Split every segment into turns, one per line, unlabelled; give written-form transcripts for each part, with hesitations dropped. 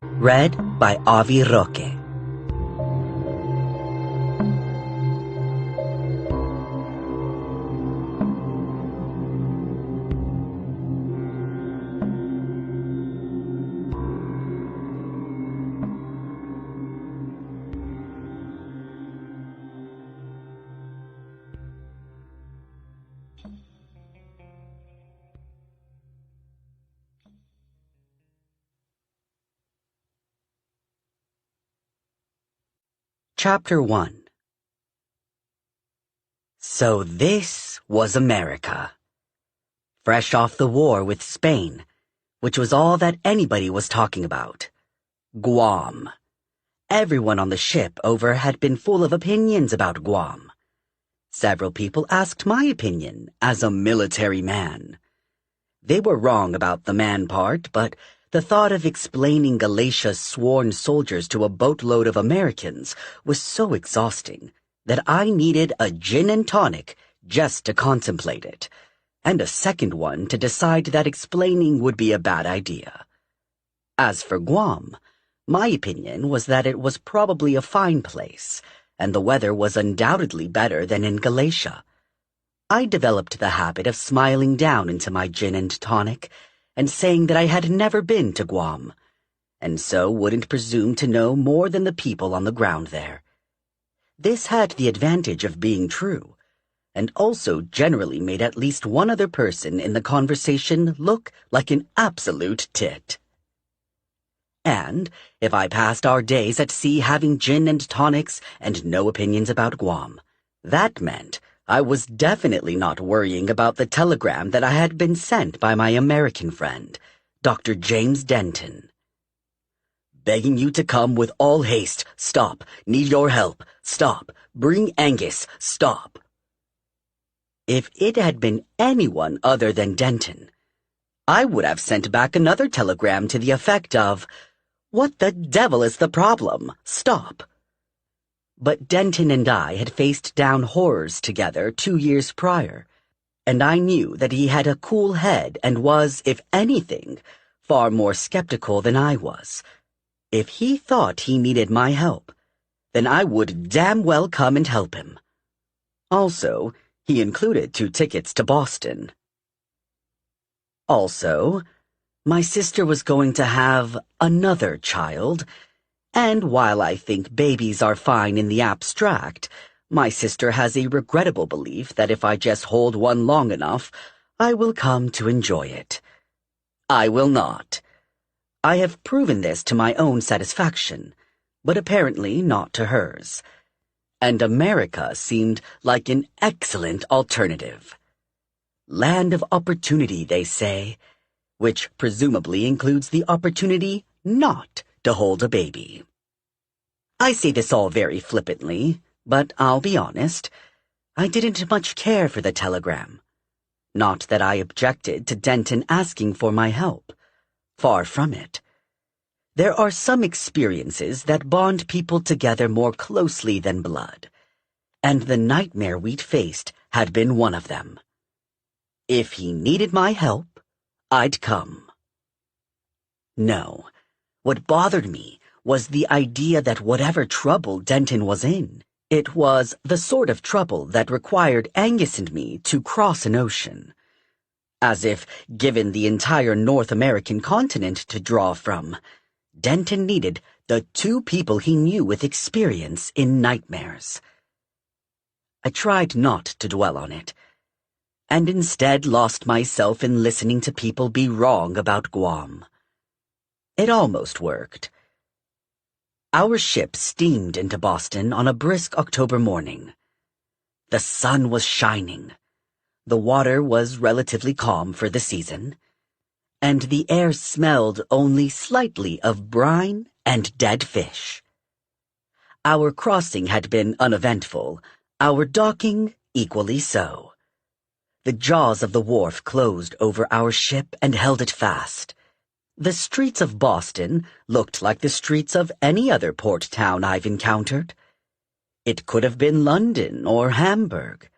Read by Avi Roque. Chapter 1. So this was America. Fresh off the war with Spain, which was all that anybody was talking about. Guam. Everyone on the ship over had been full of opinions about Guam. Several people asked my opinion as a military man. They were wrong about the man part, but the thought of explaining Galatia's sworn soldiers to a boatload of Americans was so exhausting that I needed a gin and tonic just to contemplate it, and a second one to decide that explaining would be a bad idea. As for Guam, my opinion was that it was probably a fine place, and the weather was undoubtedly better than in Galatia. I developed the habit of smiling down into my gin and tonic and saying that I had never been to Guam, and so wouldn't presume to know more than the people on the ground there. This had the advantage of being true, and also generally made at least one other person in the conversation look like an absolute tit. And if I passed our days at sea having gin and tonics and no opinions about Guam, that meant I was definitely not worrying about the telegram that I had been sent by my American friend, Dr. James Denton. Begging you to come with all haste. Stop. Need your help. Stop. Bring Angus. Stop. If it had been anyone other than Denton, I would have sent back another telegram to the effect of, "What the devil is the problem? Stop." But Denton and I had faced down horrors together 2 years prior, and I knew that he had a cool head and was, if anything, far more skeptical than I was. If he thought he needed my help, then I would damn well come and help him. Also, he included 2 tickets to Boston. Also, my sister was going to have another child, and while I think babies are fine in the abstract, my sister has a regrettable belief that if I just hold one long enough, I will come to enjoy it. I will not. I have proven this to my own satisfaction, but apparently not to hers. And America seemed like an excellent alternative. Land of opportunity, they say, which presumably includes the opportunity not to hold a baby. I say this all very flippantly, but I'll be honest, I didn't much care for the telegram. Not that I objected to Denton asking for my help. Far from it. There are some experiences that bond people together more closely than blood, and the nightmare we'd faced had been one of them. If he needed my help, I'd come. No, what bothered me was the idea that whatever trouble Denton was in, it was the sort of trouble that required Angus and me to cross an ocean. As if, given the entire North American continent to draw from, Denton needed the 2 people he knew with experience in nightmares. I tried not to dwell on it, and instead lost myself in listening to people be wrong about Guam. It almost worked. Our ship steamed into Boston on a brisk October morning. The sun was shining, the water was relatively calm for the season, and the air smelled only slightly of brine and dead fish. Our crossing had been uneventful, our docking equally so. The jaws of the wharf closed over our ship and held it fast. The streets of Boston looked like the streets of any other port town I've encountered. It could have been London or Hamburg.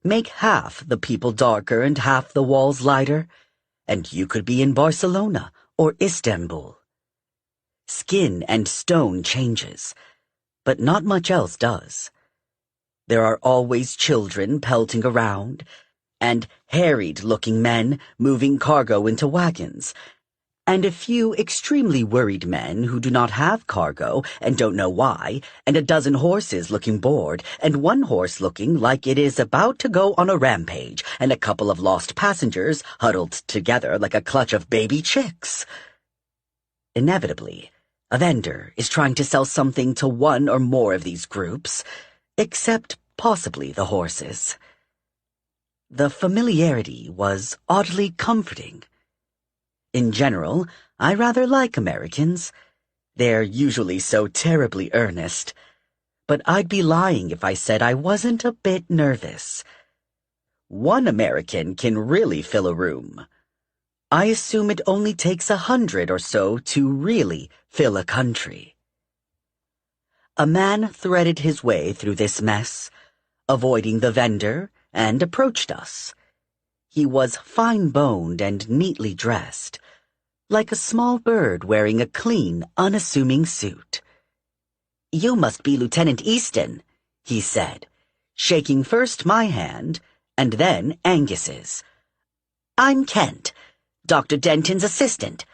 Make half the people darker and half the walls lighter, and you could be in Barcelona or Istanbul. skin and stone changes, but not much else does. There are always children pelting around, and harried-looking men moving cargo into wagons, and a few extremely worried men who do not have cargo and don't know why, and a dozen horses looking bored, and one horse looking like it is about to go on a rampage, and a couple of lost passengers huddled together like a clutch of baby chicks. Inevitably, a vendor is trying to sell something to one or more of these groups, except possibly the horses. The familiarity was oddly comforting. In general, I rather like Americans. They're usually so terribly earnest. But I'd be lying if I said I wasn't a bit nervous. One American can really fill a room. I assume it only takes 100 or so to really fill a country. A man threaded his way through this mess, avoiding the vendor, and approached us. He was fine-boned and neatly dressed, like a small bird wearing a clean, unassuming suit. "You must be Lieutenant Easton," he said, shaking first my hand and then Angus's. "I'm Kent, Dr. Denton's assistant.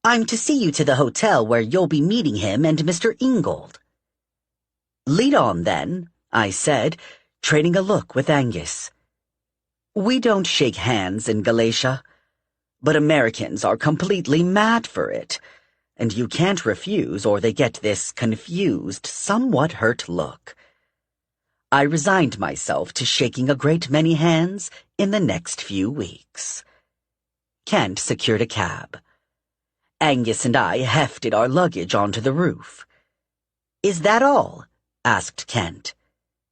I'm to see you to the hotel where you'll be meeting him and Mr. Ingold." "Lead on, then," I said, trading a look with Angus. We don't shake hands in Galatia, but Americans are completely mad for it, and you can't refuse or they get this confused, somewhat hurt look. I resigned myself to shaking a great many hands in the next few weeks. Kent secured a cab. Angus and I hefted our luggage onto the roof. "Is that all?" asked Kent.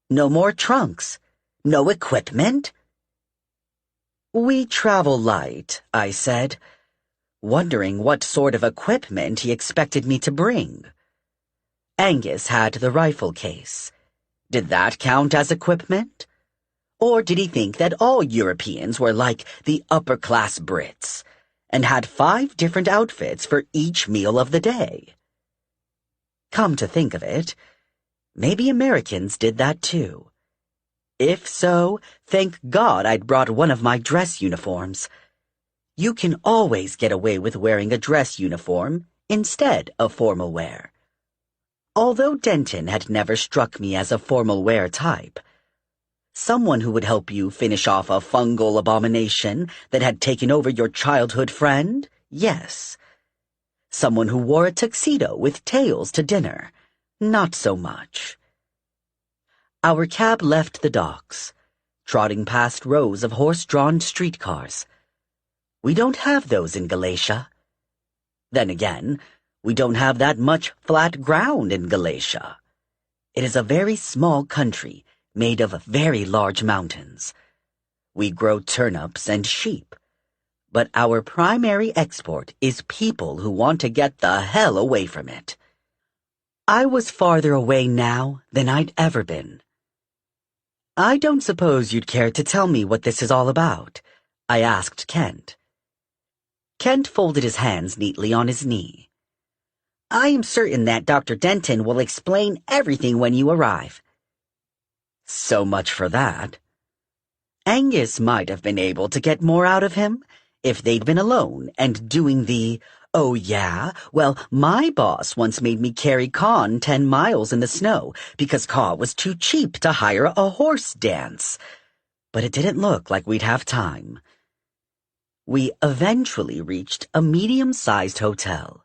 "No more trunks? No equipment?" "We travel light," I said, wondering what sort of equipment he expected me to bring. Angus had the rifle case. Did that count as equipment? Or did he think that all Europeans were like the upper-class Brits, and had 5 different outfits for each meal of the day? Come to think of it, maybe Americans did that too. If so, thank God I'd brought one of my dress uniforms. You can always get away with wearing a dress uniform instead of formal wear. Although Denton had never struck me as a formal wear type, someone who would help you finish off a fungal abomination that had taken over your childhood friend, yes. Someone who wore a tuxedo with tails to dinner, not so much. Our cab left the docks, trotting past rows of horse-drawn streetcars. We don't have those in Galatia. Then again, we don't have that much flat ground in Galatia. It is a very small country made of very large mountains. We grow turnips and sheep, but our primary export is people who want to get the hell away from it. I was farther away now than I'd ever been. "I don't suppose you'd care to tell me what this is all about?" I asked Kent. Kent folded his hands neatly on his knee. "I am certain that Dr. Denton will explain everything when you arrive." So much for that. Angus might have been able to get more out of him if they'd been alone and doing the, "Oh yeah, well, my boss once made me carry Con 10 miles in the snow because Caw was too cheap to hire a horse dance." But it didn't look like we'd have time. We eventually reached a medium-sized hotel.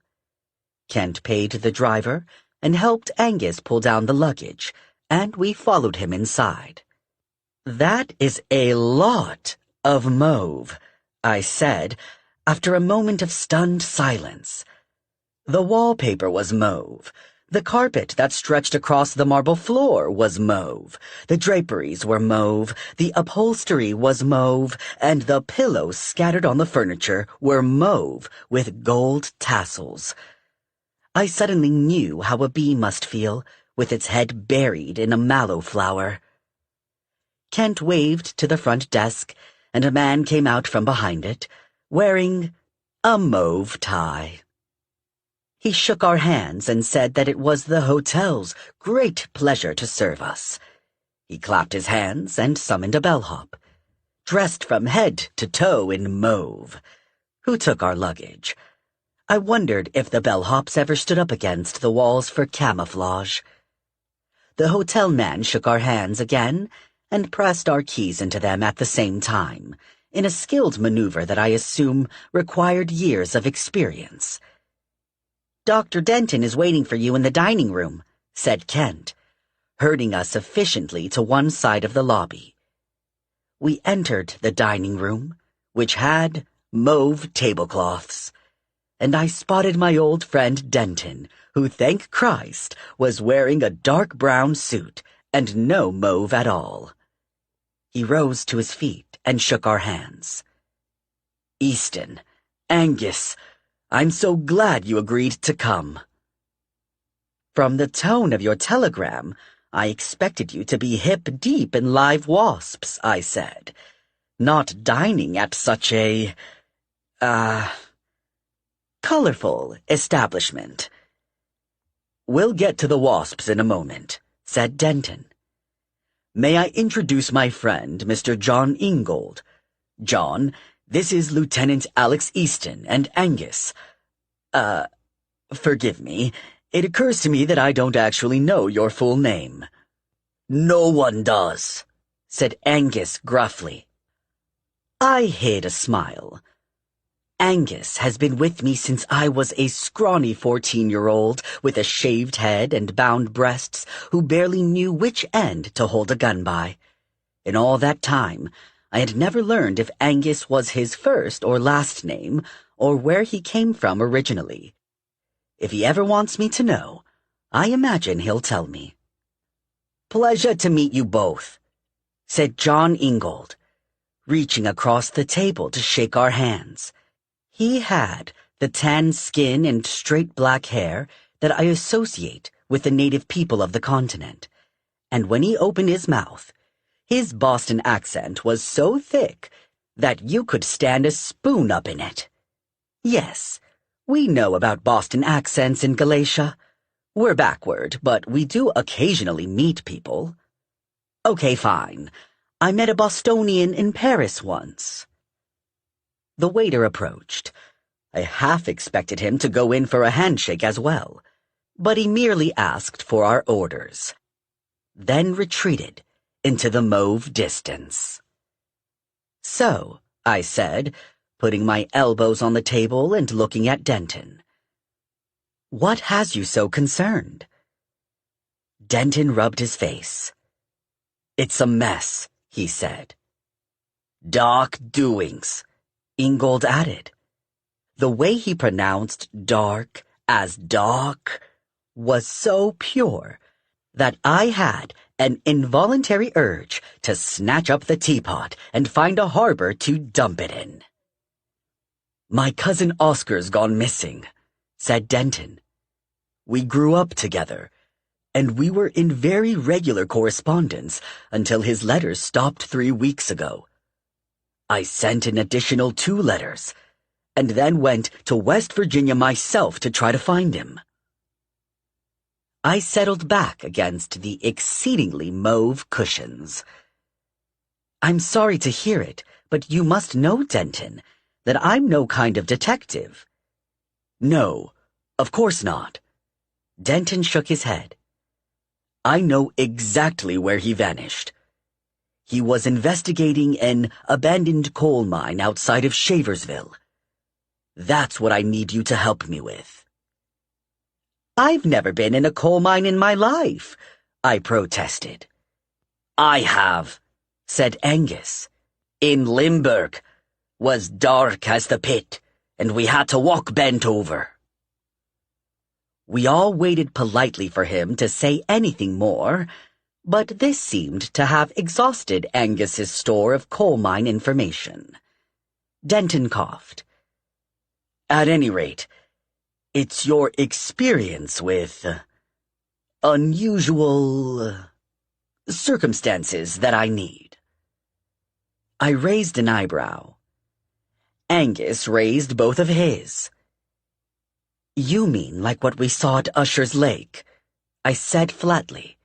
Kent paid the driver and helped Angus pull down the luggage, and we followed him inside. "That is a lot of mauve," I said, after a moment of stunned silence. The wallpaper was mauve. The carpet that stretched across the marble floor was mauve. The draperies were mauve. The upholstery was mauve. And the pillows scattered on the furniture were mauve with gold tassels. I suddenly knew how a bee must feel, with its head buried in a mallow flower. Kent waved to the front desk, and a man came out from behind it, wearing a mauve tie. He shook our hands and said that it was the hotel's great pleasure to serve us. He clapped his hands and summoned a bellhop, dressed from head to toe in mauve, who took our luggage. I wondered if the bellhops ever stood up against the walls for camouflage. The hotel man shook our hands again and pressed our keys into them at the same time, in a skilled maneuver that I assume required years of experience. "Dr. Denton is waiting for you in the dining room," said Kent, herding us efficiently to one side of the lobby. We entered the dining room, which had mauve tablecloths, and I spotted my old friend Denton, who, thank Christ, was wearing a dark brown suit and no mauve at all. He rose to his feet and shook our hands. "Easton, Angus, I'm so glad you agreed to come." "From the tone of your telegram, I expected you to be hip-deep in live wasps," I said, "not dining at such a, colorful establishment." "We'll get to the wasps in a moment," said Denton. "May I introduce my friend, Mr. John Ingold? John, this is Lieutenant Alex Easton and Angus. Forgive me. It occurs to me that I don't actually know your full name." "No one does," said Angus gruffly. I hid a smile. Angus has been with me since I was a scrawny 14-year-old with a shaved head and bound breasts who barely knew which end to hold a gun by. In all that time, I had never learned if Angus was his first or last name, or where he came from originally. If he ever wants me to know, I imagine he'll tell me. "Pleasure to meet you both," said John Ingold, reaching across the table to shake our hands. He had the tan skin and straight black hair that I associate with the native people of the continent, and when he opened his mouth, his Boston accent was so thick that you could stand a spoon up in it. Yes, we know about Boston accents in Galatia. We're backward, but we do occasionally meet people. Okay, fine. I met a Bostonian in Paris once. The waiter approached. I half expected him to go in for a handshake as well, but he merely asked for our orders, then retreated into the mauve distance. "So," I said, putting my elbows on the table and looking at Denton, "what has you so concerned?" Denton rubbed his face. "It's a mess," he said. "Dark doings," Ingold added. The way he pronounced dark as dark was so pure that I had an involuntary urge to snatch up the teapot and find a harbor to dump it in. "My cousin Oscar's gone missing," said Denton. "We grew up together, and we were in very regular correspondence until his letters stopped 3 weeks ago. I sent an additional 2 letters, and then went to West Virginia myself to try to find him." I settled back against the exceedingly mauve cushions. "I'm sorry to hear it, but you must know, Denton, that I'm no kind of detective." "No, of course not." Denton shook his head. "I know exactly where he vanished. He was investigating an abandoned coal mine outside of Shaversville. That's what I need you to help me with." "I've never been in a coal mine in my life," I protested. "I have," said Angus. "In Limburg. Was dark as the pit, and we had to walk bent over." We all waited politely for him to say anything more, but this seemed to have exhausted Angus's store of coal mine information. Denton coughed. "At any rate, it's your experience with unusual circumstances that I need." I raised an eyebrow. Angus raised both of his. You mean like what we saw at Usher's Lake? I said flatly.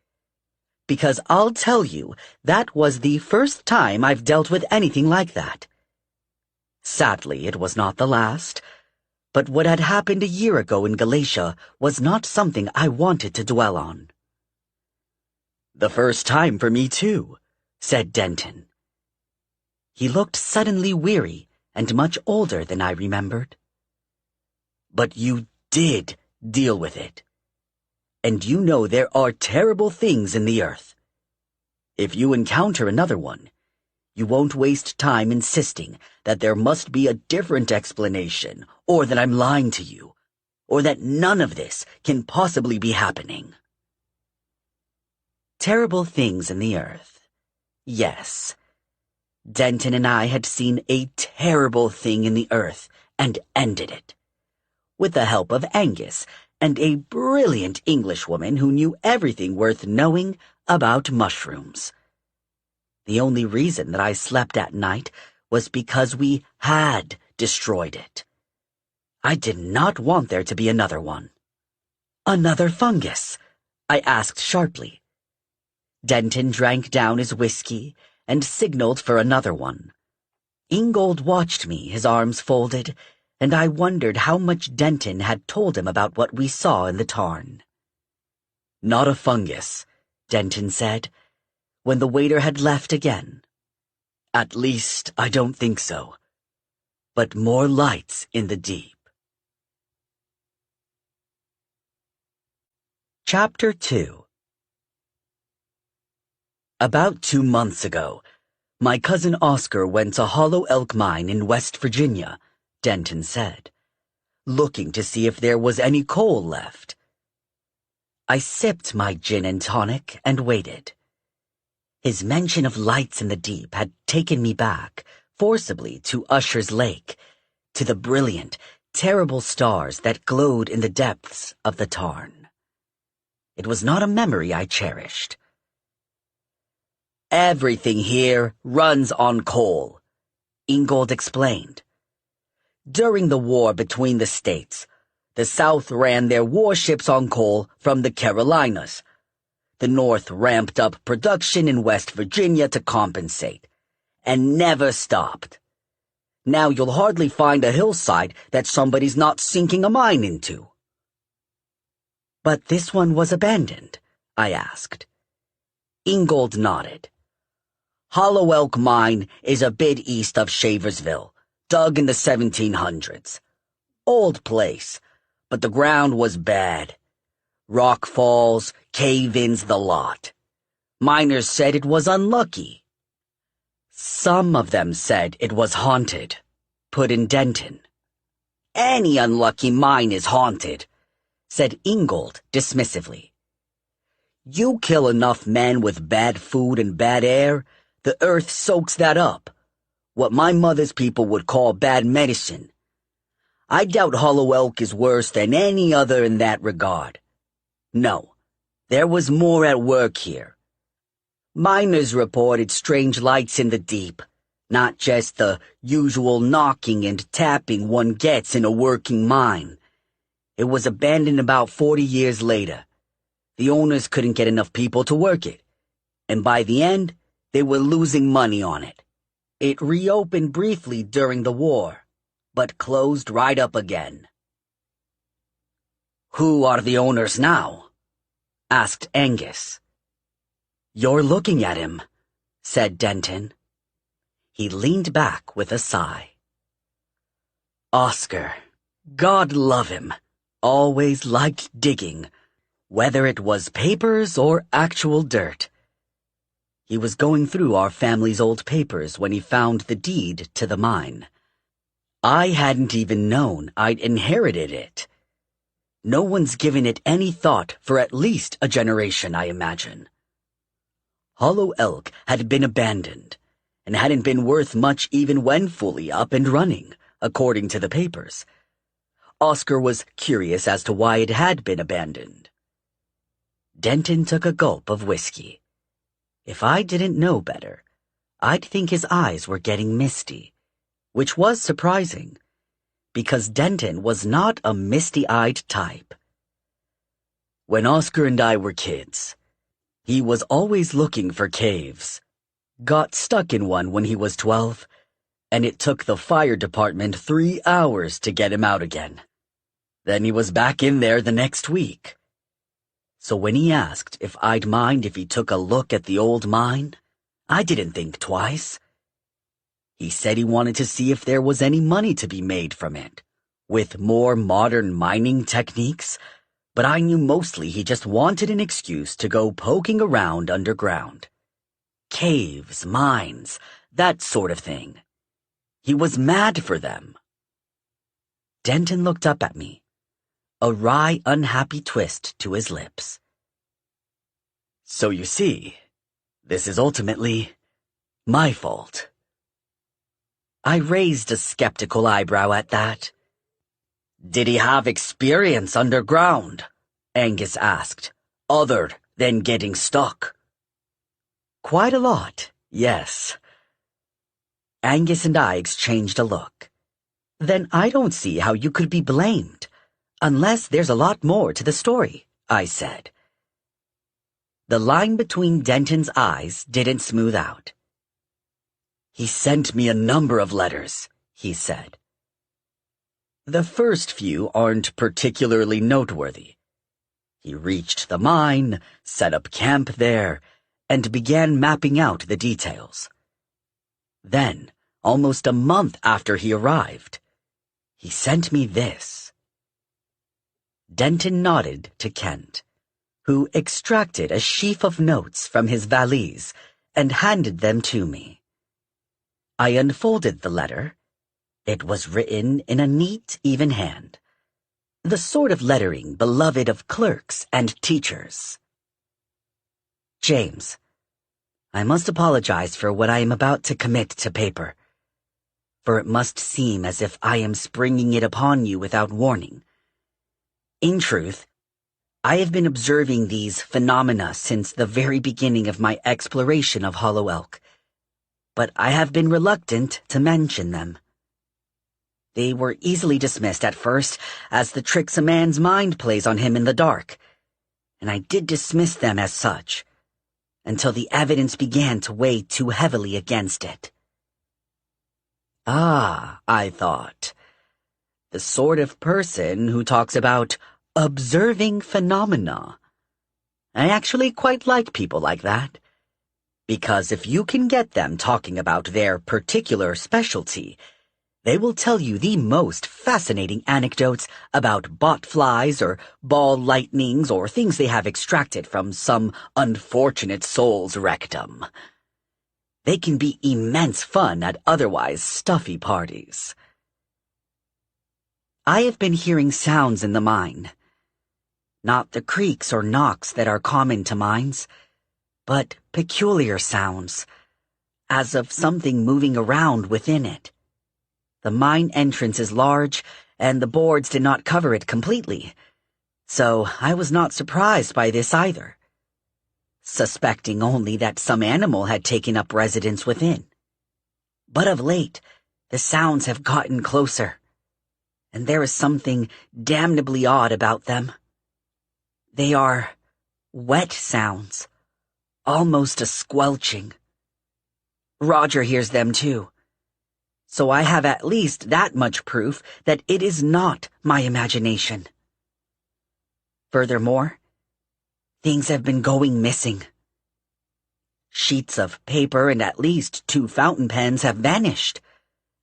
Because I'll tell you, that was the first time I've dealt with anything like that. Sadly, it was not the last, but what had happened a year ago in Galatia was not something I wanted to dwell on. The first time for me too, said Denton. He looked suddenly weary and much older than I remembered. But you did deal with it. And you know there are terrible things in the earth. If you encounter another one, you won't waste time insisting that there must be a different explanation, or that I'm lying to you, or that none of this can possibly be happening. Terrible things in the earth. Yes. Denton and I had seen a terrible thing in the earth and ended it. With the help of Angus and a brilliant Englishwoman who knew everything worth knowing about mushrooms. The only reason that I slept at night was because we had destroyed it. I did not want there to be another one. Another fungus? I asked sharply. Denton drank down his whiskey and signaled for another one. Ingold watched me, his arms folded, and I wondered how much Denton had told him about what we saw in the tarn. Not a fungus, Denton said, when the waiter had left again. At least, I don't think so. But more lights in the deep. Chapter 2. About 2 months ago, my cousin Oscar went to Hollow Elk Mine in West Virginia, Denton said, looking to see if there was any coal left. I sipped my gin and tonic and waited. His mention of lights in the deep had taken me back, forcibly, to Usher's Lake, to the brilliant, terrible stars that glowed in the depths of the tarn. It was not a memory I cherished. Everything here runs on coal, Ingold explained. During the war between the states, the South ran their warships on coal from the Carolinas. The North ramped up production in West Virginia to compensate, and never stopped. Now you'll hardly find a hillside that somebody's not sinking a mine into. But this one was abandoned, I asked. Ingold nodded. Hollow Elk Mine is a bit east of Shaversville, dug in the 1700s. Old place, but the ground was bad. Rock falls, cave-ins, the lot. Miners said it was unlucky. Some of them said it was haunted, put in Denton. Any unlucky mine is haunted, said Ingold dismissively. You kill enough men with bad food and bad air, the earth soaks that up. What my mother's people would call bad medicine. I doubt Hollow Elk is worse than any other in that regard. No, there was more at work here. Miners reported strange lights in the deep, not just the usual knocking and tapping one gets in a working mine. It was abandoned about 40 years later. The owners couldn't get enough people to work it, and by the end, they were losing money on it. It reopened briefly during the war, but closed right up again. Who are the owners now? Asked Angus. You're looking at him, said Denton. He leaned back with a sigh. Oscar, God love him, always liked digging, whether it was papers or actual dirt. He was going through our family's old papers when he found the deed to the mine. I hadn't even known I'd inherited it. No one's given it any thought for at least a generation, I imagine. Hollow Elk had been abandoned, and hadn't been worth much even when fully up and running, according to the papers. Oscar was curious as to why it had been abandoned. Denton took a gulp of whiskey. If I didn't know better, I'd think his eyes were getting misty, which was surprising, because Denton was not a misty-eyed type. When Oscar and I were kids, he was always looking for caves. Got stuck in one when he was 12, and it took the fire department 3 hours to get him out again. Then he was back in there the next week. So when he asked if I'd mind if he took a look at the old mine, I didn't think twice. He said he wanted to see if there was any money to be made from it, with more modern mining techniques, but I knew mostly he just wanted an excuse to go poking around underground. Caves, mines, that sort of thing. He was mad for them. Denton looked up at me, a wry, unhappy twist to his lips. So you see, this is ultimately my fault. I raised a skeptical eyebrow at that. Did he have experience underground? Angus asked, other than getting stuck. Quite a lot, yes. Angus and I exchanged a look. Then I don't see how you could be blamed, unless there's a lot more to the story, I said. The line between Denton's eyes didn't smooth out. He sent me a number of letters, he said. The first few aren't particularly noteworthy. He reached the mine, set up camp there, and began mapping out the details. Then, almost a month after he arrived, he sent me this. Denton nodded to Kent, who extracted a sheaf of notes from his valise and handed them to me. I unfolded the letter. It was written in a neat, even hand, the sort of lettering beloved of clerks and teachers. James, I must apologize for what I am about to commit to paper, for it must seem as if I am springing it upon you without warning. In truth, I have been observing these phenomena since the very beginning of my exploration of Hollow Elk, but I have been reluctant to mention them. They were easily dismissed at first as the tricks a man's mind plays on him in the dark, and I did dismiss them as such, until the evidence began to weigh too heavily against it. Ah, I thought, the sort of person who talks about observing phenomena. I actually quite like people like that. Because if you can get them talking about their particular specialty, they will tell you the most fascinating anecdotes about botflies or ball lightnings or things they have extracted from some unfortunate soul's rectum. They can be immense fun at otherwise stuffy parties. I have been hearing sounds in the mine. Not the creaks or knocks that are common to mines, but peculiar sounds, as of something moving around within it. The mine entrance is large, and the boards did not cover it completely, so I was not surprised by this either, suspecting only that some animal had taken up residence within. But of late, the sounds have gotten closer, and there is something damnably odd about them. They are wet sounds, almost a squelching. Roger hears them too, so I have at least that much proof that it is not my imagination. Furthermore, things have been going missing. Sheets of paper and at least 2 fountain pens have vanished,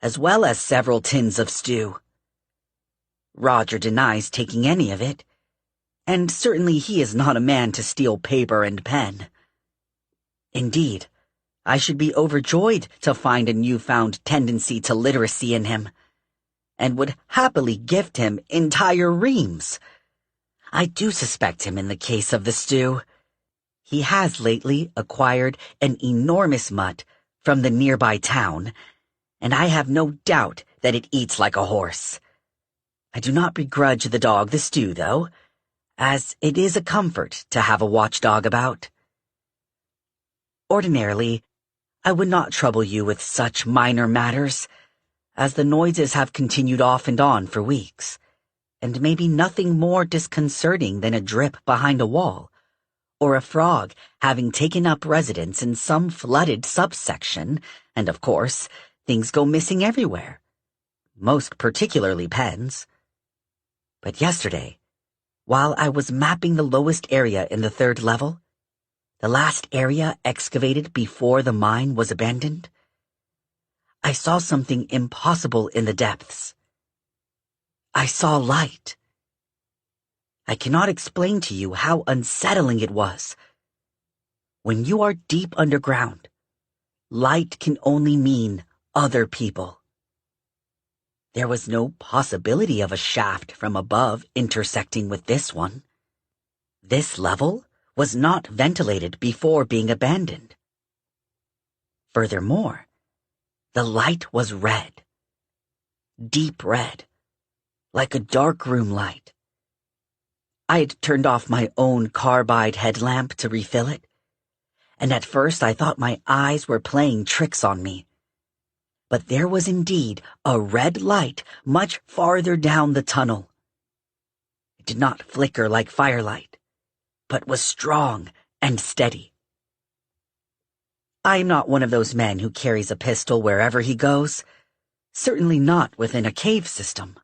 as well as several tins of stew. Roger denies taking any of it, and certainly he is not a man to steal paper and pen. Indeed, I should be overjoyed to find a newfound tendency to literacy in him, and would happily gift him entire reams. I do suspect him in the case of the stew. He has lately acquired an enormous mutt from the nearby town, and I have no doubt that it eats like a horse. I do not begrudge the dog the stew, though, as it is a comfort to have a watchdog about. Ordinarily, I would not trouble you with such minor matters, as the noises have continued off and on for weeks, and maybe nothing more disconcerting than a drip behind a wall, or a frog having taken up residence in some flooded subsection, and of course, things go missing everywhere, most particularly pens. But yesterday, while I was mapping the lowest area in the 3rd level, the last area excavated before the mine was abandoned, I saw something impossible in the depths. I saw light. I cannot explain to you how unsettling it was. When you are deep underground, light can only mean other people. There was no possibility of a shaft from above intersecting with this one. This level was not ventilated before being abandoned. Furthermore, the light was red. Deep red, like a darkroom light. I had turned off my own carbide headlamp to refill it, and at first I thought my eyes were playing tricks on me. But there was indeed a red light much farther down the tunnel. It did not flicker like firelight, but was strong and steady. I am not one of those men who carries a pistol wherever he goes, certainly not within a cave system.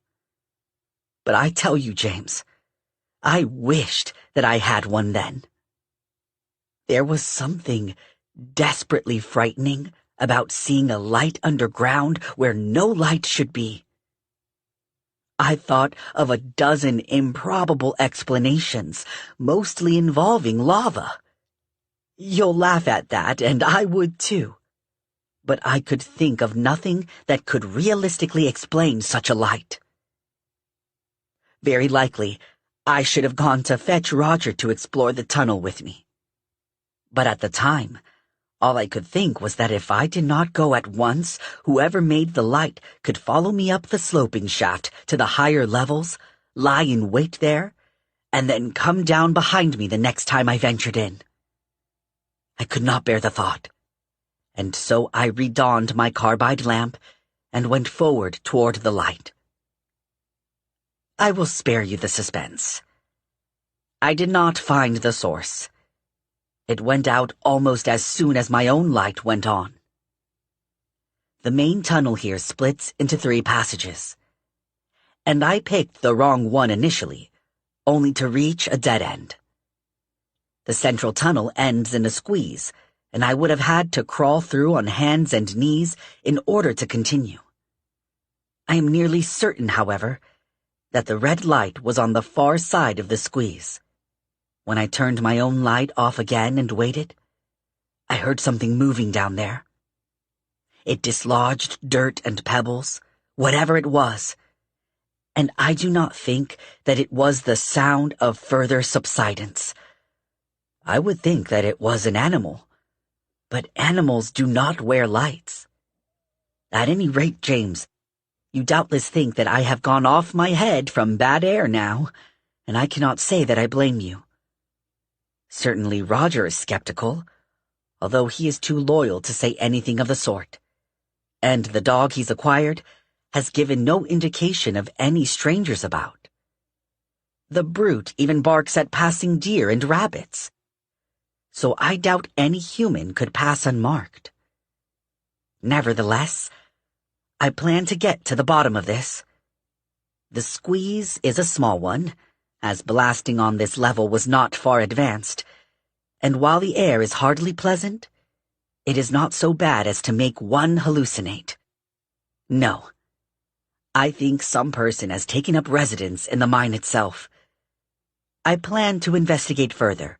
But I tell you, James, I wished that I had one then. There was something desperately frightening about seeing a light underground where no light should be. I thought of a dozen improbable explanations, mostly involving lava. You'll laugh at that, and I would too. But I could think of nothing that could realistically explain such a light. Very likely, I should have gone to fetch Roger to explore the tunnel with me. But at the time, all I could think was that if I did not go at once, whoever made the light could follow me up the sloping shaft to the higher levels, lie in wait there, and then come down behind me the next time I ventured in. I could not bear the thought, and so I redonned my carbide lamp and went forward toward the light. I will spare you the suspense. I did not find the source. It went out almost as soon as my own light went on. The main tunnel here splits into 3 passages, and I picked the wrong one initially, only to reach a dead end. The central tunnel ends in a squeeze, and I would have had to crawl through on hands and knees in order to continue. I am nearly certain, however, that the red light was on the far side of the squeeze. When I turned my own light off again and waited, I heard something moving down there. It dislodged dirt and pebbles, whatever it was, and I do not think that it was the sound of further subsidence. I would think that it was an animal, but animals do not wear lights. At any rate, James, you doubtless think that I have gone off my head from bad air now, and I cannot say that I blame you. Certainly Roger is skeptical, although he is too loyal to say anything of the sort. And the dog he's acquired has given no indication of any strangers about. The brute even barks at passing deer and rabbits. So I doubt any human could pass unmarked. Nevertheless, I plan to get to the bottom of this. The squeeze is a small one, as blasting on this level was not far advanced, and while the air is hardly pleasant, it is not so bad as to make one hallucinate. No, I think some person has taken up residence in the mine itself. I plan to investigate further,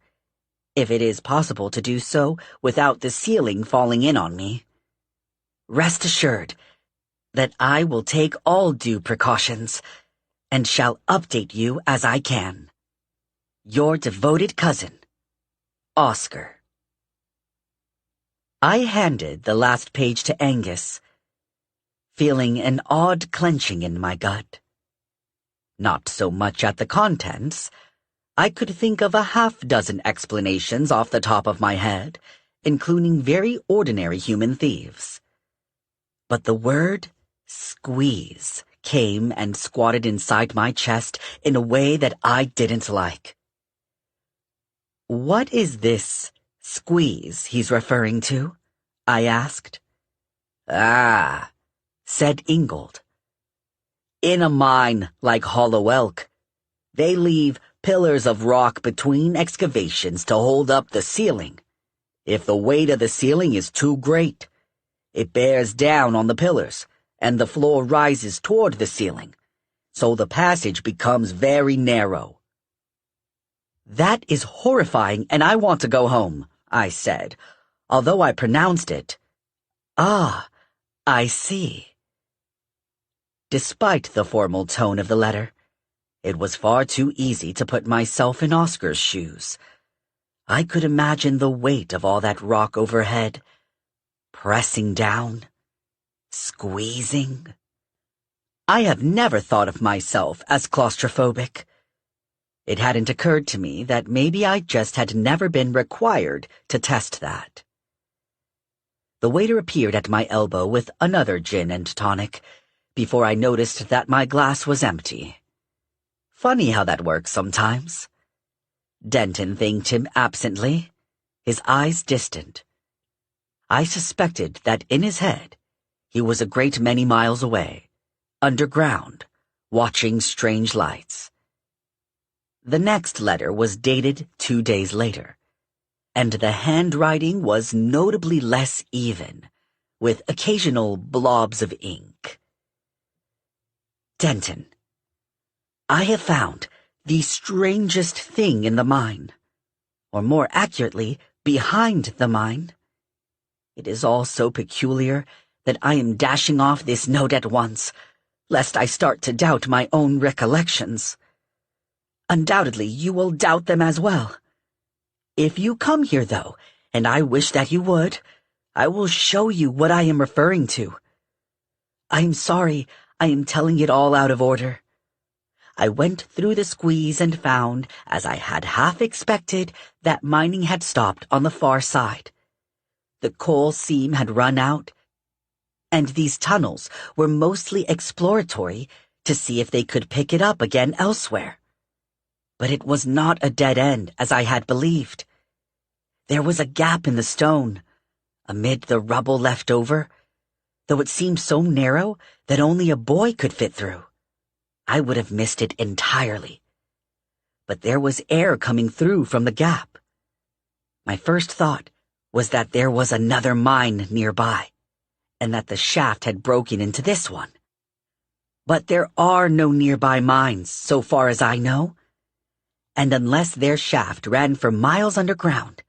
if it is possible to do so without the ceiling falling in on me. Rest assured that I will take all due precautions, and shall update you as I can. Your devoted cousin, Oscar. I handed the last page to Angus, feeling an odd clenching in my gut. Not so much at the contents. I could think of a half-dozen explanations off the top of my head, including very ordinary human thieves. But the word Squeeze came and squatted inside my chest in a way that I didn't like. "What is this squeeze he's referring to?" I asked. "Ah," said Ingold. "In a mine like Hollow Elk, they leave pillars of rock between excavations to hold up the ceiling. If the weight of the ceiling is too great, it bears down on the pillars, and the floor rises toward the ceiling, so the passage becomes very narrow." "That is horrifying, and I want to go home," I said, although I pronounced it, "Ah, I see." Despite the formal tone of the letter, it was far too easy to put myself in Oscar's shoes. I could imagine the weight of all that rock overhead, pressing down, squeezing. I have never thought of myself as claustrophobic. It hadn't occurred to me that maybe I just had never been required to test that. The waiter appeared at my elbow with another gin and tonic before I noticed that my glass was empty. Funny how that works sometimes. Denton thanked him absently, his eyes distant. I suspected that in his head, he was a great many miles away, underground, watching strange lights. The next letter was dated 2 days later, and the handwriting was notably less even, with occasional blobs of ink. "Denton, I have found the strangest thing in the mine, or more accurately, behind the mine. It is all so peculiar that I am dashing off this note at once, lest I start to doubt my own recollections. Undoubtedly, you will doubt them as well. If you come here, though, and I wish that you would, I will show you what I am referring to. I am sorry I am telling it all out of order. I went through the squeeze and found, as I had half expected, that mining had stopped on the far side. The coal seam had run out, and these tunnels were mostly exploratory to see if they could pick it up again elsewhere. But it was not a dead end, as I had believed. There was a gap in the stone, amid the rubble left over, though it seemed so narrow that only a boy could fit through. I would have missed it entirely. But there was air coming through from the gap. My first thought was that there was another mine nearby, and that the shaft had broken into this one. But there are no nearby mines, so far as I know, and unless their shaft ran for miles underground,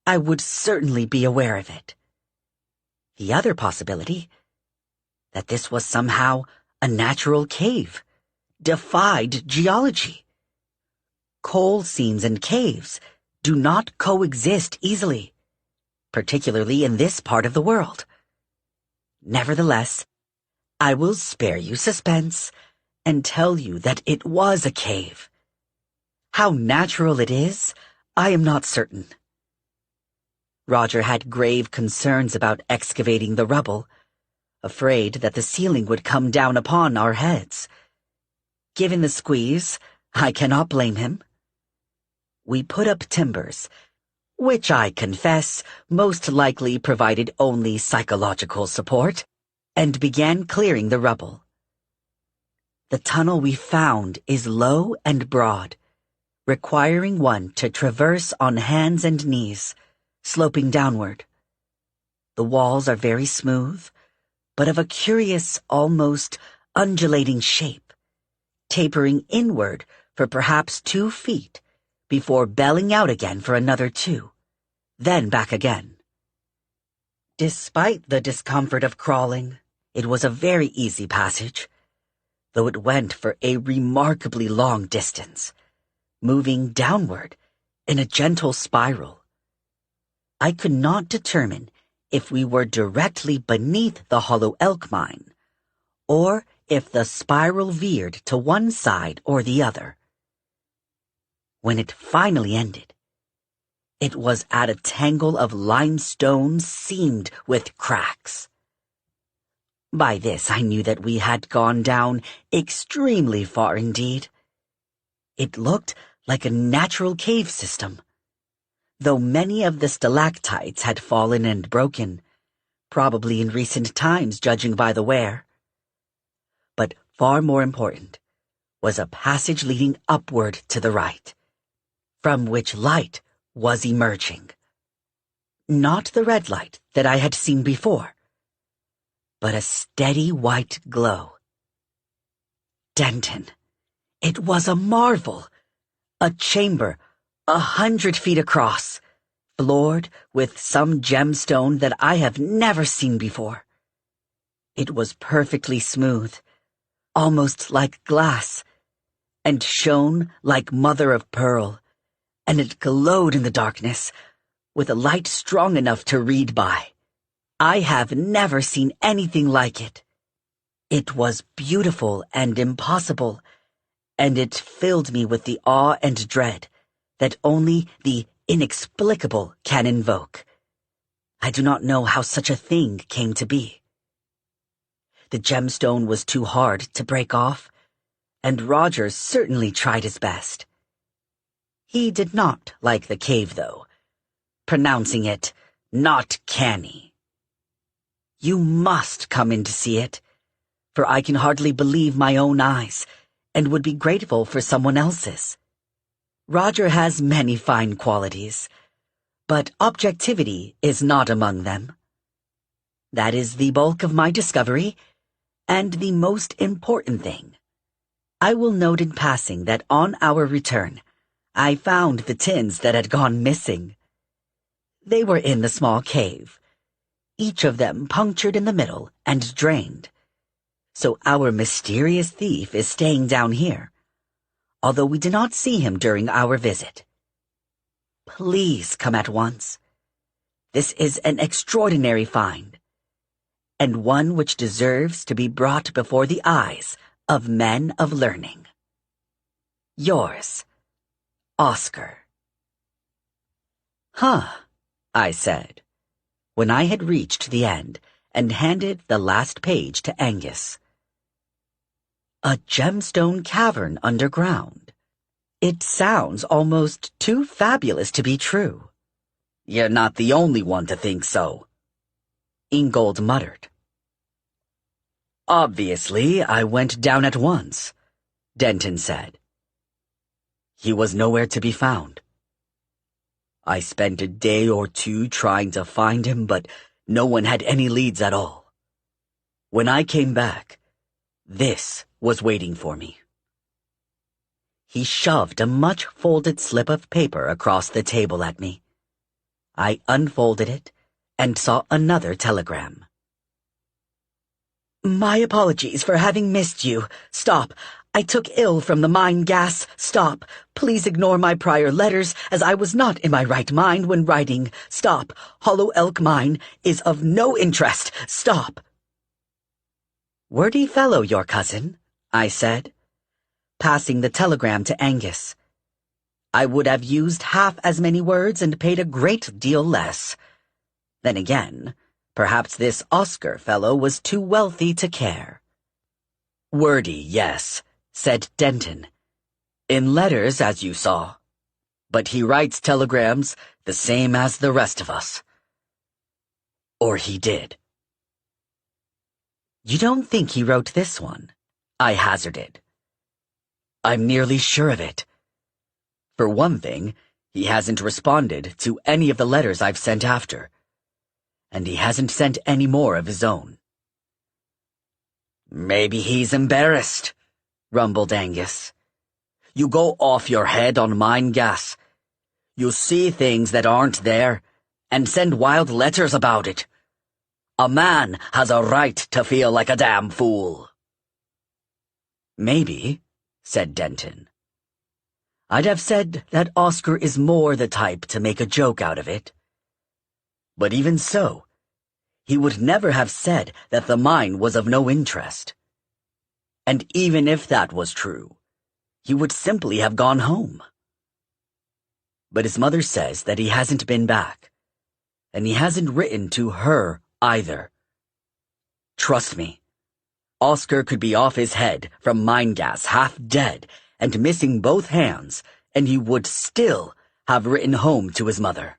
I would certainly be aware of it. The other possibility, that this was somehow a natural cave, defied geology. Coal seams and caves do not coexist easily, particularly in this part of the world. Nevertheless, I will spare you suspense and tell you that it was a cave. How natural it is, I am not certain. Roger had grave concerns about excavating the rubble, afraid that the ceiling would come down upon our heads. Given the squeeze, I cannot blame him. We put up timbers, which I confess most likely provided only psychological support, and began clearing the rubble. The tunnel we found is low and broad, requiring one to traverse on hands and knees, sloping downward. The walls are very smooth, but of a curious, almost undulating shape, tapering inward for perhaps 2 feet, before belling out again for another 2, then back again. Despite the discomfort of crawling, it was a very easy passage, though it went for a remarkably long distance, moving downward in a gentle spiral. I could not determine if we were directly beneath the Hollow Elk mine, or if the spiral veered to one side or the other. When it finally ended, it was at a tangle of limestone seamed with cracks. By this I knew that we had gone down extremely far indeed. It looked like a natural cave system, though many of the stalactites had fallen and broken, probably in recent times judging by the wear. But far more important was a passage leading upward to the right, from which light was emerging. Not the red light that I had seen before, but a steady white glow. Denton, it was a marvel. A chamber 100 feet across, floored with some gemstone that I have never seen before. It was perfectly smooth, almost like glass, and shone like mother of pearl, and it glowed in the darkness with a light strong enough to read by. I have never seen anything like it. It was beautiful and impossible, and it filled me with the awe and dread that only the inexplicable can invoke. I do not know how such a thing came to be. The gemstone was too hard to break off, and Roger certainly tried his best. He did not like the cave, though, pronouncing it not canny. You must come in to see it, for I can hardly believe my own eyes, and would be grateful for someone else's. Roger has many fine qualities, but objectivity is not among them. That is the bulk of my discovery, and the most important thing. I will note in passing that on our return, I found the tins that had gone missing. They were in the small cave, each of them punctured in the middle and drained. So our mysterious thief is staying down here, although we did not see him during our visit. Please come at once. This is an extraordinary find, and one which deserves to be brought before the eyes of men of learning. Yours, Oscar. Huh, I said, when I had reached the end and handed the last page to Angus. A gemstone cavern underground. It sounds almost too fabulous to be true. You're not the only one to think so, Ingold muttered. Obviously, I went down at once, Denton said. He was nowhere to be found. I spent a day or two trying to find him, but no one had any leads at all. When I came back, this was waiting for me. He shoved a much-folded slip of paper across the table at me. I unfolded it and saw another telegram. My apologies for having missed you. Stop. I took ill from the mine gas. Stop. Please ignore my prior letters, as I was not in my right mind when writing. Stop. Hollow Elk Mine is of no interest. Stop. Wordy fellow, your cousin, I said, passing the telegram to Angus. I would have used half as many words and paid a great deal less. Then again, perhaps this Oscar fellow was too wealthy to care. Wordy, yes, said Denton. In letters, as you saw. But he writes telegrams the same as the rest of us. Or he did. You don't think he wrote this one? I hazarded. I'm nearly sure of it. For one thing, he hasn't responded to any of the letters I've sent after. And he hasn't sent any more of his own. Maybe he's embarrassed, rumbled Angus. You go off your head on mine gas. You see things that aren't there, and send wild letters about it. A man has a right to feel like a damn fool. Maybe, said Denton. I'd have said that Oscar is more the type to make a joke out of it. But even so, he would never have said that the mine was of no interest. And even if that was true, he would simply have gone home. But his mother says that he hasn't been back, and he hasn't written to her either. Trust me, Oscar could be off his head from mind gas, half dead, and missing both hands, and he would still have written home to his mother.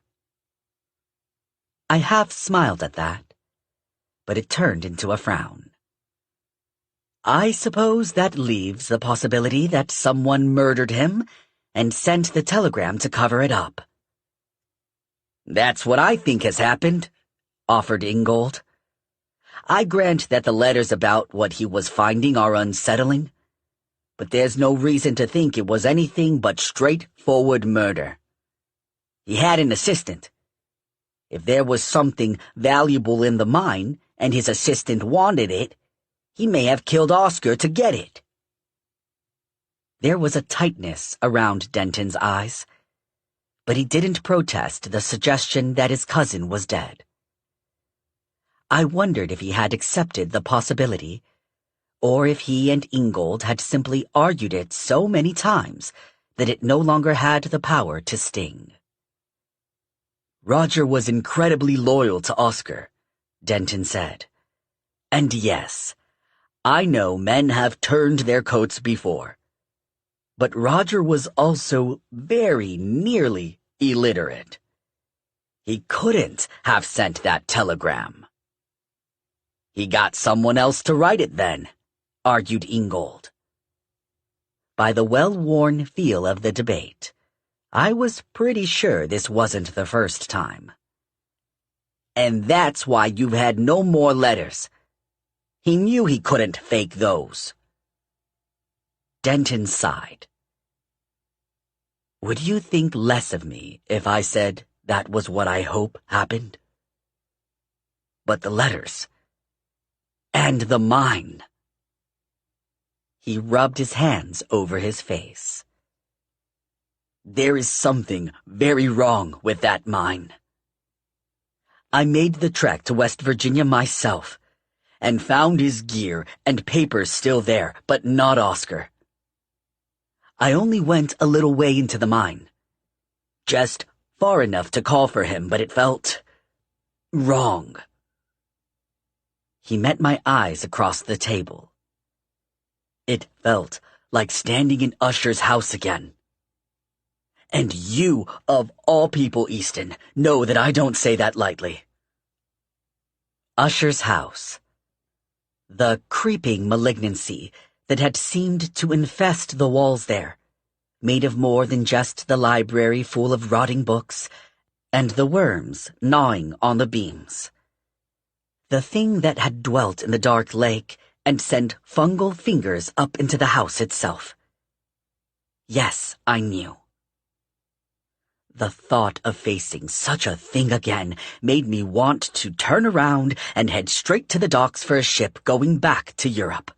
I half smiled at that, but it turned into a frown. I suppose that leaves the possibility that someone murdered him and sent the telegram to cover it up. That's what I think has happened, offered Ingold. I grant that the letters about what he was finding are unsettling, but there's no reason to think it was anything but straightforward murder. He had an assistant. If there was something valuable in the mine and his assistant wanted it, he may have killed Oscar to get it. There was a tightness around Denton's eyes, but he didn't protest the suggestion that his cousin was dead. I wondered if he had accepted the possibility, or if he and Ingold had simply argued it so many times that it no longer had the power to sting. Roger was incredibly loyal to Oscar, Denton said. And yes, I know men have turned their coats before. But Roger was also very nearly illiterate. He couldn't have sent that telegram. He got someone else to write it then, argued Ingold. By the well-worn feel of the debate, I was pretty sure this wasn't the first time. And that's why you've had no more letters. He knew he couldn't fake those. Denton sighed. Would you think less of me if I said that was what I hope happened? But the letters, and the mine. He rubbed his hands over his face. There is something very wrong with that mine. I made the trek to West Virginia myself, and found his gear and papers still there, but not Oscar. I only went a little way into the mine. Just far enough to call for him, but it felt wrong. He met my eyes across the table. It felt like standing in Usher's house again. And you, of all people, Easton, know that I don't say that lightly. Usher's house. The creeping malignancy that had seemed to infest the walls there, made of more than just the library full of rotting books and the worms gnawing on the beams. The thing that had dwelt in the dark lake and sent fungal fingers up into the house itself. Yes, I knew. The thought of facing such a thing again made me want to turn around and head straight to the docks for a ship going back to Europe.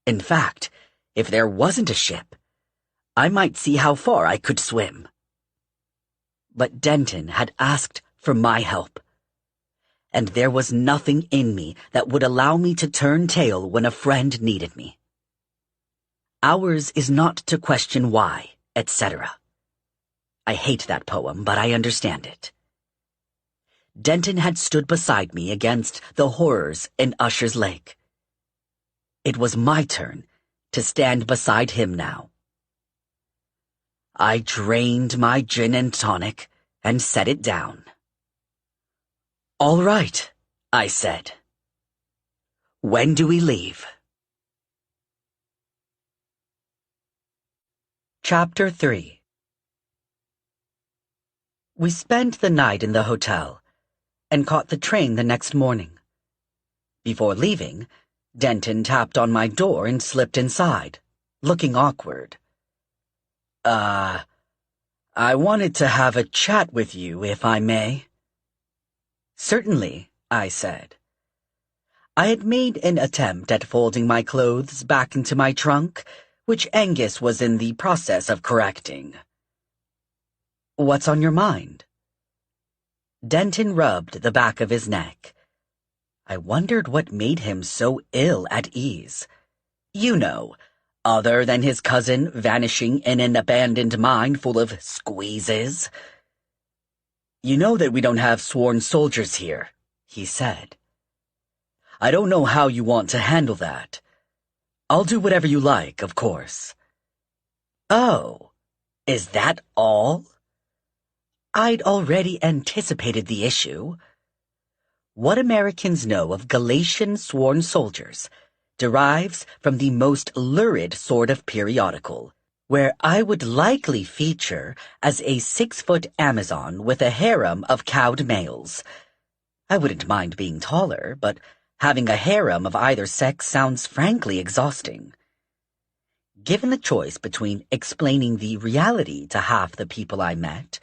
In fact, if there wasn't a ship, I might see how far I could swim. But Denton had asked for my help, and there was nothing in me that would allow me to turn tail when a friend needed me. Ours is not to question why, etc. I hate that poem, but I understand it. Denton had stood beside me against the horrors in Usher's Lake. It was my turn to stand beside him now. I drained my gin and tonic and set it down. All right, I said. When do we leave? Chapter 3. We spent the night in the hotel and caught the train the next morning. Before leaving, Denton tapped on my door and slipped inside, looking awkward. I wanted to have a chat with you, if I may. Certainly, I said. I had made an attempt at folding my clothes back into my trunk, which Angus was in the process of correcting. What's on your mind? Denton rubbed the back of his neck. I wondered what made him so ill at ease. You know, other than his cousin vanishing in an abandoned mine full of squeezes. You know that we don't have sworn soldiers here, he said. I don't know how you want to handle that. I'll do whatever you like, of course. Oh, is that all? I'd already anticipated the issue. What Americans know of Galatian sworn soldiers derives from the most lurid sort of periodical, where I would likely feature as a 6-foot Amazon with a harem of cowed males. I wouldn't mind being taller, but having a harem of either sex sounds frankly exhausting. Given the choice between explaining the reality to half the people I met,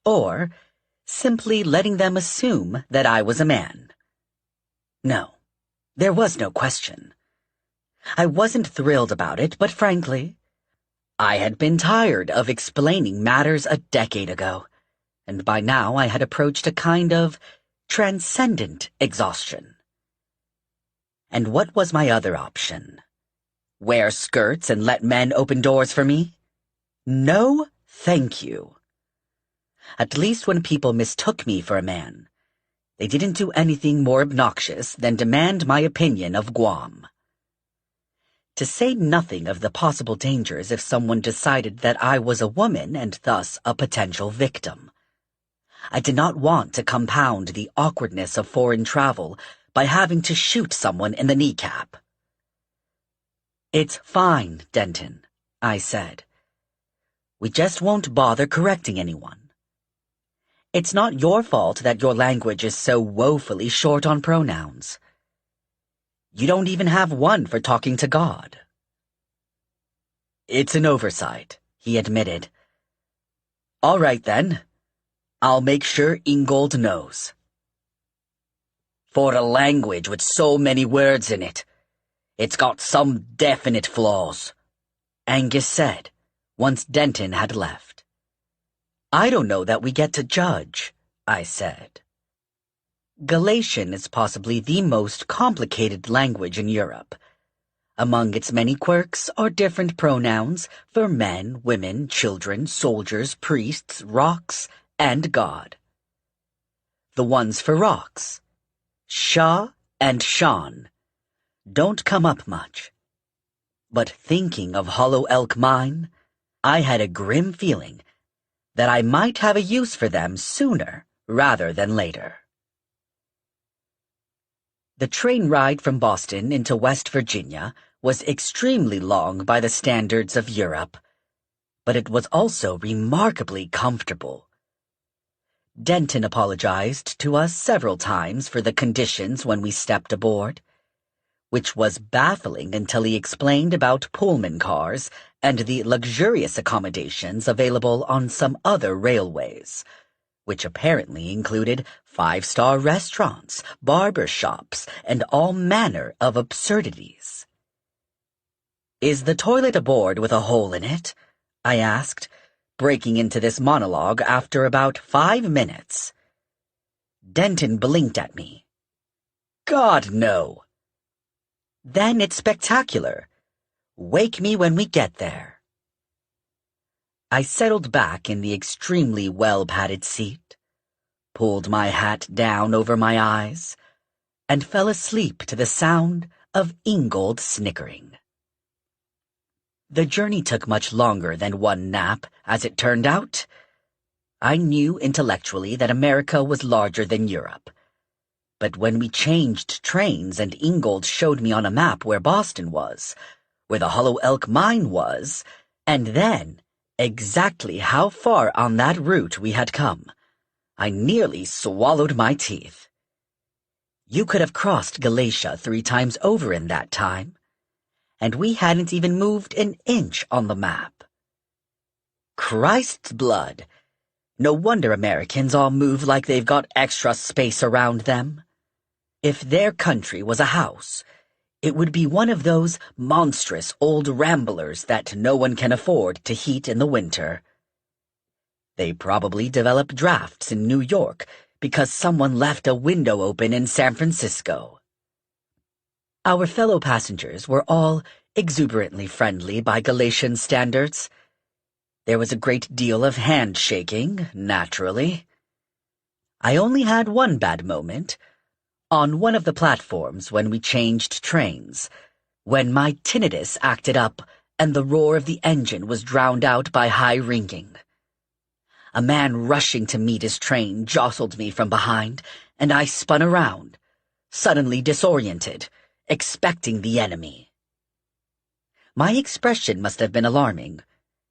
or simply letting them assume that I was a man. No, there was no question. I wasn't thrilled about it, but frankly, I had been tired of explaining matters a decade ago, and by now I had approached a kind of transcendent exhaustion. And what was my other option? Wear skirts and let men open doors for me? No, thank you. At least when people mistook me for a man, they didn't do anything more obnoxious than demand my opinion of Guam. To say nothing of the possible dangers if someone decided that I was a woman and thus a potential victim. I did not want to compound the awkwardness of foreign travel by having to shoot someone in the kneecap. It's fine, Denton, I said. We just won't bother correcting anyone. It's not your fault that your language is so woefully short on pronouns. You don't even have one for talking to God. It's an oversight, he admitted. All right, then. I'll make sure Ingold knows. For a language with so many words in it, it's got some definite flaws, Angus said, once Denton had left. I don't know that we get to judge, I said. Galatian is possibly the most complicated language in Europe. Among its many quirks are different pronouns for men, women, children, soldiers, priests, rocks, and God. The ones for rocks, Shah and Shan, don't come up much. But thinking of Hollow Elk Mine, I had a grim feeling that I might have a use for them sooner rather than later. The train ride from Boston into West Virginia was extremely long by the standards of Europe, but it was also remarkably comfortable. Denton apologized to us several times for the conditions when we stepped aboard, which was baffling until he explained about Pullman cars and the luxurious accommodations available on some other railways, which apparently included 5-star restaurants, barber shops, and all manner of absurdities. Is the toilet aboard with a hole in it? I asked, breaking into this monologue after about 5 minutes. Denton blinked at me. God, no. Then it's spectacular. Wake me when we get there. I settled back in the extremely well-padded seat, pulled my hat down over my eyes, and fell asleep to the sound of Ingold snickering. The journey took much longer than one nap, as it turned out. I knew intellectually that America was larger than Europe. But when we changed trains and Ingold showed me on a map where Boston was, where the Hollow Elk Mine was, and then exactly how far on that route we had come, I nearly swallowed my teeth. You could have crossed Galatia 3 times over in that time, and we hadn't even moved an inch on the map. Christ's blood! No wonder Americans all move like they've got extra space around them. If their country was a house, it would be one of those monstrous old ramblers that no one can afford to heat in the winter. They probably develop drafts in New York because someone left a window open in San Francisco. Our fellow passengers were all exuberantly friendly by Galatian standards. There was a great deal of handshaking, naturally. I only had one bad moment, On one of the platforms when we changed trains, when my tinnitus acted up and the roar of the engine was drowned out by high ringing. A man rushing to meet his train jostled me from behind, and I spun around, suddenly disoriented, expecting the enemy. My expression must have been alarming,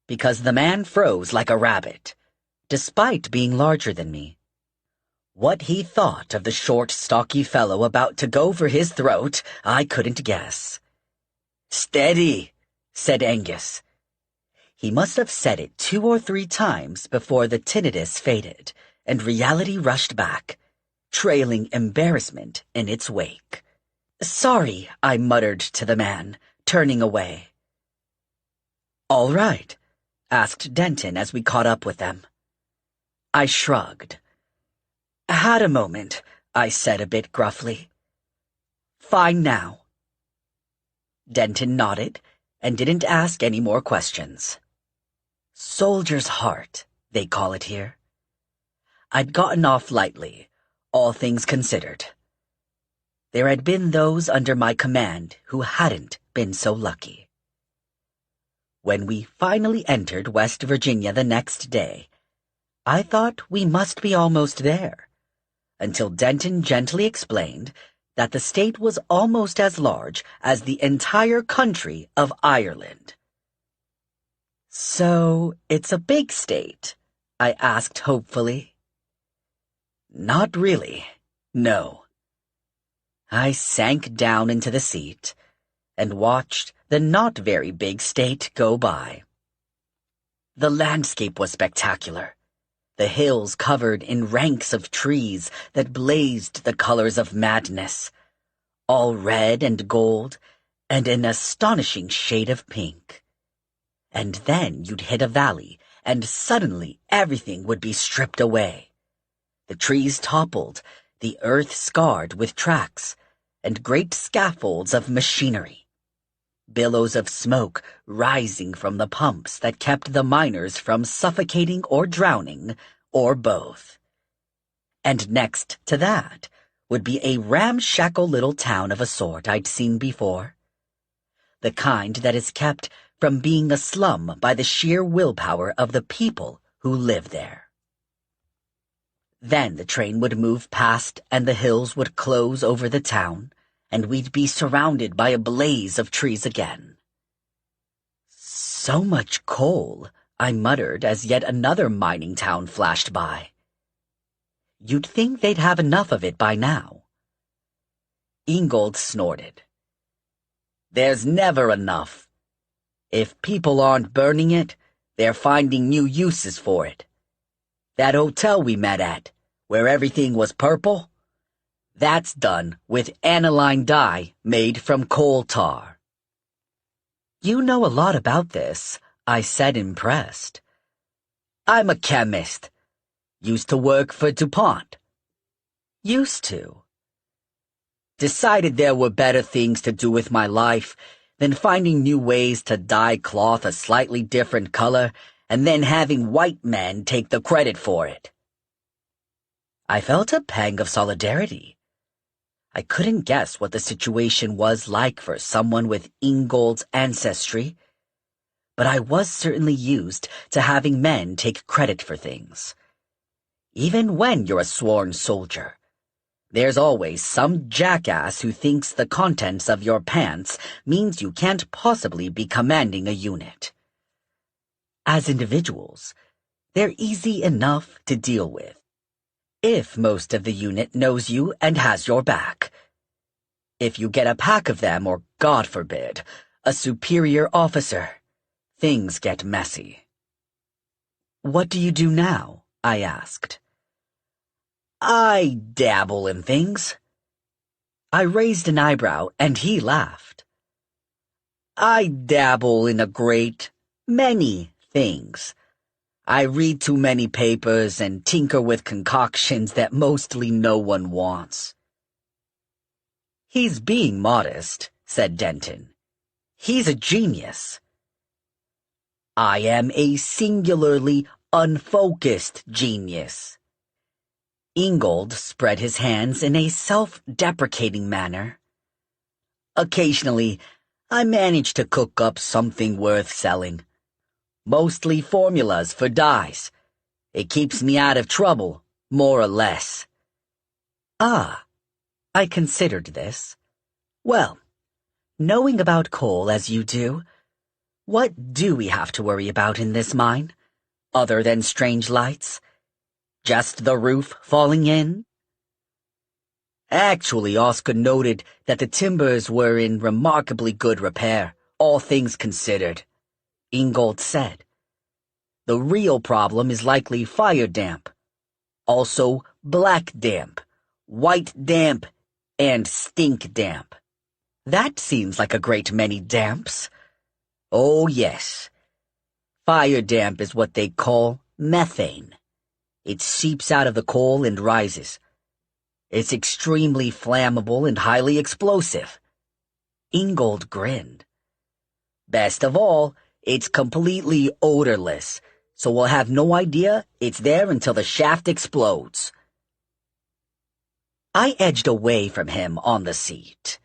because the man froze like a rabbit, despite being larger than me. What he thought of the short, stocky fellow about to go for his throat, I couldn't guess. "Steady," said Angus. He must have said it 2 or 3 times before the tinnitus faded, and reality rushed back, trailing embarrassment in its wake. "Sorry," I muttered to the man, turning away. "All right?" asked Denton as we caught up with them. I shrugged. "Had a moment," I said a bit gruffly. "Fine now." Denton nodded and didn't ask any more questions. Soldier's heart, they call it here. I'd gotten off lightly, all things considered. There had been those under my command who hadn't been so lucky. When we finally entered West Virginia the next day, I thought we must be almost there, until Denton gently explained that the state was almost as large as the entire country of Ireland. "So, it's a big state?" I asked hopefully. "Not really, no." I sank down into the seat and watched the not very big state go by. The landscape was spectacular. The hills covered in ranks of trees that blazed the colors of madness, all red and gold and an astonishing shade of pink. And then you'd hit a valley, and suddenly everything would be stripped away. The trees toppled, the earth scarred with tracks, and great scaffolds of machinery. Billows of smoke rising from the pumps that kept the miners from suffocating or drowning, or both. And next to that would be a ramshackle little town of a sort I'd seen before. The kind that is kept from being a slum by the sheer willpower of the people who live there. Then the train would move past and the hills would close over the town, and we'd be surrounded by a blaze of trees again. "So much coal," I muttered as yet another mining town flashed by. "You'd think they'd have enough of it by now." Ingold snorted. "There's never enough. If people aren't burning it, they're finding new uses for it. That hotel we met at, where everything was purple, that's done with aniline dye made from coal tar." "You know a lot about this," I said, impressed. "I'm a chemist. Used to work for DuPont." "Used to?" "Decided there were better things to do with my life than finding new ways to dye cloth a slightly different color and then having white men take the credit for it." I felt a pang of solidarity. I couldn't guess what the situation was like for someone with Ingold's ancestry, but I was certainly used to having men take credit for things. Even when you're a sworn soldier, there's always some jackass who thinks the contents of your pants means you can't possibly be commanding a unit. As individuals, they're easy enough to deal with, if most of the unit knows you and has your back. If you get a pack of them, or, God forbid, a superior officer, things get messy. "What do you do now?" I asked. "I dabble in things." I raised an eyebrow, and he laughed. "I dabble in a great many things. I read too many papers and tinker with concoctions that mostly no one wants." "He's being modest," said Denton. "He's a genius." "I am a singularly unfocused genius." Ingold spread his hands in a self-deprecating manner. Occasionally, I manage to cook up something worth selling. Mostly formulas for dyes. It keeps me out of trouble, more or less. Ah, I considered this. Well, knowing about coal as you do, what do we have to worry about in this mine, other than strange lights? Just the roof falling in? Actually, Oscar noted that the timbers were in remarkably good repair, all things considered. Ingold said. The real problem is likely fire damp. Also, black damp, white damp, and stink damp. That seems like a great many damps. Oh, yes. Fire damp is what they call methane. It seeps out of the coal and rises. It's extremely flammable and highly explosive. Ingold grinned. Best of all, it's completely odorless, so we'll have no idea it's there until the shaft explodes. I edged away from him on the seat.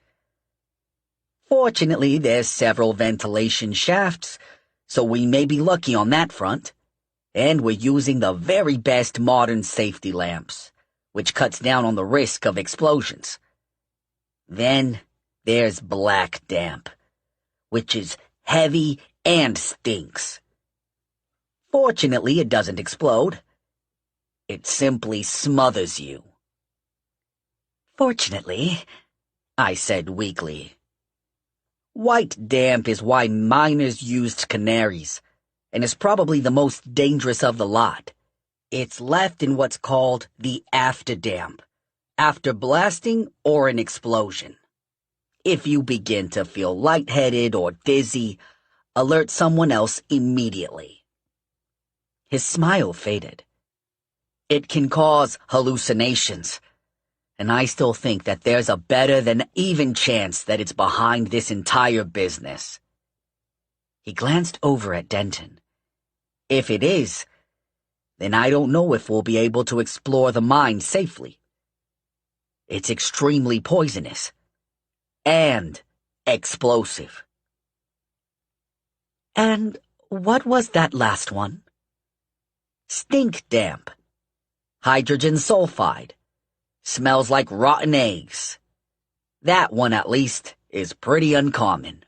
Fortunately, there's several ventilation shafts, so we may be lucky on that front. And we're using the very best modern safety lamps, which cuts down on the risk of explosions. Then there's black damp, which is heavy and stinks. Fortunately, it doesn't explode. It simply smothers you. Fortunately, I said weakly. White damp is why miners used canaries, and is probably the most dangerous of the lot. It's left in what's called the afterdamp, after blasting or an explosion. If you begin to feel lightheaded or dizzy, alert someone else immediately. His smile faded. It can cause hallucinations, and I still think that there's a better than even chance that it's behind this entire business. He glanced over at Denton. If it is, then I don't know if we'll be able to explore the mine safely. It's extremely poisonous and explosive. And what was that last one? Stink damp. Hydrogen sulfide. Smells like rotten eggs. That one, at least, is pretty uncommon.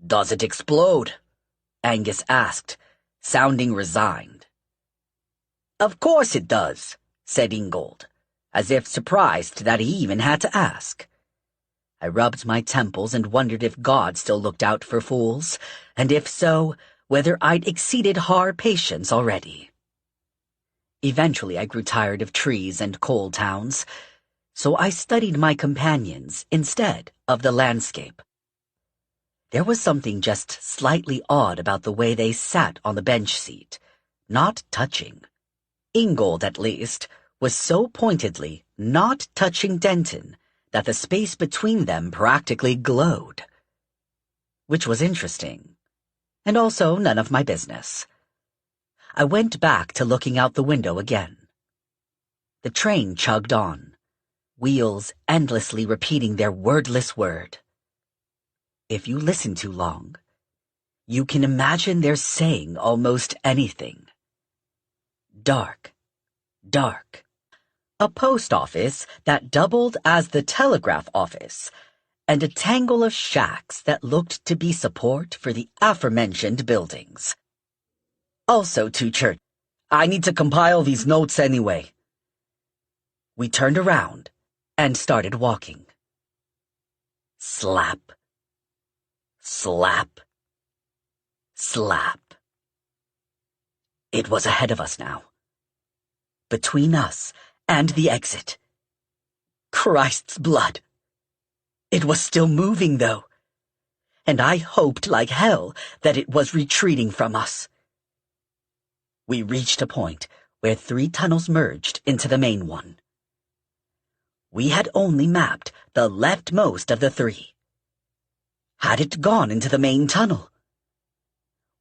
Does it explode? Angus asked, sounding resigned. Of course it does, said Ingold, as if surprised that he even had to ask. I rubbed my temples and wondered if God still looked out for fools, and if so, whether I'd exceeded hard patience already. Eventually I grew tired of trees and coal towns, so I studied my companions instead of the landscape. There was something just slightly odd about the way they sat on the bench seat, not touching. Ingold, at least, was so pointedly not touching Denton that the space between them practically glowed. Which was interesting, and also none of my business. I went back to looking out the window again. The train chugged on, wheels endlessly repeating their wordless word. If you listen too long, you can imagine they're saying almost anything. Dark, dark. A post office that doubled as the telegraph office, and a tangle of shacks that looked to be support for the aforementioned buildings. Also to church. I need to compile these notes anyway. We turned around and started walking. Slap. Slap. Slap. It was ahead of us now. Between us and the exit. Christ's blood. It was still moving, though, and I hoped like hell that it was retreating from us. We reached a point where 3 tunnels merged into the main one. We had only mapped the leftmost of the 3. Had it gone into the main tunnel?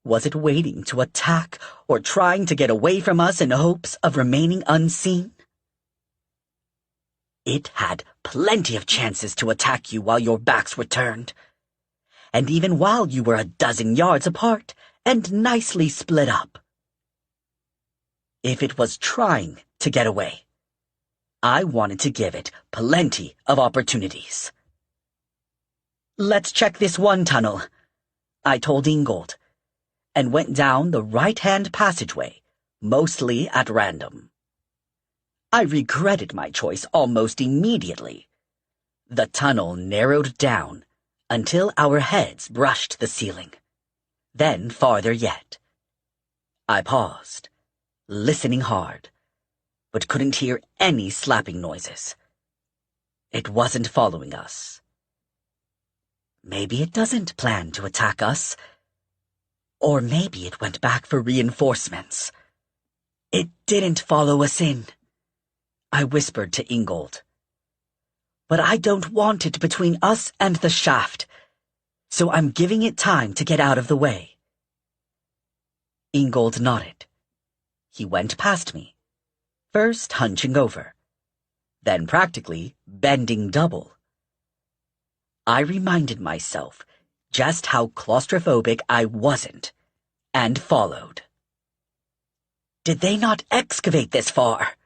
Was it waiting to attack or trying to get away from us in hopes of remaining unseen? It had plenty of chances to attack you while your backs were turned, and even while you were a dozen yards apart and nicely split up. If it was trying to get away, I wanted to give it plenty of opportunities. "Let's check this one tunnel," I told Ingold, and went down the right-hand passageway, mostly at random. I regretted my choice almost immediately. The tunnel narrowed down until our heads brushed the ceiling, then farther yet. I paused, listening hard, but couldn't hear any slapping noises. It wasn't following us. Maybe it doesn't plan to attack us. Or maybe it went back for reinforcements. It didn't follow us in, I whispered to Ingold. But I don't want it between us and the shaft, so I'm giving it time to get out of the way. Ingold nodded. He went past me, first hunching over, then practically bending double. I reminded myself just how claustrophobic I wasn't, and followed. "Did they not excavate this far?"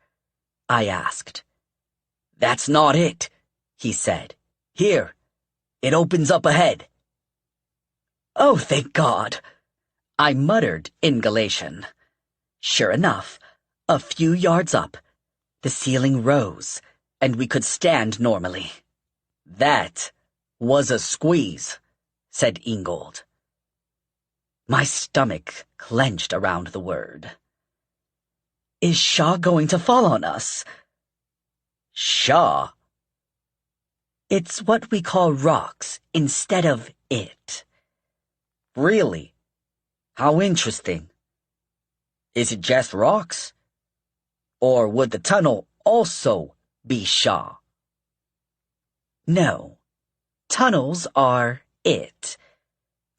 I asked. "That's not it," he said. "Here, it opens up ahead." "Oh, thank God," I muttered in Galatian. Sure enough, a few yards up, the ceiling rose, and we could stand normally. "That was a squeeze," said Ingold. My stomach clenched around the word. "Is Shaw going to fall on us?" "Shaw?" "It's what we call rocks instead of it." "Really? How interesting. Is it just rocks? Or would the tunnel also be Shaw?" "No. Tunnels are it.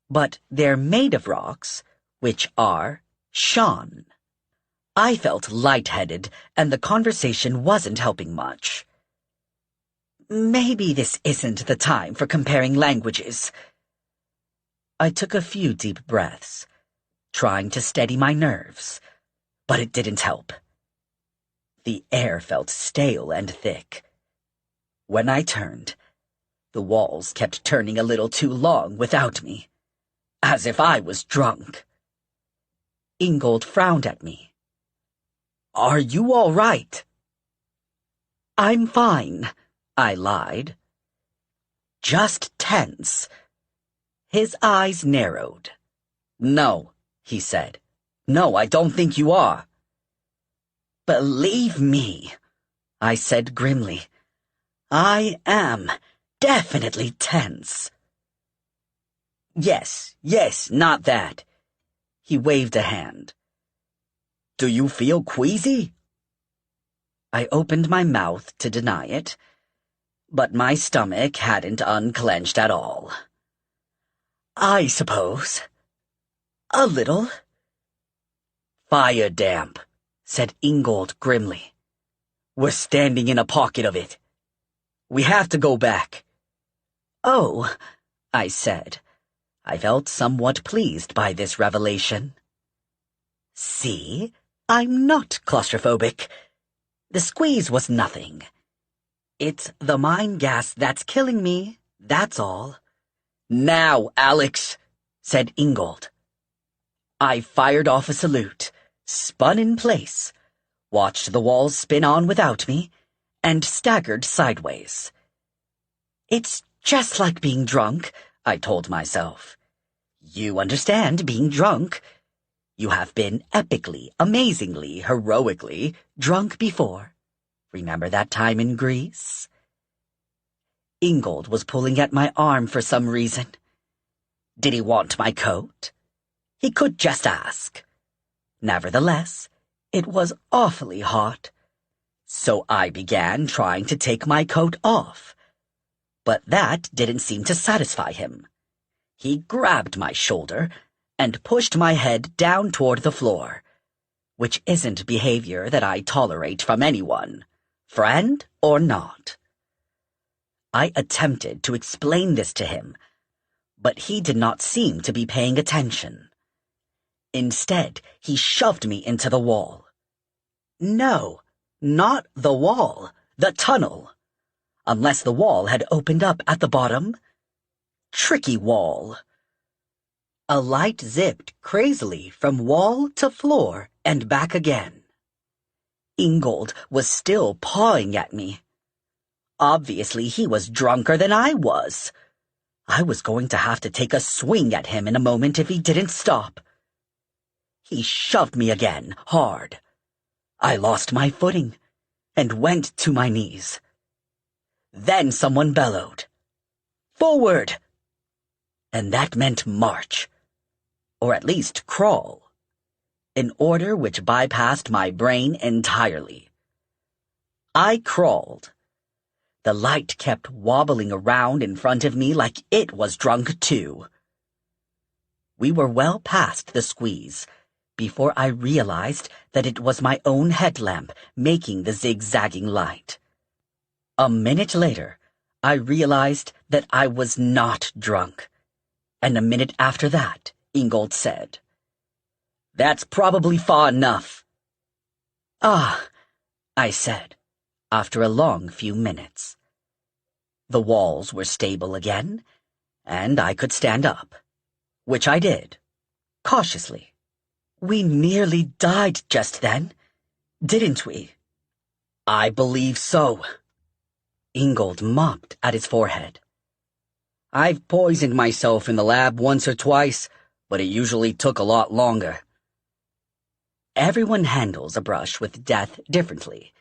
But they're made of rocks, which are Sean." I felt lightheaded, and the conversation wasn't helping much. Maybe this isn't the time for comparing languages. I took a few deep breaths, trying to steady my nerves, but it didn't help. The air felt stale and thick. When I turned, the walls kept turning a little too long without me, as if I was drunk. Ingold frowned at me. "Are you all right?" "I'm fine," I lied. "Just tense." His eyes narrowed. "No," he said. "No, I don't think you are." "Believe me," I said grimly. "I am definitely tense." Yes, not that." He waved a hand. "Do you feel queasy?" I opened my mouth to deny it, but my stomach hadn't unclenched at all. "I suppose. A little." "Fire damp," said Ingold grimly. "We're standing in a pocket of it. We have to go back." "Oh," I said. I felt somewhat pleased by this revelation. "See? I'm not claustrophobic. The squeeze was nothing. It's the mind gas that's killing me, that's all." "Now, Alex," said Ingold. I fired off a salute, spun in place, watched the walls spin on without me, and staggered sideways. "It's just like being drunk," I told myself. "You understand being drunk. You have been epically, amazingly, heroically drunk before. Remember that time in Greece?" Ingold was pulling at my arm for some reason. Did he want my coat? He could just ask. Nevertheless, it was awfully hot, so I began trying to take my coat off. But that didn't seem to satisfy him. He grabbed my shoulder and pushed my head down toward the floor, which isn't behavior that I tolerate from anyone, friend or not. I attempted to explain this to him, but he did not seem to be paying attention. Instead, he shoved me into the wall. No, not the wall, the tunnel. Unless the wall had opened up at the bottom. Tricky wall. A light zipped crazily from wall to floor and back again. Ingold was still pawing at me. Obviously, he was drunker than I was. I was going to have to take a swing at him in a moment if he didn't stop. He shoved me again, hard. I lost my footing and went to my knees. Then someone bellowed, "Forward!" And that meant march, or at least crawl, an order which bypassed my brain entirely. I crawled. The light kept wobbling around in front of me like it was drunk too. We were well past the squeeze before I realized that it was my own headlamp making the zigzagging light. A minute later, I realized that I was not drunk, and a minute after that, Ingold said, "That's probably far enough." "Ah," I said, after a long few minutes. The walls were stable again, and I could stand up, which I did, cautiously. We nearly died just then, didn't we? "I believe so." Ingold mopped at his forehead. "I've poisoned myself in the lab once or twice, but it usually took a lot longer." Everyone handles a brush with death differently.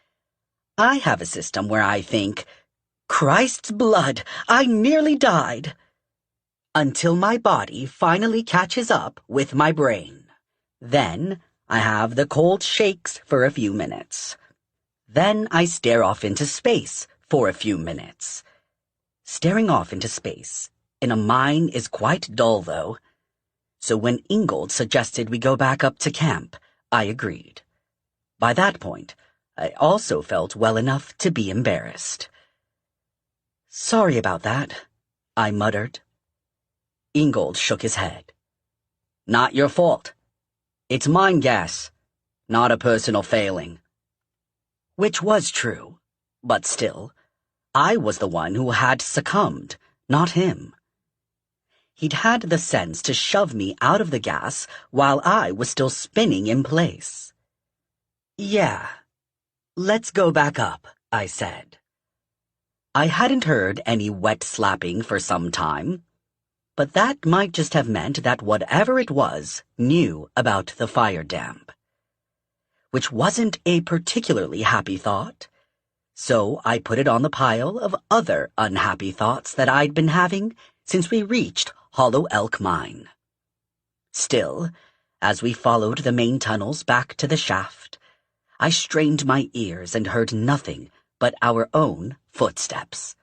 I have a system where I think, "Christ's blood, I nearly died," until my body finally catches up with my brain. Then I have the cold shakes for a few minutes. Then I stare off into space for a few minutes. Staring off into space in a mine is quite dull, though. So when Ingold suggested we go back up to camp, I agreed. By that point, I also felt well enough to be embarrassed. "Sorry about that," I muttered. Ingold shook his head. "Not your fault. It's mind gas, not a personal failing." Which was true, but still, I was the one who had succumbed, not him. He'd had the sense to shove me out of the gas while I was still spinning in place. "Yeah, let's go back up," I said. I hadn't heard any wet slapping for some time, but that might just have meant that whatever it was knew about the fire damp. Which wasn't a particularly happy thought, so I put it on the pile of other unhappy thoughts that I'd been having since we reached Hollow Elk Mine. Still, as we followed the main tunnels back to the shaft, I strained my ears and heard nothing but our own footsteps.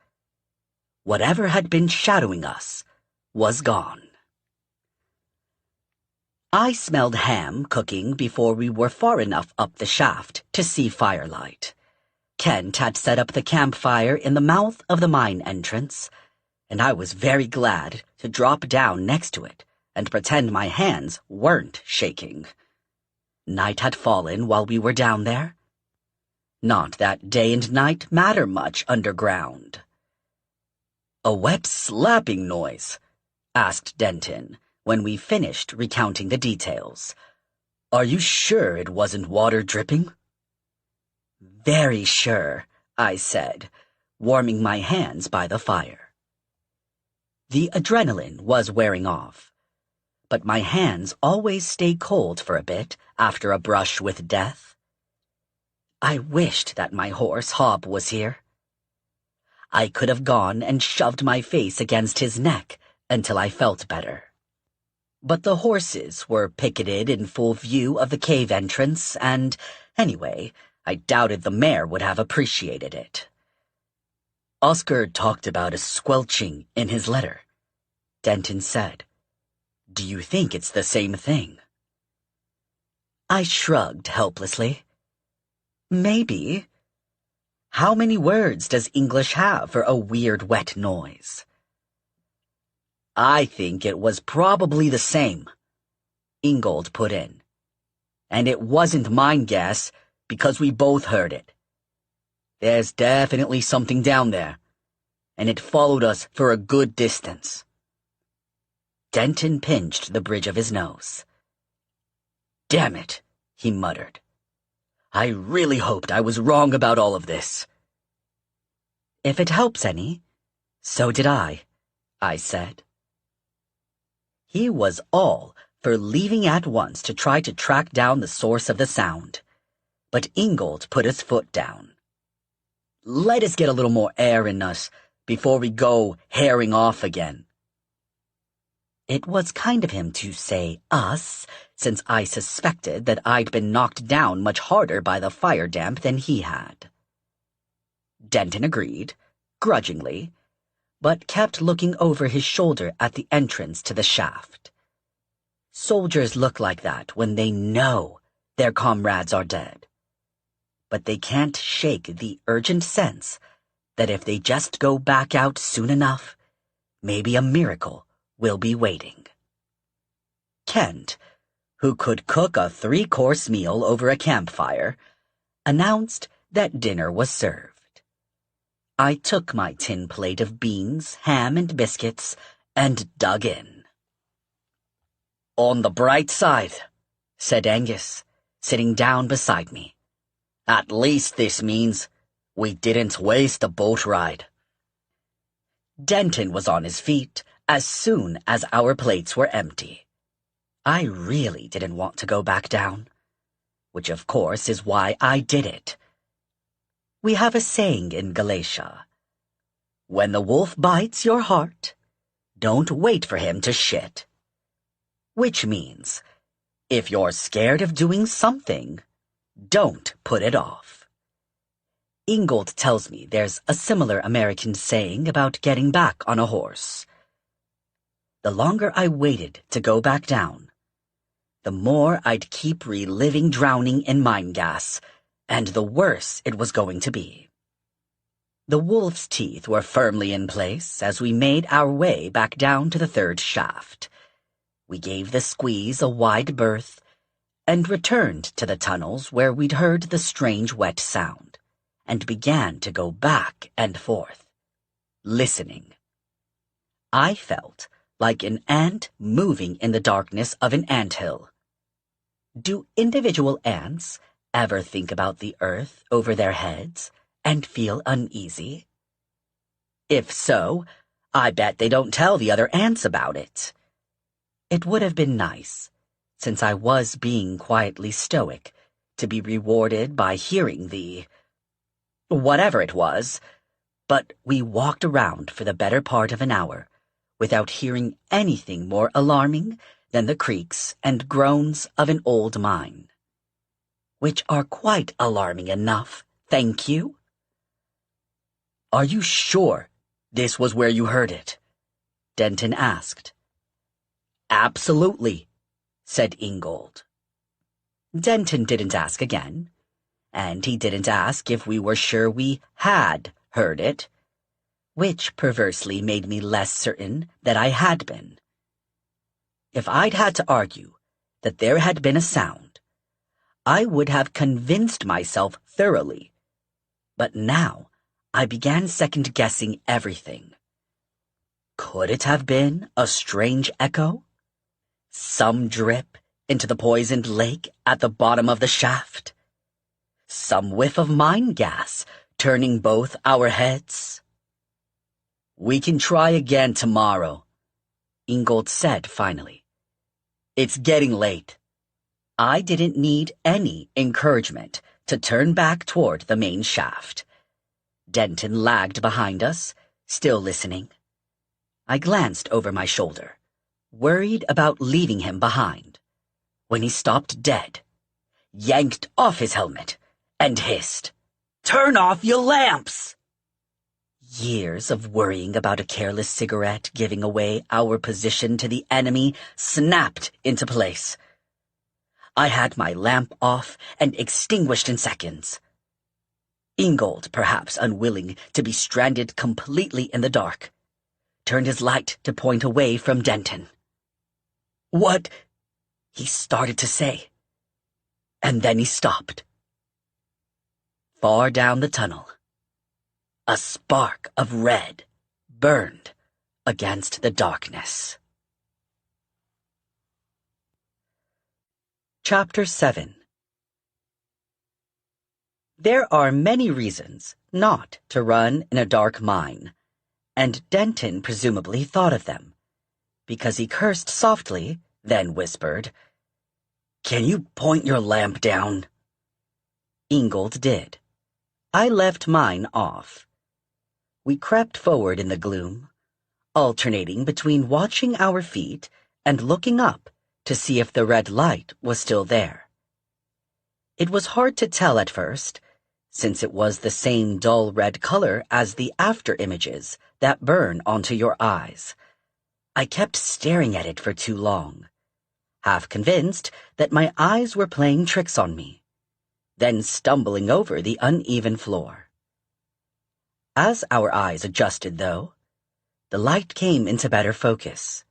Whatever had been shadowing us was gone. I smelled ham cooking before we were far enough up the shaft to see firelight. Kent had set up the campfire in the mouth of the mine entrance, and I was very glad to drop down next to it and pretend my hands weren't shaking. Night had fallen while we were down there. Not that day and night matter much underground. "A wet slapping noise?" asked Denton when we finished recounting the details. "Are you sure it wasn't water dripping?" "Very sure," I said, warming my hands by the fire. The adrenaline was wearing off, but my hands always stay cold for a bit after a brush with death. I wished that my horse Hob was here. I could have gone and shoved my face against his neck until I felt better. But the horses were picketed in full view of the cave entrance, and, anyway, I doubted the mare would have appreciated it. "Oscar talked about a squelching in his letter," Denton said. do you think it's the same thing? I shrugged helplessly. Maybe. How many words does English have for a weird wet noise? I think it was probably the same, Ingold put in. And it wasn't mine guess because we both heard it. There's definitely something down there, and it followed us for a good distance. Denton pinched the bridge of his nose. Damn it, he muttered. I really hoped I was wrong about all of this. If it helps any, so did I said. He was all for leaving at once to try to track down the source of the sound, but Ingold put his foot down. Let us get a little more air in us before we go herring off again. It was kind of him to say us, since I suspected that I'd been knocked down much harder by the fire damp than he had. Denton agreed, grudgingly, but kept looking over his shoulder at the entrance to the shaft. Soldiers look like that when they know their comrades are dead. But they can't shake the urgent sense that if they just go back out soon enough, maybe a miracle will be waiting. Kent, who could cook a 3-course meal over a campfire, announced that dinner was served. I took my tin plate of beans, ham, and biscuits and dug in. On the bright side, said Angus, sitting down beside me. At least this means we didn't waste a boat ride. Denton was on his feet as soon as our plates were empty. I really didn't want to go back down, which of course is why I did it. We have a saying in Galatia. When the wolf bites your heart, don't wait for him to shit. Which means, if you're scared of doing something, don't put it off. Ingold tells me there's a similar American saying about getting back on a horse. The longer I waited to go back down, the more I'd keep reliving drowning in mine gas, and the worse it was going to be. The wolf's teeth were firmly in place as we made our way back down to the 3rd shaft. We gave the squeeze a wide berth and returned to the tunnels where we'd heard the strange wet sound, and began to go back and forth, listening. I felt like an ant moving in the darkness of an anthill. Do individual ants ever think about the earth over their heads and feel uneasy? If so, I bet they don't tell the other ants about it. It would have been nice, since I was being quietly stoic, to be rewarded by hearing the whatever it was, but we walked around for the better part of an hour without hearing anything more alarming than the creaks and groans of an old mine. Which are quite alarming enough, thank you. Are you sure this was where you heard it? Denton asked. Absolutely, said Ingold. Denton didn't ask again, and he didn't ask if we were sure we had heard it, which perversely made me less certain that I had been. If I'd had to argue that there had been a sound, I would have convinced myself thoroughly, but now I began second-guessing everything. Could it have been a strange echo? Some drip into the poisoned lake at the bottom of the shaft? Some whiff of mine gas turning both our heads? We can try again tomorrow, Ingold said finally. It's getting late. I didn't need any encouragement to turn back toward the main shaft. Denton lagged behind us, still listening. I glanced over my shoulder, worried about leaving him behind, when he stopped dead, yanked off his helmet, and hissed, "Turn off your lamps!" Years of worrying about a careless cigarette giving away our position to the enemy snapped into place. I had my lamp off and extinguished in seconds. Ingold, perhaps unwilling to be stranded completely in the dark, turned his light to point away from Denton. "What?" he started to say, and then he stopped. Far down the tunnel, a spark of red burned against the darkness. Chapter 7. There are many reasons not to run in a dark mine, and Denton presumably thought of them, because he cursed softly, then whispered, "Can you point your lamp down?" Ingold did. I left mine off. We crept forward in the gloom, alternating between watching our feet and looking up to see if the red light was still there. It was hard to tell at first, since it was the same dull red color as the after images that burn onto your eyes. I kept staring at it for too long, half convinced that my eyes were playing tricks on me, then stumbling over the uneven floor. As our eyes adjusted, though, the light came into better focus.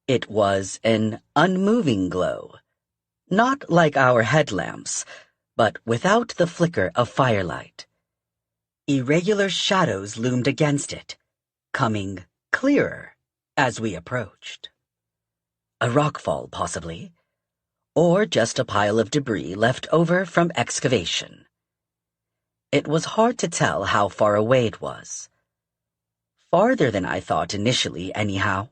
It was an unmoving glow, not like our headlamps, but without the flicker of firelight. Irregular shadows loomed against it, coming clearer as we approached. A rockfall, possibly, or just a pile of debris left over from excavation. It was hard to tell how far away it was. Farther than I thought initially, anyhow.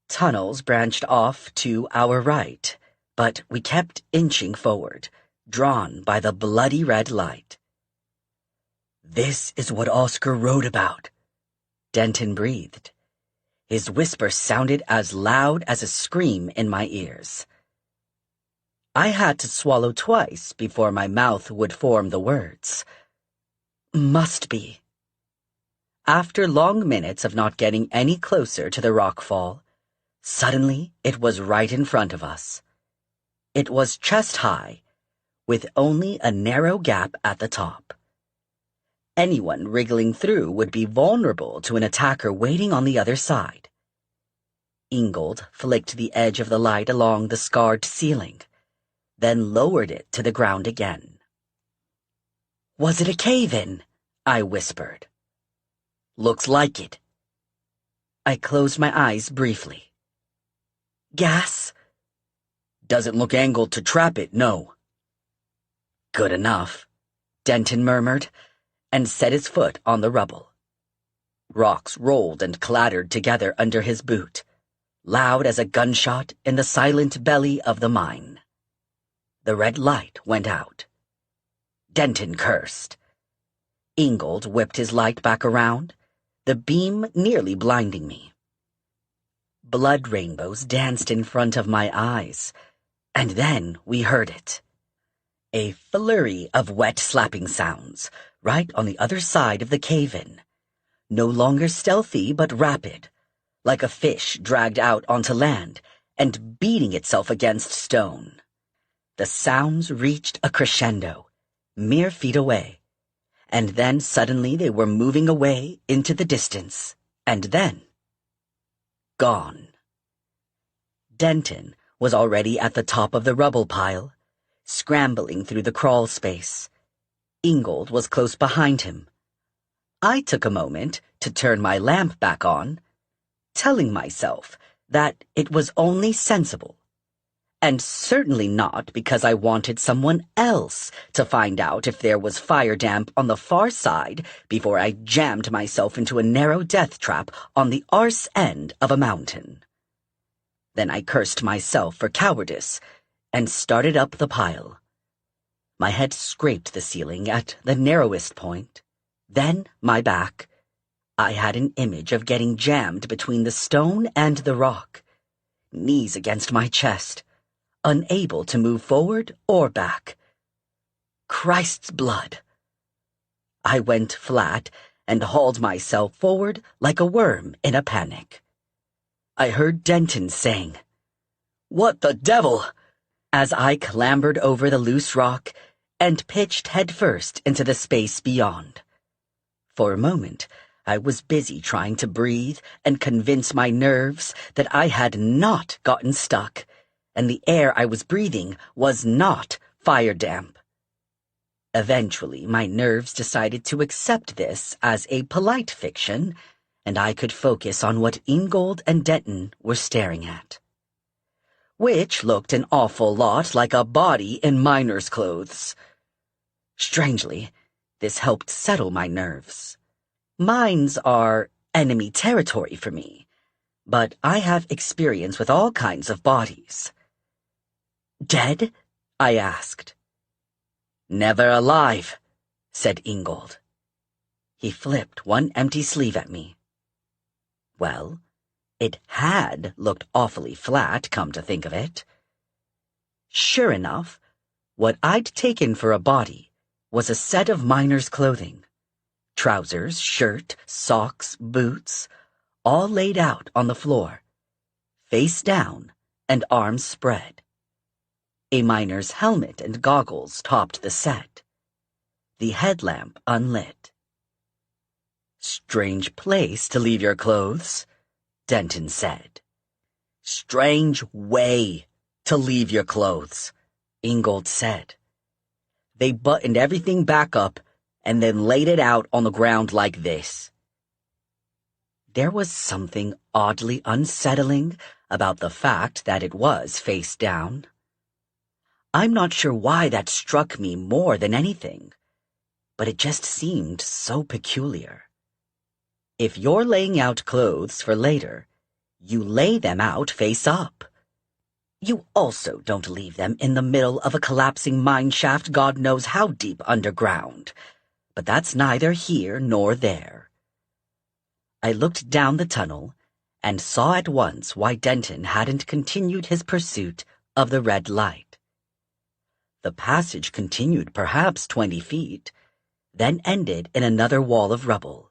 Tunnels branched off to our right, but we kept inching forward, drawn by the bloody red light. "This is what Oscar wrote about," Denton breathed. His whisper sounded as loud as a scream in my ears. I had to swallow twice before my mouth would form the words. Must be. After long minutes of not getting any closer to the rockfall, suddenly it was right in front of us. It was chest high, with only a narrow gap at the top. Anyone wriggling through would be vulnerable to an attacker waiting on the other side. Ingold flicked the edge of the light along the scarred ceiling, then lowered it to the ground again. "Was it a cave-in?" I whispered. "Looks like it." I closed my eyes briefly. "Gas?" "Doesn't look angled to trap it, no." "Good enough," Denton murmured, and set his foot on the rubble. Rocks rolled and clattered together under his boot, loud as a gunshot in the silent belly of the mine. The red light went out. Denton cursed. Ingold whipped his light back around, the beam nearly blinding me. Blood rainbows danced in front of my eyes, and then we heard it. A flurry of wet slapping sounds, right on the other side of the cave-in. No longer stealthy, but rapid, like a fish dragged out onto land and beating itself against stone. The sounds reached a crescendo, mere feet away, and then suddenly they were moving away into the distance, and then gone. Denton was already at the top of the rubble pile, scrambling through the crawl space. Ingold was close behind him. I took a moment to turn my lamp back on, telling myself that it was only sensible, and certainly not because I wanted someone else to find out if there was fire damp on the far side before I jammed myself into a narrow death trap on the arse end of a mountain. Then I cursed myself for cowardice and started up the pile. My head scraped the ceiling at the narrowest point, then my back. I had an image of getting jammed between the stone and the rock, knees against my chest, unable to move forward or back. Christ's blood! I went flat and hauled myself forward like a worm in a panic. I heard Denton saying, "What the devil?" as I clambered over the loose rock and pitched headfirst into the space beyond. For a moment, I was busy trying to breathe and convince my nerves that I had not gotten stuck, and the air I was breathing was not fire damp. Eventually, my nerves decided to accept this as a polite fiction, and I could focus on what Ingold and Denton were staring at, which looked an awful lot like a body in miner's clothes. Strangely, this helped settle my nerves. Mines are enemy territory for me, but I have experience with all kinds of bodies. "Dead?" I asked. "Never alive," said Ingold. He flipped one empty sleeve at me. Well, it had looked awfully flat, come to think of it. Sure enough, what I'd taken for a body was a set of miner's clothing. Trousers, shirt, socks, boots, all laid out on the floor, face down and arms spread. A miner's helmet and goggles topped the set, the headlamp unlit. "Strange place to leave your clothes," Denton said. "Strange way to leave your clothes," Ingold said. "They buttoned everything back up and then laid it out on the ground like this." There was something oddly unsettling about the fact that it was face down. I'm not sure why that struck me more than anything, but it just seemed so peculiar. If you're laying out clothes for later, you lay them out face up. You also don't leave them in the middle of a collapsing mine shaft God knows how deep underground. But that's neither here nor there. I looked down the tunnel and saw at once why Denton hadn't continued his pursuit of the red light. The passage continued perhaps 20 feet, then ended in another wall of rubble.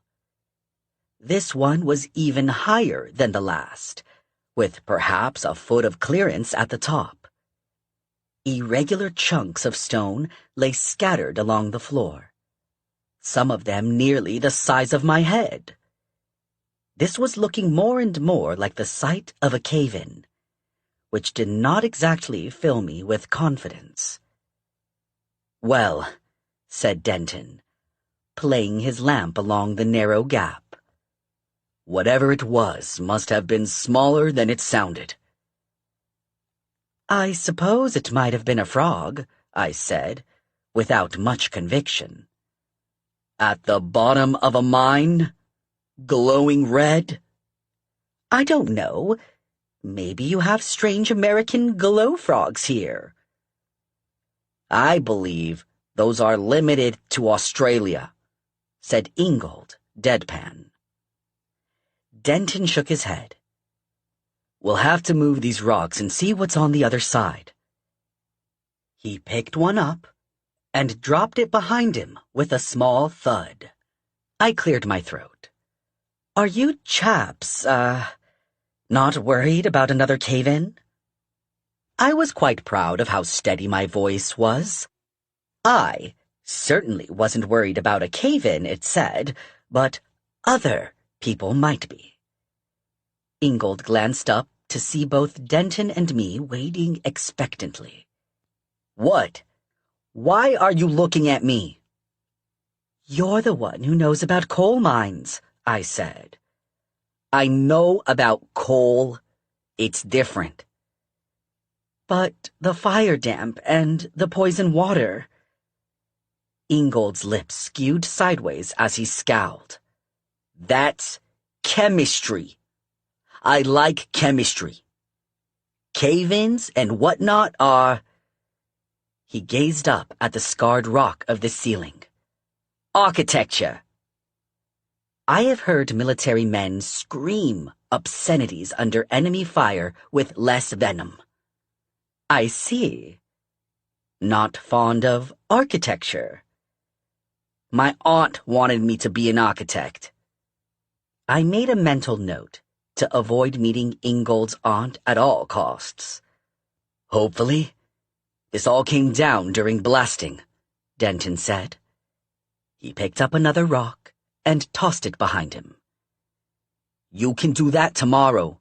This one was even higher than the last, with perhaps a foot of clearance at the top. Irregular chunks of stone lay scattered along the floor, some of them nearly the size of my head. This was looking more and more like the site of a cave-in, which did not exactly fill me with confidence. "Well," said Denton, playing his lamp along the narrow gap, "whatever it was must have been smaller than it sounded." "I suppose it might have been a frog," I said, without much conviction. "At the bottom of a mine? Glowing red?" "I don't know. Maybe you have strange American glow frogs here." "I believe those are limited to Australia," said Ingold, deadpan. Denton shook his head. "We'll have to move these rocks and see what's on the other side." He picked one up and dropped it behind him with a small thud. I cleared my throat. "Are you chaps, not worried about another cave-in?" I was quite proud of how steady my voice was. I certainly wasn't worried about a cave-in, it said, but other people might be. Ingold glanced up to see both Denton and me waiting expectantly. "What? Why are you looking at me?" "You're the one who knows about coal mines," I said. "I know about coal. It's different." "But the fire damp and the poison water." Ingold's lips skewed sideways as he scowled. "That's chemistry. I like chemistry. Cave-ins and whatnot are—" He gazed up at the scarred rock of the ceiling. "Architecture." I have heard military men scream obscenities under enemy fire with less venom. I see. Not fond of architecture. My aunt wanted me to be an architect. I made a mental note to avoid meeting Ingold's aunt at all costs. Hopefully, this all came down during blasting, Denton said. He picked up another rock and tossed it behind him. You can do that tomorrow,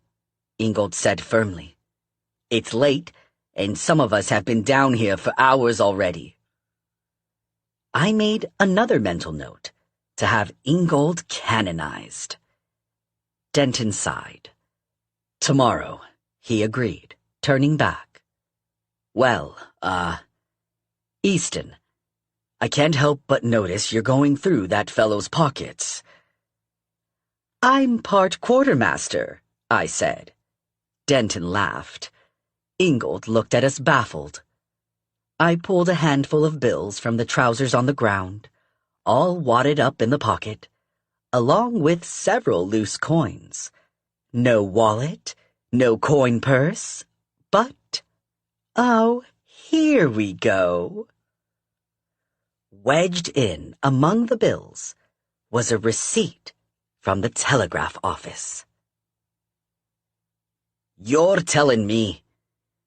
Ingold said firmly. It's late, and some of us have been down here for hours already. I made another mental note to have Ingold canonized. Denton sighed. Tomorrow, he agreed, turning back. Well, Easton, I can't help but notice you're going through that fellow's pockets. I'm part quartermaster, I said. Denton laughed. Ingold looked at us baffled. I pulled a handful of bills from the trousers on the ground, all wadded up in the pocket, along with several loose coins. No wallet, no coin purse, but, oh, here we go. Wedged in among the bills was a receipt from the telegraph office. You're telling me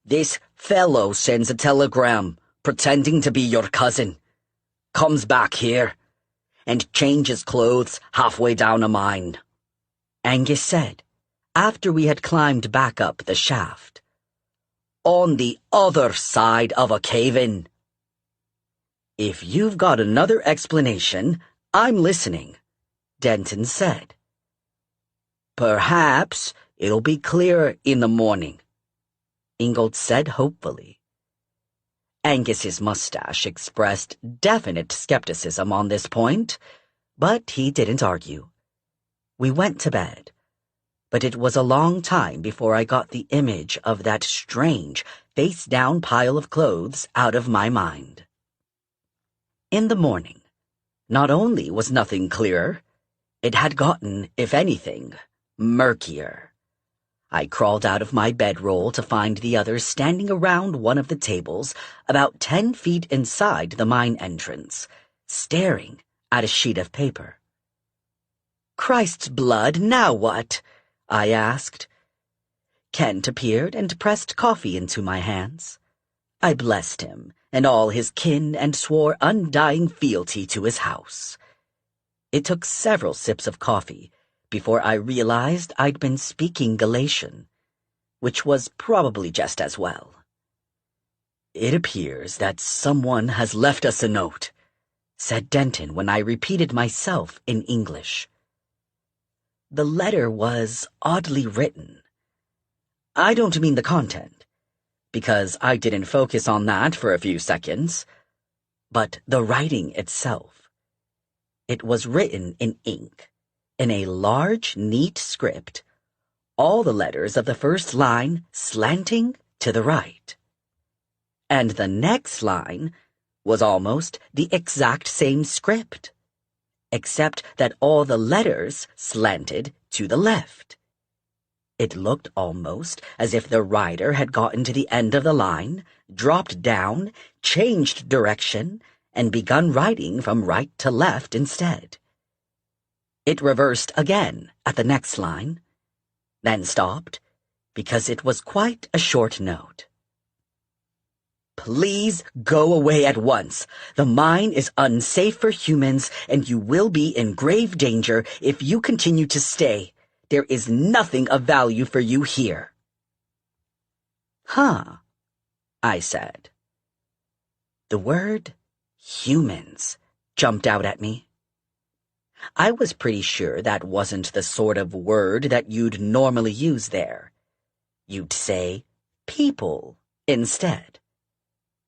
this fellow sends a telegram pretending to be your cousin, comes back here, and changes clothes halfway down a mine, Angus said, after we had climbed back up the shaft. On the other side of a cave-in. If you've got another explanation, I'm listening, Denton said. Perhaps it'll be clearer in the morning, Ingold said hopefully. Angus's mustache expressed definite skepticism on this point, but he didn't argue. We went to bed, but it was a long time before I got the image of that strange, face-down pile of clothes out of my mind. In the morning, not only was nothing clearer, it had gotten, if anything, murkier. I crawled out of my bedroll to find the others standing around one of the tables about 10 feet inside the mine entrance, staring at a sheet of paper. Christ's blood, now what? I asked. Kent appeared and pressed coffee into my hands. I blessed him and all his kin and swore undying fealty to his house. It took several sips of coffee before I realized I'd been speaking Galatian, which was probably just as well. It appears that someone has left us a note, said Denton when I repeated myself in English. The letter was oddly written. I don't mean the content, because I didn't focus on that for a few seconds, but the writing itself. It was written in ink, in a large, neat script, all the letters of the first line slanting to the right. And the next line was almost the exact same script, except that all the letters slanted to the left. It looked almost as if the writer had gotten to the end of the line, dropped down, changed direction, and begun writing from right to left instead. It reversed again at the next line, then stopped, because it was quite a short note. Please go away at once. The mine is unsafe for humans, and you will be in grave danger if you continue to stay. There is nothing of value for you here. Huh, I said. The word humans jumped out at me. I was pretty sure that wasn't the sort of word that you'd normally use there. You'd say people instead.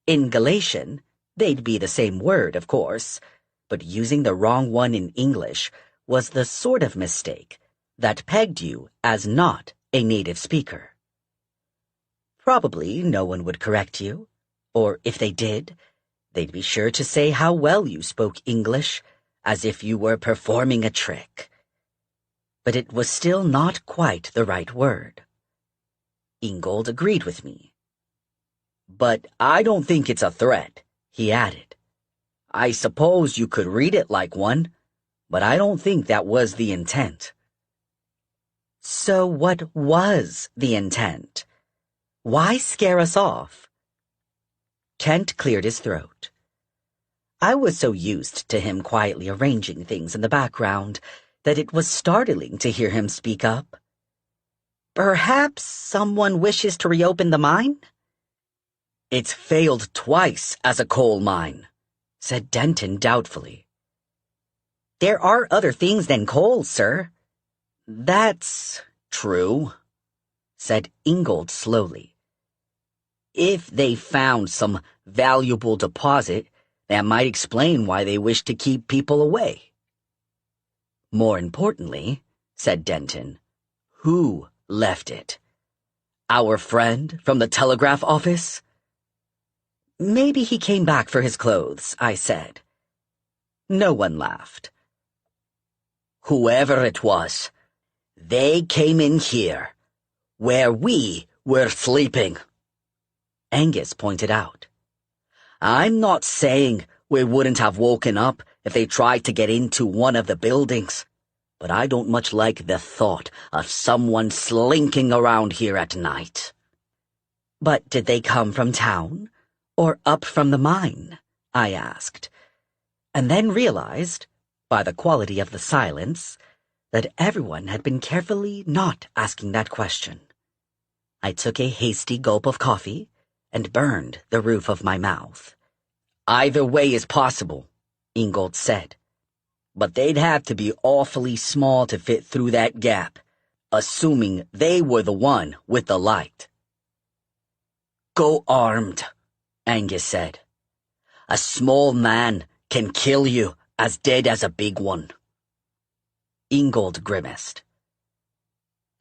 In Galatian, they'd be the same word, of course, but using the wrong one in English was the sort of mistake that pegged you as not a native speaker. Probably no one would correct you, or if they did, they'd be sure to say how well you spoke English, as if you were performing a trick. But it was still not quite the right word. Ingold agreed with me. But I don't think it's a threat, he added. I suppose you could read it like one, but I don't think that was the intent. So what was the intent? Why scare us off? Kent cleared his throat. I was so used to him quietly arranging things in the background that it was startling to hear him speak up. Perhaps someone wishes to reopen the mine? It's failed twice as a coal mine, said Denton doubtfully. There are other things than coal, sir. That's true, said Ingold slowly. If they found some valuable deposit, that might explain why they wish to keep people away. More importantly, said Denton, who left it? Our friend from the telegraph office? Maybe he came back for his clothes, I said. No one laughed. Whoever it was, they came in here, where we were sleeping. Angus pointed out. I'm not saying we wouldn't have woken up if they tried to get into one of the buildings, but I don't much like the thought of someone slinking around here at night. But did they come from town, or up from the mine? I asked, and then realized, by the quality of the silence, that everyone had been carefully not asking that question. I took a hasty gulp of coffee and burned the roof of my mouth. Either way is possible, Ingold said. But they'd have to be awfully small to fit through that gap, assuming they were the one with the light. Go armed, Angus said. A small man can kill you as dead as a big one. Ingold grimaced.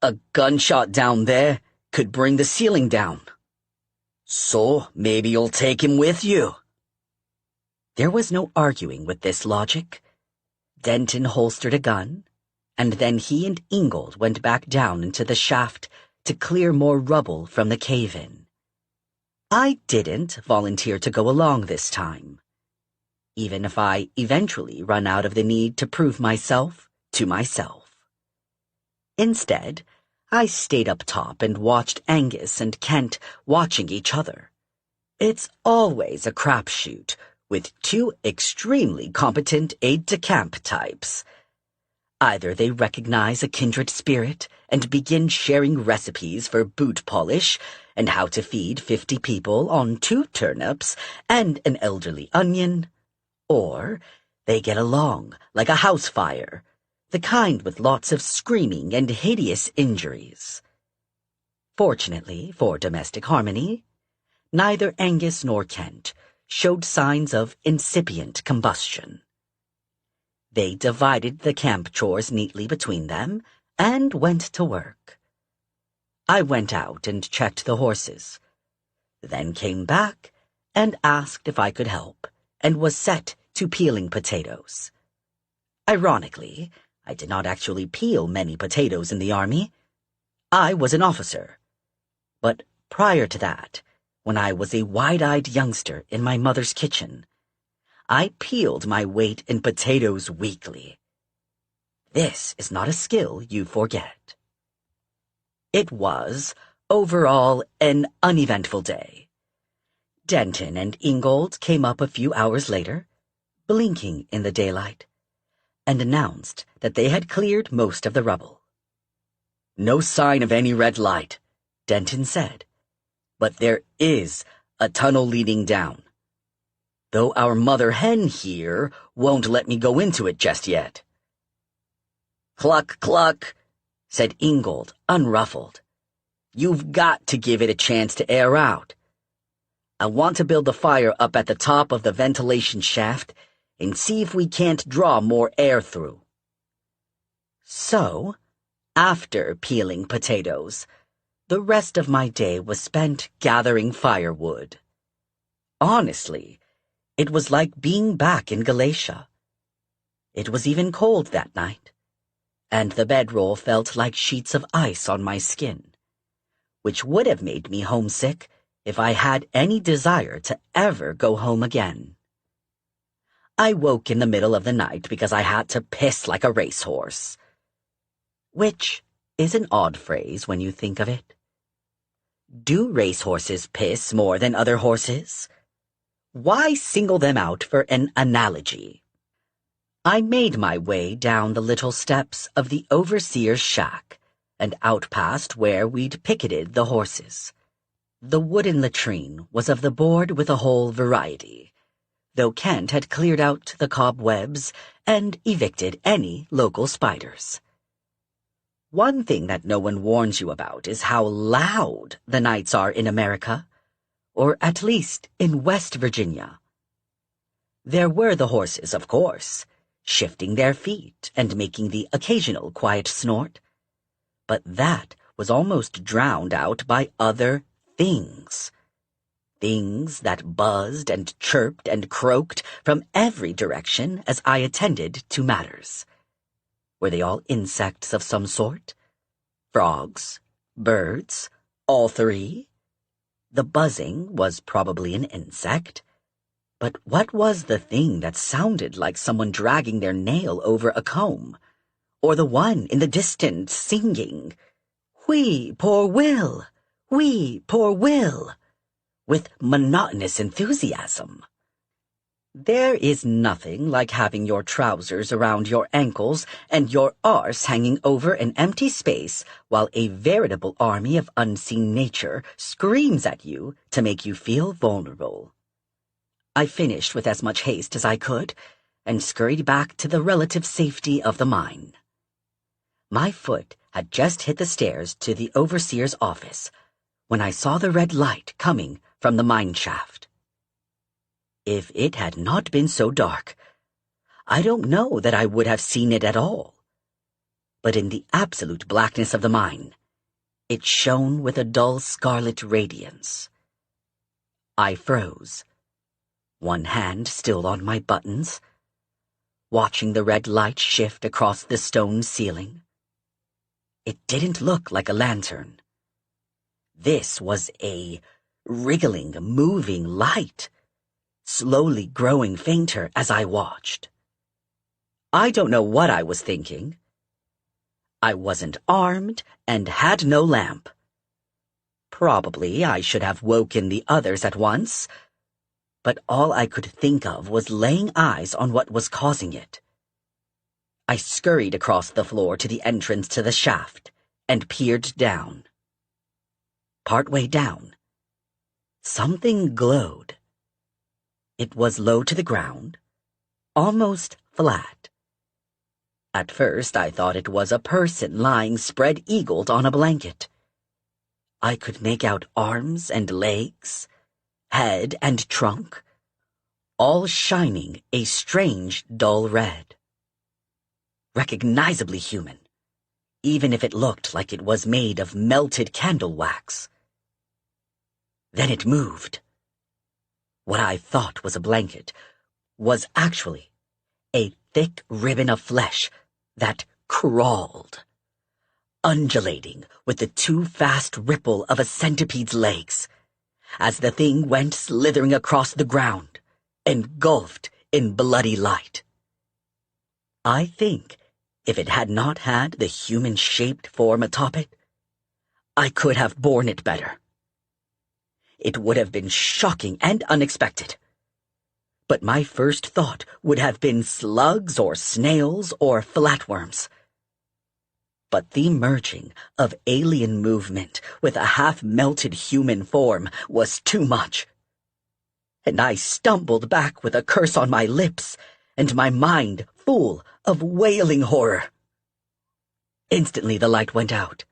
A gunshot down there could bring the ceiling down. So maybe you'll take him with you. There was no arguing with this logic. Denton holstered a gun, and then he and Ingold went back down into the shaft to clear more rubble from the cave-in. I didn't volunteer to go along this time, even if I eventually run out of the need to prove myself to myself. Instead, I stayed up top and watched Angus and Kent watching each other. It's always a crapshoot with two extremely competent aide-de-camp types. Either they recognize a kindred spirit and begin sharing recipes for boot polish and how to feed 50 people on 2 turnips and an elderly onion, or they get along like a house fire, the kind with lots of screaming and hideous injuries. Fortunately for domestic harmony, neither Angus nor Kent showed signs of incipient combustion. They divided the camp chores neatly between them and went to work. I went out and checked the horses, then came back and asked if I could help, and was set to peeling potatoes. Ironically, I did not actually peel many potatoes in the army. I was an officer. But prior to that, when I was a wide-eyed youngster in my mother's kitchen, I peeled my weight in potatoes weekly. This is not a skill you forget. It was, overall, an uneventful day. Denton and Ingold came up a few hours later, blinking in the daylight, and announced that they had cleared most of the rubble. No sign of any red light, Denton said, but there is a tunnel leading down. Though our mother hen here won't let me go into it just yet. Cluck, cluck, said Ingold, unruffled. You've got to give it a chance to air out. I want to build the fire up at the top of the ventilation shaft and see if we can't draw more air through. So, after peeling potatoes, the rest of my day was spent gathering firewood. Honestly, it was like being back in Galatia. It was even cold that night, and the bedroll felt like sheets of ice on my skin, which would have made me homesick if I had any desire to ever go home again. I woke in the middle of the night because I had to piss like a racehorse. Which is an odd phrase when you think of it. Do racehorses piss more than other horses? Why single them out for an analogy? I made my way down the little steps of the overseer's shack and out past where we'd picketed the horses. The wooden latrine was of the board with a hole variety, though Kent had cleared out the cobwebs and evicted any local spiders. One thing that no one warns you about is how loud the nights are in America, or at least in West Virginia. There were the horses, of course, shifting their feet and making the occasional quiet snort, but that was almost drowned out by other things. Things that buzzed and chirped and croaked from every direction as I attended to matters. Were they all insects of some sort? Frogs? Birds? All three? The buzzing was probably an insect. But what was the thing that sounded like someone dragging their nail over a comb? Or the one in the distance singing, "We poor Will! We poor Will!" with monotonous enthusiasm. There is nothing like having your trousers around your ankles and your arse hanging over an empty space while a veritable army of unseen nature screams at you to make you feel vulnerable. I finished with as much haste as I could and scurried back to the relative safety of the mine. My foot had just hit the stairs to the overseer's office when I saw the red light coming from the mine shaft. If it had not been so dark, I don't know that I would have seen it at all. But in the absolute blackness of the mine, it shone with a dull scarlet radiance. I froze, one hand still on my buttons, watching the red light shift across the stone ceiling. It didn't look like a lantern. This was a wriggling, moving light, slowly growing fainter as I watched. I don't know what I was thinking. I wasn't armed and had no lamp. Probably I should have woken the others at once, but all I could think of was laying eyes on what was causing it. I scurried across the floor to the entrance to the shaft and peered down. Partway down, something glowed. It was low to the ground, almost flat. At first I thought it was a person lying spread-eagled on a blanket. I could make out arms and legs, head and trunk, all shining a strange dull red. Recognizably human, even if it looked like it was made of melted candle wax. Then it moved. What I thought was a blanket was actually a thick ribbon of flesh that crawled, undulating with the too fast ripple of a centipede's legs, as the thing went slithering across the ground, engulfed in bloody light. I think if it had not had the human-shaped form atop it, I could have borne it better. It would have been shocking and unexpected. But my first thought would have been slugs or snails or flatworms. But the merging of alien movement with a half-melted human form was too much. And I stumbled back with a curse on my lips and my mind full of wailing horror. Instantly the light went out.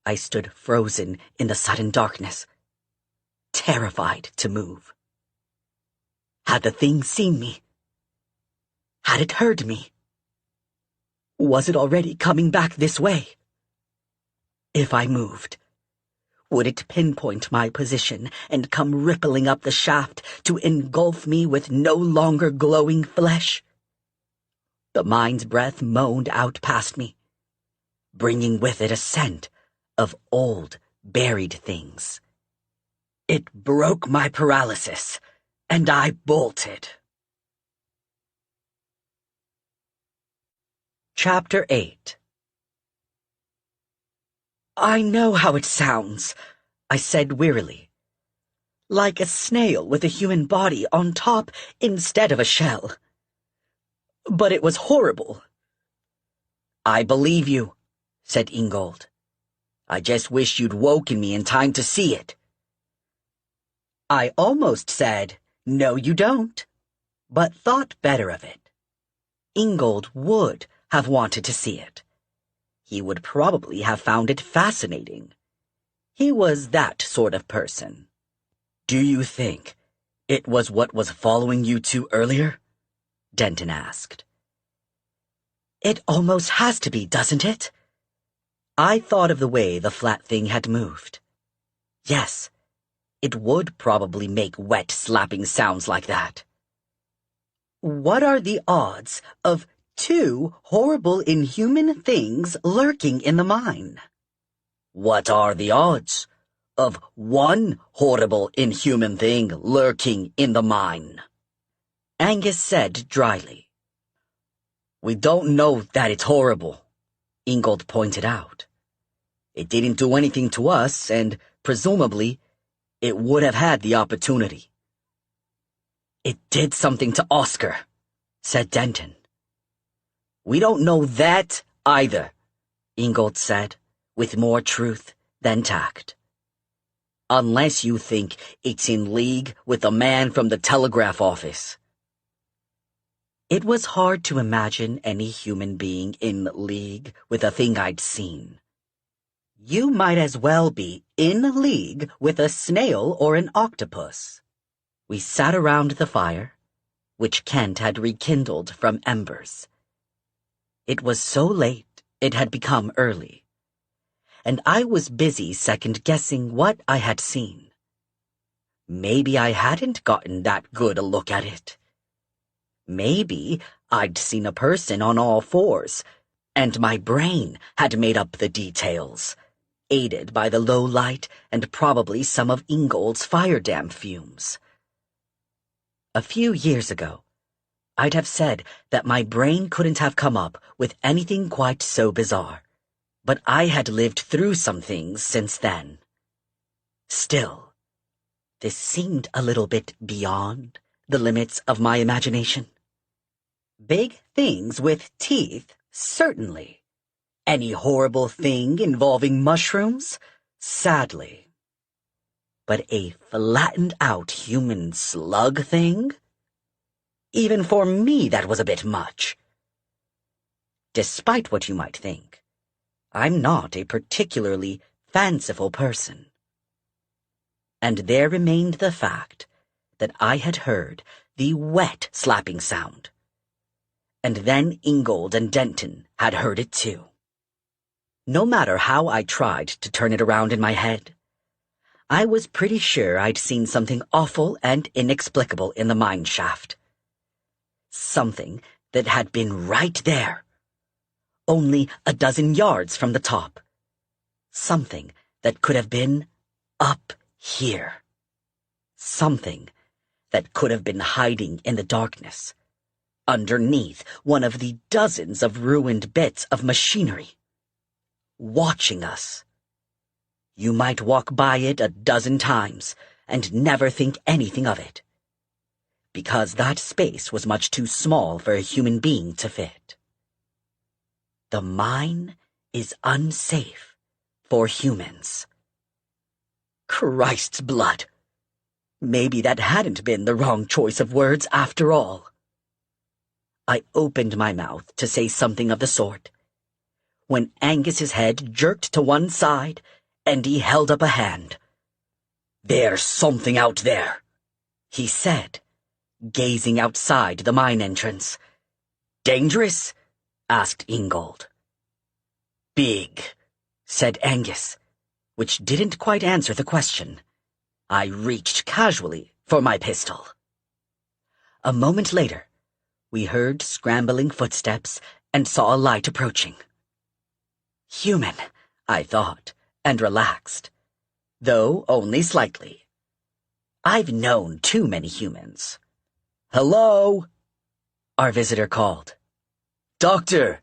I stood frozen in the sudden darkness, terrified to move. Had the thing seen me? Had it heard me? Was it already coming back this way? If I moved, would it pinpoint my position and come rippling up the shaft to engulf me with no longer glowing flesh? The mine's breath moaned out past me, bringing with it a scent of old, buried things. It broke my paralysis, and I bolted. Chapter 8. I know how it sounds, I said wearily. Like a snail with a human body on top instead of a shell. But it was horrible. I believe you, said Ingold. I just wish you'd woken me in time to see it. I almost said, no you don't, but thought better of it. Ingold would have wanted to see it. He would probably have found it fascinating. He was that sort of person. Do you think it was what was following you two earlier? Denton asked. It almost has to be, doesn't it? I thought of the way the flat thing had moved. Yes, it would probably make wet slapping sounds like that. What are the odds of two horrible inhuman things lurking in the mine? What are the odds of one horrible inhuman thing lurking in the mine? Angus said dryly. We don't know that it's horrible, Ingold pointed out. It didn't do anything to us, and presumably, it would have had the opportunity. It did something to Oscar, said Denton. We don't know that either, Ingold said, with more truth than tact. Unless you think it's in league with the man from the telegraph office. It was hard to imagine any human being in league with a thing I'd seen. You might as well be in league with a snail or an octopus. We sat around the fire, which Kent had rekindled from embers. It was so late it had become early, and I was busy second-guessing what I had seen. Maybe I hadn't gotten that good a look at it. Maybe I'd seen a person on all fours, and my brain had made up the details, aided by the low light and probably some of Ingold's fire damp fumes. A few years ago, I'd have said that my brain couldn't have come up with anything quite so bizarre, but I had lived through some things since then. Still, this seemed a little bit beyond the limits of my imagination. Big things with teeth, certainly. Any horrible thing involving mushrooms? Sadly. But a flattened-out human slug thing? Even for me, that was a bit much. Despite what you might think, I'm not a particularly fanciful person. And there remained the fact that I had heard the wet slapping sound. And then Ingold and Denton had heard it too. No matter how I tried to turn it around in my head, I was pretty sure I'd seen something awful and inexplicable in the mine shaft. Something that had been right there, only a dozen yards from the top. Something that could have been up here. Something that could have been hiding in the darkness, underneath one of the dozens of ruined bits of machinery, watching us. You might walk by it a dozen times and never think anything of it, because that space was much too small for a human being to fit. The mine is unsafe for humans. Christ's blood! Maybe that hadn't been the wrong choice of words after all. I opened my mouth to say something of the sort, when Angus's head jerked to one side and he held up a hand. There's something out there, he said, gazing outside the mine entrance. Dangerous? Asked Ingold. Big, said Angus, which didn't quite answer the question. I reached casually for my pistol. A moment later, we heard scrambling footsteps and saw a light approaching. Human, I thought, and relaxed, though only slightly. I've known too many humans. Hello? Our visitor called. Doctor,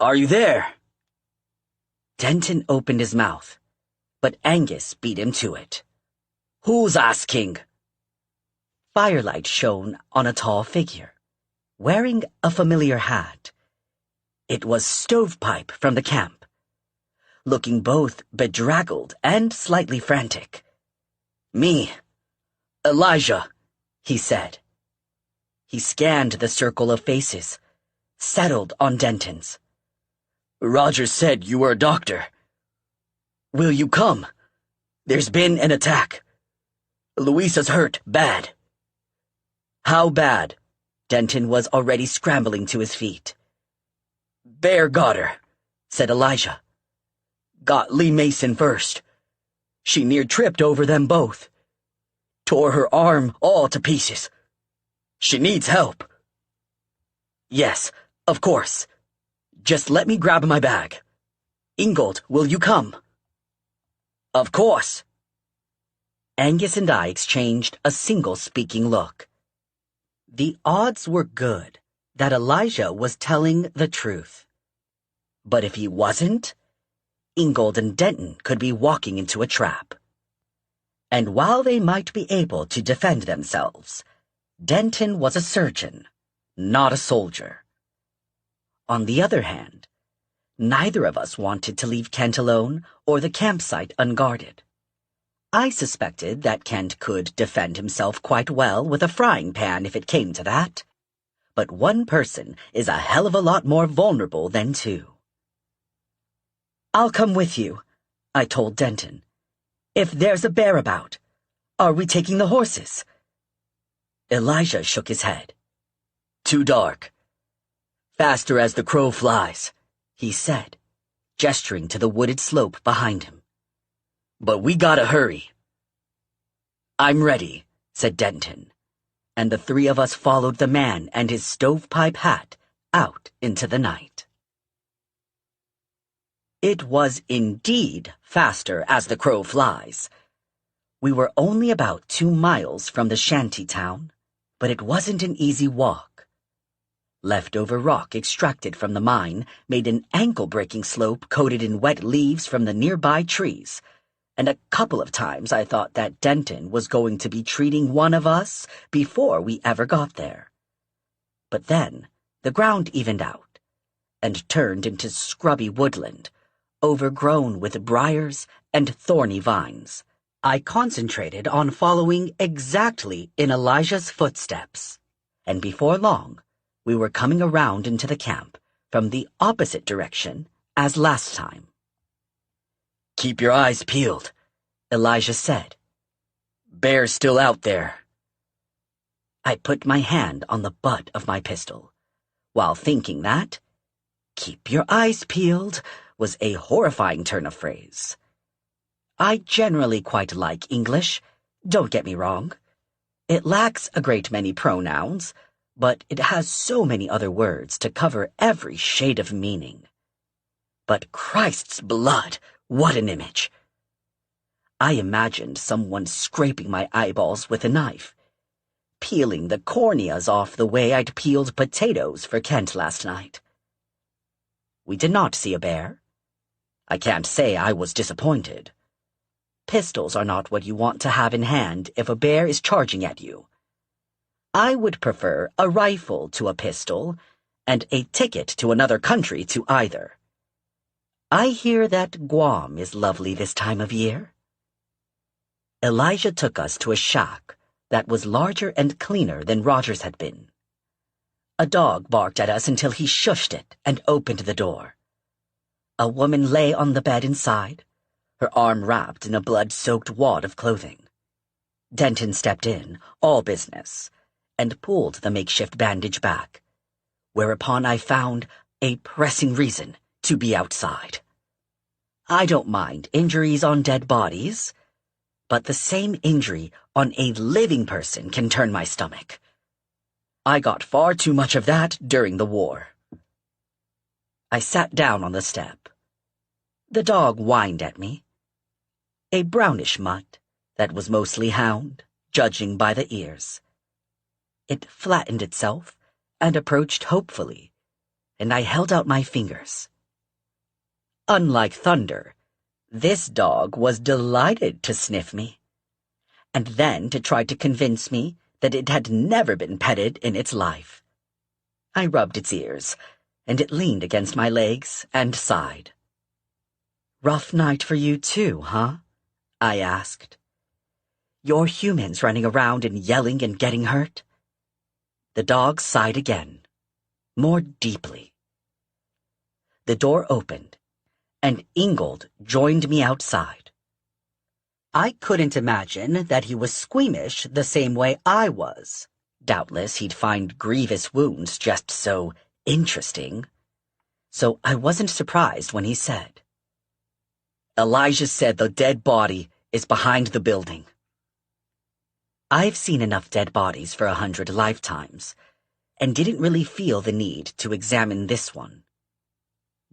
Are you there? Denton opened his mouth, but Angus beat him to it. Who's asking? Firelight shone on a tall figure, wearing a familiar hat. It was Stovepipe from the camp, looking both bedraggled and slightly frantic. Me, Elijah, he said. He scanned the circle of faces, settled on Denton's. Roger said you were a doctor. Will you come? There's been an attack. Louisa's hurt bad. How bad? Denton was already scrambling to his feet. Bear got her, said Elijah. Got Lee Mason first. She near tripped over them both. Tore her arm all to pieces. She needs help. Yes, of course. Just let me grab my bag. Ingold, will you come? Of course. Angus and I exchanged a single speaking look. The odds were good that Elijah was telling the truth. But if he wasn't, Ingold and Denton could be walking into a trap. And while they might be able to defend themselves, Denton was a surgeon, not a soldier. On the other hand, neither of us wanted to leave Kent alone or the campsite unguarded. I suspected that Kent could defend himself quite well with a frying pan if it came to that. But one person is a hell of a lot more vulnerable than two. I'll come with you, I told Denton. If there's a bear about, are we taking the horses? Elijah shook his head. Too dark. Faster as the crow flies, he said, gesturing to the wooded slope behind him. But we gotta hurry. I'm ready, said Denton, and the three of us followed the man and his stovepipe hat out into the night. It was indeed faster as the crow flies. We were only about 2 miles from the shanty town, but it wasn't an easy walk. Leftover rock extracted from the mine made an ankle-breaking slope coated in wet leaves from the nearby trees, and a couple of times I thought that Denton was going to be treating one of us before we ever got there. But then the ground evened out and turned into scrubby woodland, overgrown with briars and thorny vines. I concentrated on following exactly in Elijah's footsteps, and before long, we were coming around into the camp from the opposite direction as last time. Keep your eyes peeled, Elijah said. Bear's still out there. I put my hand on the butt of my pistol, while thinking that keep your eyes peeled was a horrifying turn of phrase. I generally quite like English, don't get me wrong. It lacks a great many pronouns, but it has so many other words to cover every shade of meaning. But Christ's blood, what an image! I imagined someone scraping my eyeballs with a knife, peeling the corneas off the way I'd peeled potatoes for Kent last night. We did not see a bear. I can't say I was disappointed. Pistols are not what you want to have in hand if a bear is charging at you. I would prefer a rifle to a pistol, and a ticket to another country to either. I hear that Guam is lovely this time of year. Elijah took us to a shack that was larger and cleaner than Roger's had been. A dog barked at us until he shushed it and opened the door. A woman lay on the bed inside, her arm wrapped in a blood-soaked wad of clothing. Denton stepped in, all business, and pulled the makeshift bandage back, whereupon I found a pressing reason to be outside. I don't mind injuries on dead bodies, but the same injury on a living person can turn my stomach. I got far too much of that during the war. I sat down on the step. The dog whined at me. A brownish mutt that was mostly hound, judging by the ears. It flattened itself and approached hopefully, and I held out my fingers. Unlike Thunder, this dog was delighted to sniff me, and then to try to convince me that it had never been petted in its life. I rubbed its ears, and it leaned against my legs and sighed. "Rough night for you too, huh?" I asked. "You're humans running around and yelling and getting hurt?" The dog sighed again, more deeply. The door opened, and Ingold joined me outside. I couldn't imagine that he was squeamish the same way I was. Doubtless he'd find grievous wounds just so interesting. So I wasn't surprised when he said, "Elijah said the dead body is behind the building." I've seen enough dead bodies for 100 lifetimes, and didn't really feel the need to examine this one.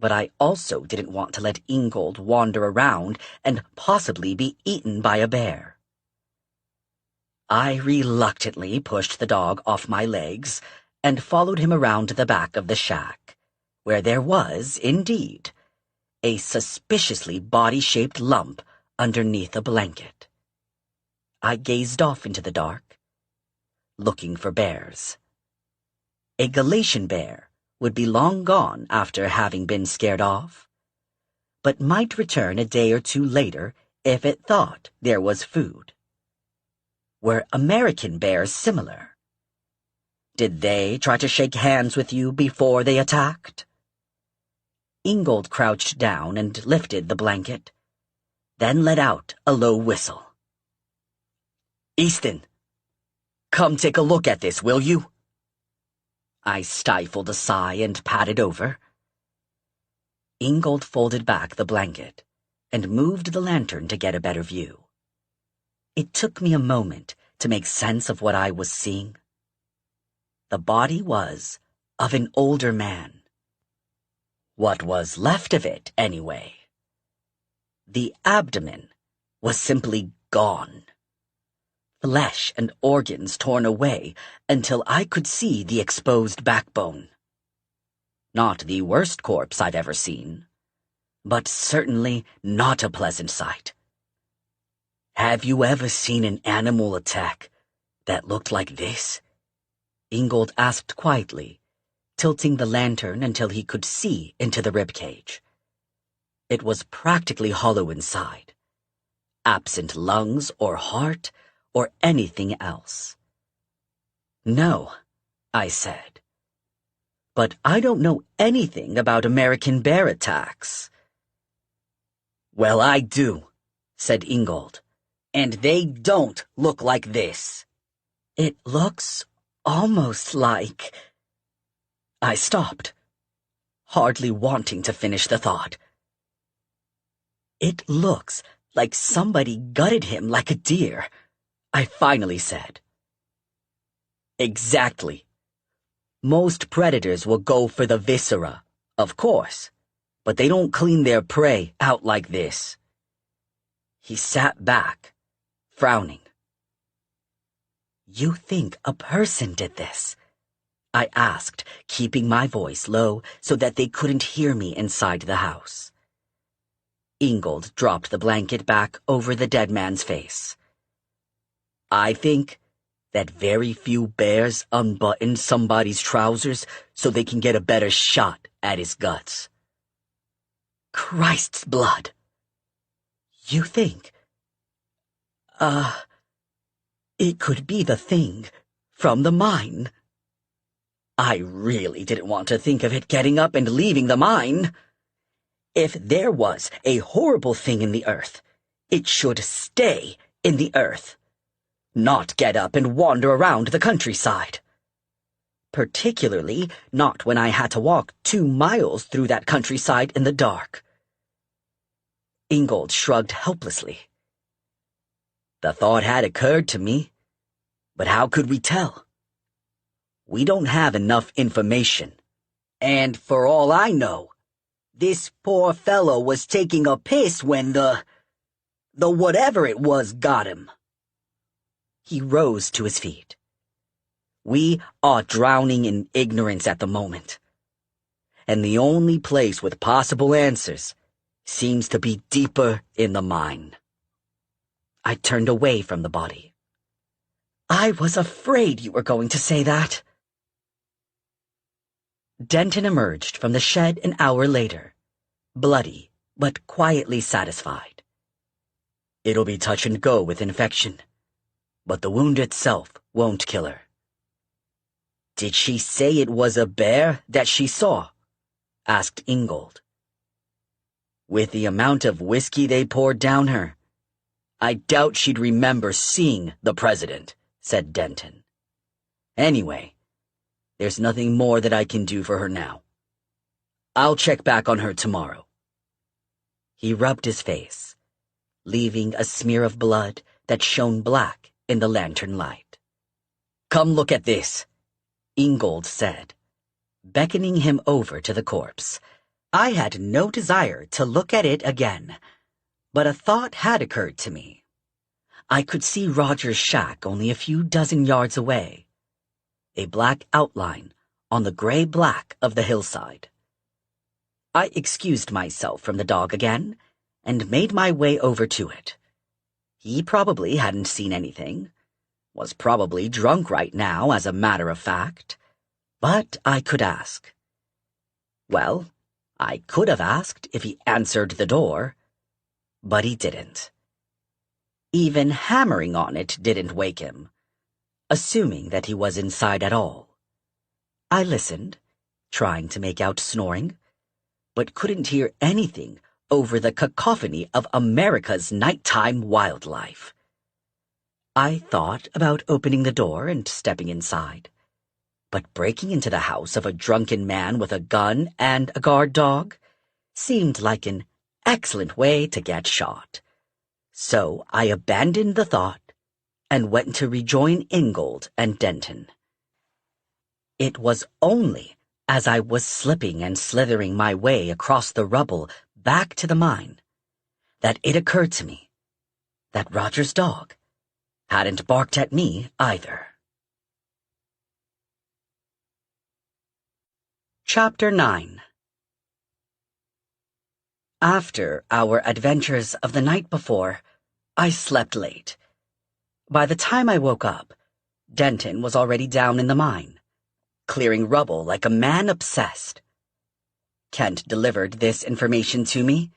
But I also didn't want to let Ingold wander around and possibly be eaten by a bear. I reluctantly pushed the dog off my legs and followed him around the back of the shack, where there was, indeed, a suspiciously body-shaped lump underneath a blanket. I gazed off into the dark, looking for bears. A Galatian bear would be long gone after having been scared off, but might return a day or two later if it thought there was food. Were American bears similar? Did they try to shake hands with you before they attacked? Ingold crouched down and lifted the blanket, then let out a low whistle. "Easton, come take a look at this, will you?" I stifled a sigh and patted over. Ingold folded back the blanket and moved the lantern to get a better view. It took me a moment to make sense of what I was seeing. The body was of an older man. What was left of it, anyway. The abdomen was simply gone. Flesh and organs torn away until I could see the exposed backbone. Not the worst corpse I've ever seen, but certainly not a pleasant sight. "Have you ever seen an animal attack that looked like this?" Ingold asked quietly, tilting the lantern until he could see into the ribcage. It was practically hollow inside, absent lungs or heart or anything else. "No," I said. "But I don't know anything about American bear attacks." "Well, I do," said Ingold. "And they don't look like this." "It looks almost like—" I stopped, hardly wanting to finish the thought. "It looks like somebody gutted him like a deer," I finally said. "Exactly. Most predators will go for the viscera, of course, but they don't clean their prey out like this." He sat back, frowning. "You think a person did this?" I asked, keeping my voice low so that they couldn't hear me inside the house. Ingold dropped the blanket back over the dead man's face. "I think that very few bears unbutton somebody's trousers so they can get a better shot at his guts." "Christ's blood! You think... it could be the thing from the mine." I really didn't want to think of it getting up and leaving the mine. If there was a horrible thing in the earth, it should stay in the earth, not get up and wander around the countryside. Particularly not when I had to walk 2 miles through that countryside in the dark. Ingold shrugged helplessly. The thought had occurred to me, but how could we tell? We don't have enough information. And for all I know, this poor fellow was taking a piss when the whatever it was got him. He rose to his feet. We are drowning in ignorance at the moment. and the only place with possible answers seems to be deeper in the mine. I turned away from the body. I was afraid you were going to say that. Denton emerged from the shed an hour later, bloody but quietly satisfied. It'll be touch and go with infection, but the wound itself won't kill her. Did she say it was a bear that she saw? Asked Ingold. With the amount of whiskey they poured down her, I doubt she'd remember seeing the president, said Denton. Anyway, there's nothing more that I can do for her now. I'll check back on her tomorrow. He rubbed his face, leaving a smear of blood that shone black in the lantern light. Come look at this, Ingold said, beckoning him over to the corpse. I had no desire to look at it again, but a thought had occurred to me. I could see Roger's shack only a few dozen yards away, a black outline on the gray-black of the hillside. I excused myself from the dog again and made my way over to it. He probably hadn't seen anything, was probably drunk right now as a matter of fact, but I could ask. Well, I could have asked if he answered the door, but he didn't. Even hammering on it didn't wake him, assuming that he was inside at all. I listened, trying to make out snoring, but couldn't hear anything over the cacophony of America's nighttime wildlife. I thought about opening the door and stepping inside, but breaking into the house of a drunken man with a gun and a guard dog seemed like an excellent way to get shot. So I abandoned the thought and went to rejoin Ingold and Denton. It was only as I was slipping and slithering my way across the rubble back to the mine that it occurred to me that Roger's dog hadn't barked at me either. Chapter 9. After our adventures of the night before, I slept late. By the time I woke up, Denton was already down in the mine, clearing rubble like a man obsessed. Kent delivered this information to me,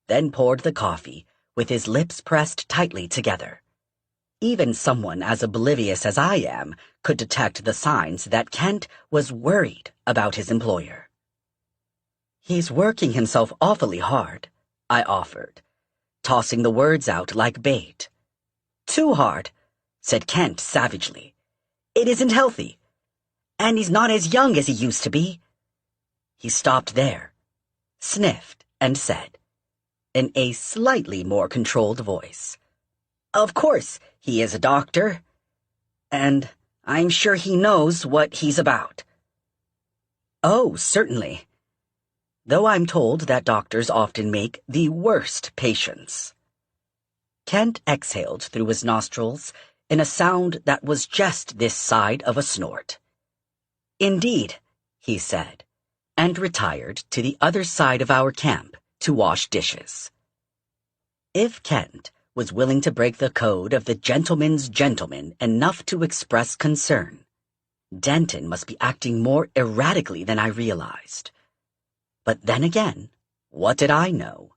then poured the coffee with his lips pressed tightly together. Even someone as oblivious as I am could detect the signs that Kent was worried about his employer. He's working himself awfully hard, I offered, tossing the words out like bait. Too hard, said Kent savagely. It isn't healthy. And he's not as young as he used to be. He stopped there, sniffed, and said, in a slightly more controlled voice, Of course, he is a doctor, and I'm sure he knows what he's about. Oh, certainly. Though I'm told that doctors often make the worst patients. Kent exhaled through his nostrils in a sound that was just this side of a snort. Indeed, he said, and retired to the other side of our camp to wash dishes. If Kent was willing to break the code of the gentleman's gentleman enough to express concern, Denton must be acting more erratically than I realized. But then again, what did I know?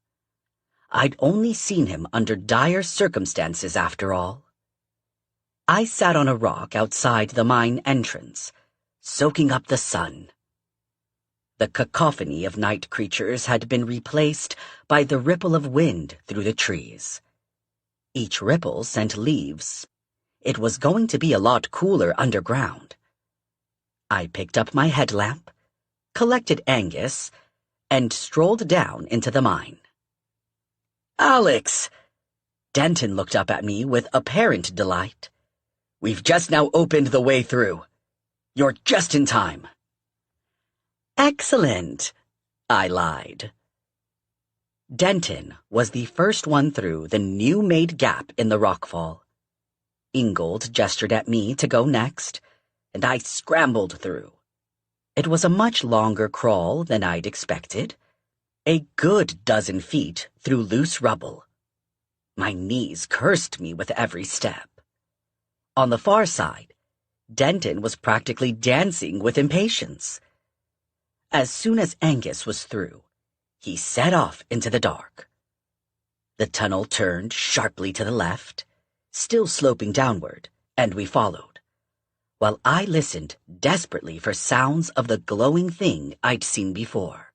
I'd only seen him under dire circumstances after all. I sat on a rock outside the mine entrance, soaking up the sun. The cacophony of night creatures had been replaced by the ripple of wind through the trees. Each ripple sent leaves. It was going to be a lot cooler underground. I picked up my headlamp, collected Angus, and strolled down into the mine. Alex! Denton looked up at me with apparent delight. We've just now opened the way through. You're just in time. Excellent, I lied. Denton was the first one through the new-made gap in the rockfall. Ingold gestured at me to go next, and I scrambled through. It was a much longer crawl than I'd expected. A good dozen feet through loose rubble. My knees cursed me with every step. On the far side, Denton was practically dancing with impatience. As soon as Angus was through, he set off into the dark. The tunnel turned sharply to the left, still sloping downward, and we followed, while I listened desperately for sounds of the glowing thing I'd seen before.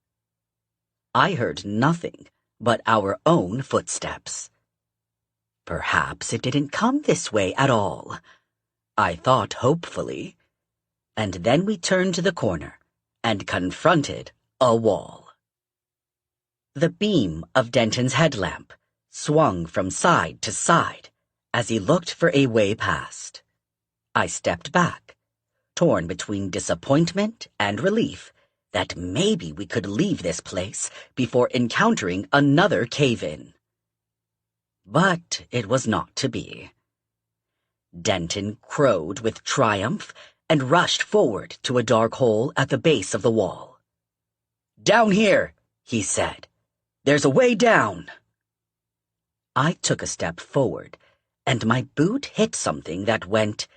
I heard nothing but our own footsteps. Perhaps it didn't come this way at all, I thought hopefully, and then we turned to the corner and confronted a wall. The beam of Denton's headlamp swung from side to side as he looked for a way past. I stepped back, torn between disappointment and relief that maybe we could leave this place before encountering another cave-in. But it was not to be. Denton crowed with triumph and rushed forward to a dark hole at the base of the wall. "Down here," he said. "There's a way down." I took a step forward, and my boot hit something that went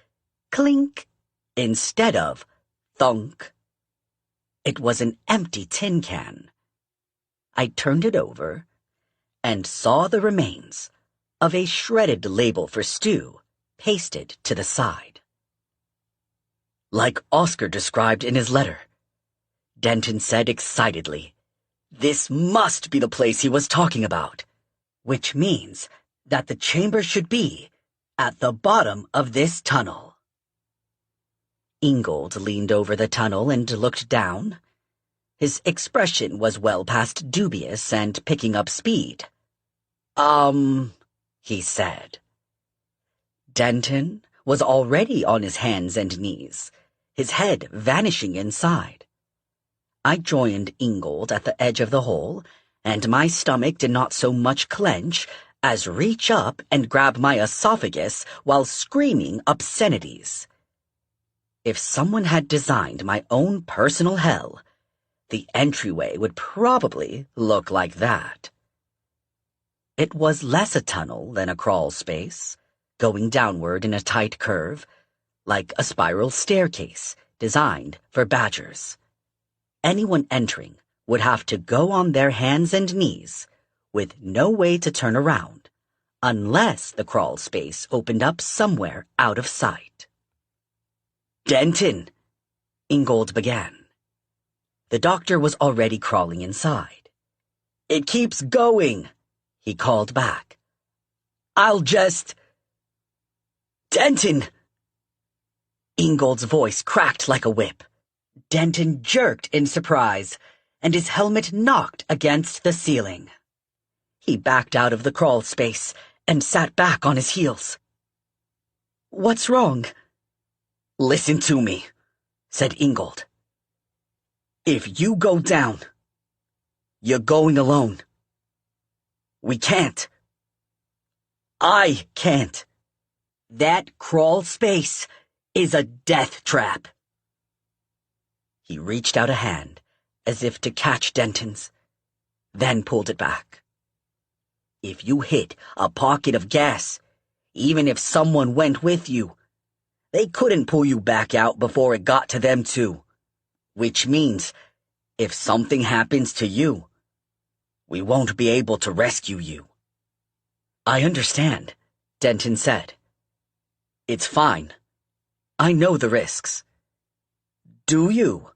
clink instead of thunk. It was an empty tin can. I turned it over and saw the remains of a shredded label for stew pasted to the side. Like Oscar described in his letter, Denton said excitedly, "This must be the place he was talking about, which means that the chamber should be at the bottom of this tunnel." Ingold leaned over the tunnel and looked down. His expression was well past dubious and picking up speed. He said. Denton was already on his hands and knees, his head vanishing inside. I joined Ingold at the edge of the hole, and my stomach did not so much clench as reach up and grab my esophagus while screaming obscenities. If someone had designed my own personal hell, the entryway would probably look like that. It was less a tunnel than a crawl space, going downward in a tight curve, like a spiral staircase designed for badgers. Anyone entering would have to go on their hands and knees, with no way to turn around, unless the crawl space opened up somewhere out of sight. "Denton," Ingold began. The doctor was already crawling inside. "It keeps going," he called back. "I'll just—" "Denton!" Ingold's voice cracked like a whip. Denton jerked in surprise, and his helmet knocked against the ceiling. He backed out of the crawl space and sat back on his heels. "What's wrong?" "Listen to me," said Ingold. "If you go down, you're going alone. We can't. I can't. That crawl space is a death trap." He reached out a hand, as if to catch Denton's, then pulled it back. "If you hit a pocket of gas, even if someone went with you, they couldn't pull you back out before it got to them too. Which means, if something happens to you, we won't be able to rescue you." "I understand," Denton said. "It's fine. I know the risks." "Do you?"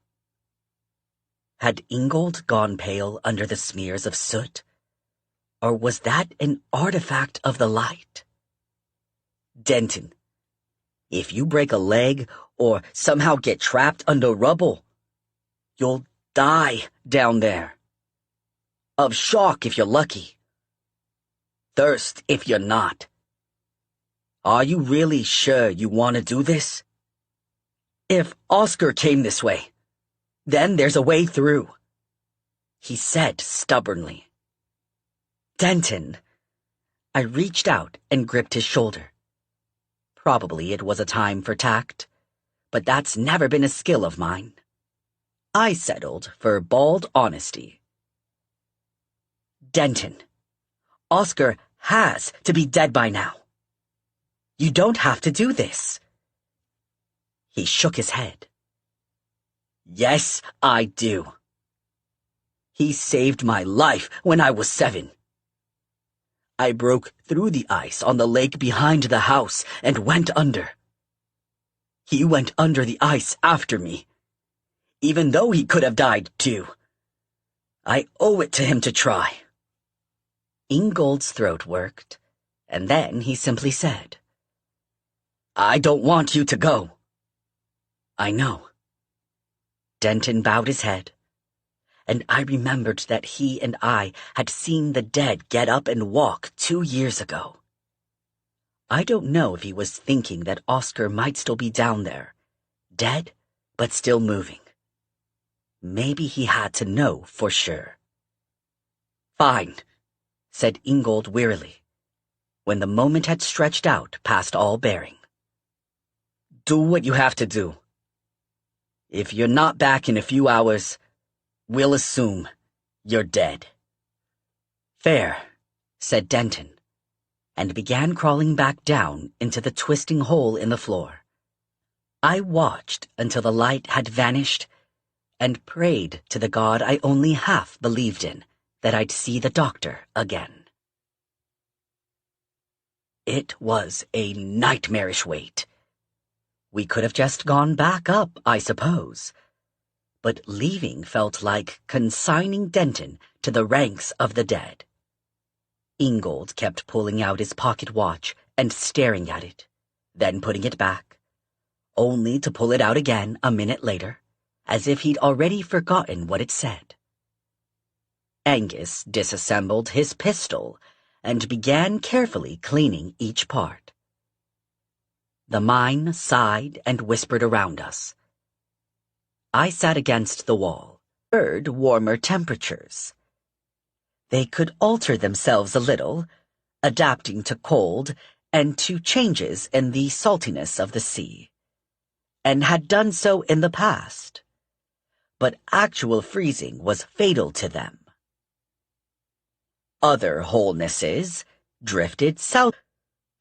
Had Ingold gone pale under the smears of soot? Or was that an artifact of the light? "Denton, if you break a leg or somehow get trapped under rubble, you'll die down there. Of shock if you're lucky. Thirst if you're not. Are you really sure you want to do this? If Oscar came this way, then there's a way through," he said stubbornly. "Denton." I reached out and gripped his shoulder. Probably it was a time for tact, but that's never been a skill of mine. I settled for bald honesty. Denton, Oscar has to be dead by now. You don't have to do this. He shook his head. Yes, I do. He saved my life when I was 7. I broke through the ice on the lake behind the house and went under. He went under the ice after me, even though he could have died too. I owe it to him to try. Ingold's throat worked, and then he simply said, I don't want you to go. I know. Denton bowed his head, and I remembered that he and I had seen the dead get up and walk 2 years ago. I don't know if he was thinking that Oscar might still be down there, dead, but still moving. Maybe he had to know for sure. Fine, said Ingold wearily, when the moment had stretched out past all bearing. Do what you have to do. If you're not back in a few hours, we'll assume you're dead. Fair, said Denton, and began crawling back down into the twisting hole in the floor. I watched until the light had vanished and prayed to the God I only half believed in that I'd see the doctor again. It was a nightmarish wait. We could have just gone back up, I suppose, but leaving felt like consigning Denton to the ranks of the dead. Ingold kept pulling out his pocket watch and staring at it, then putting it back, only to pull it out again a minute later, as if he'd already forgotten what it said. Angus disassembled his pistol and began carefully cleaning each part. The mine sighed and whispered around us. I sat against the wall, heard warmer temperatures. They could alter themselves a little, adapting to cold and to changes in the saltiness of the sea, and had done so in the past. But actual freezing was fatal to them. Other wholenesses drifted south.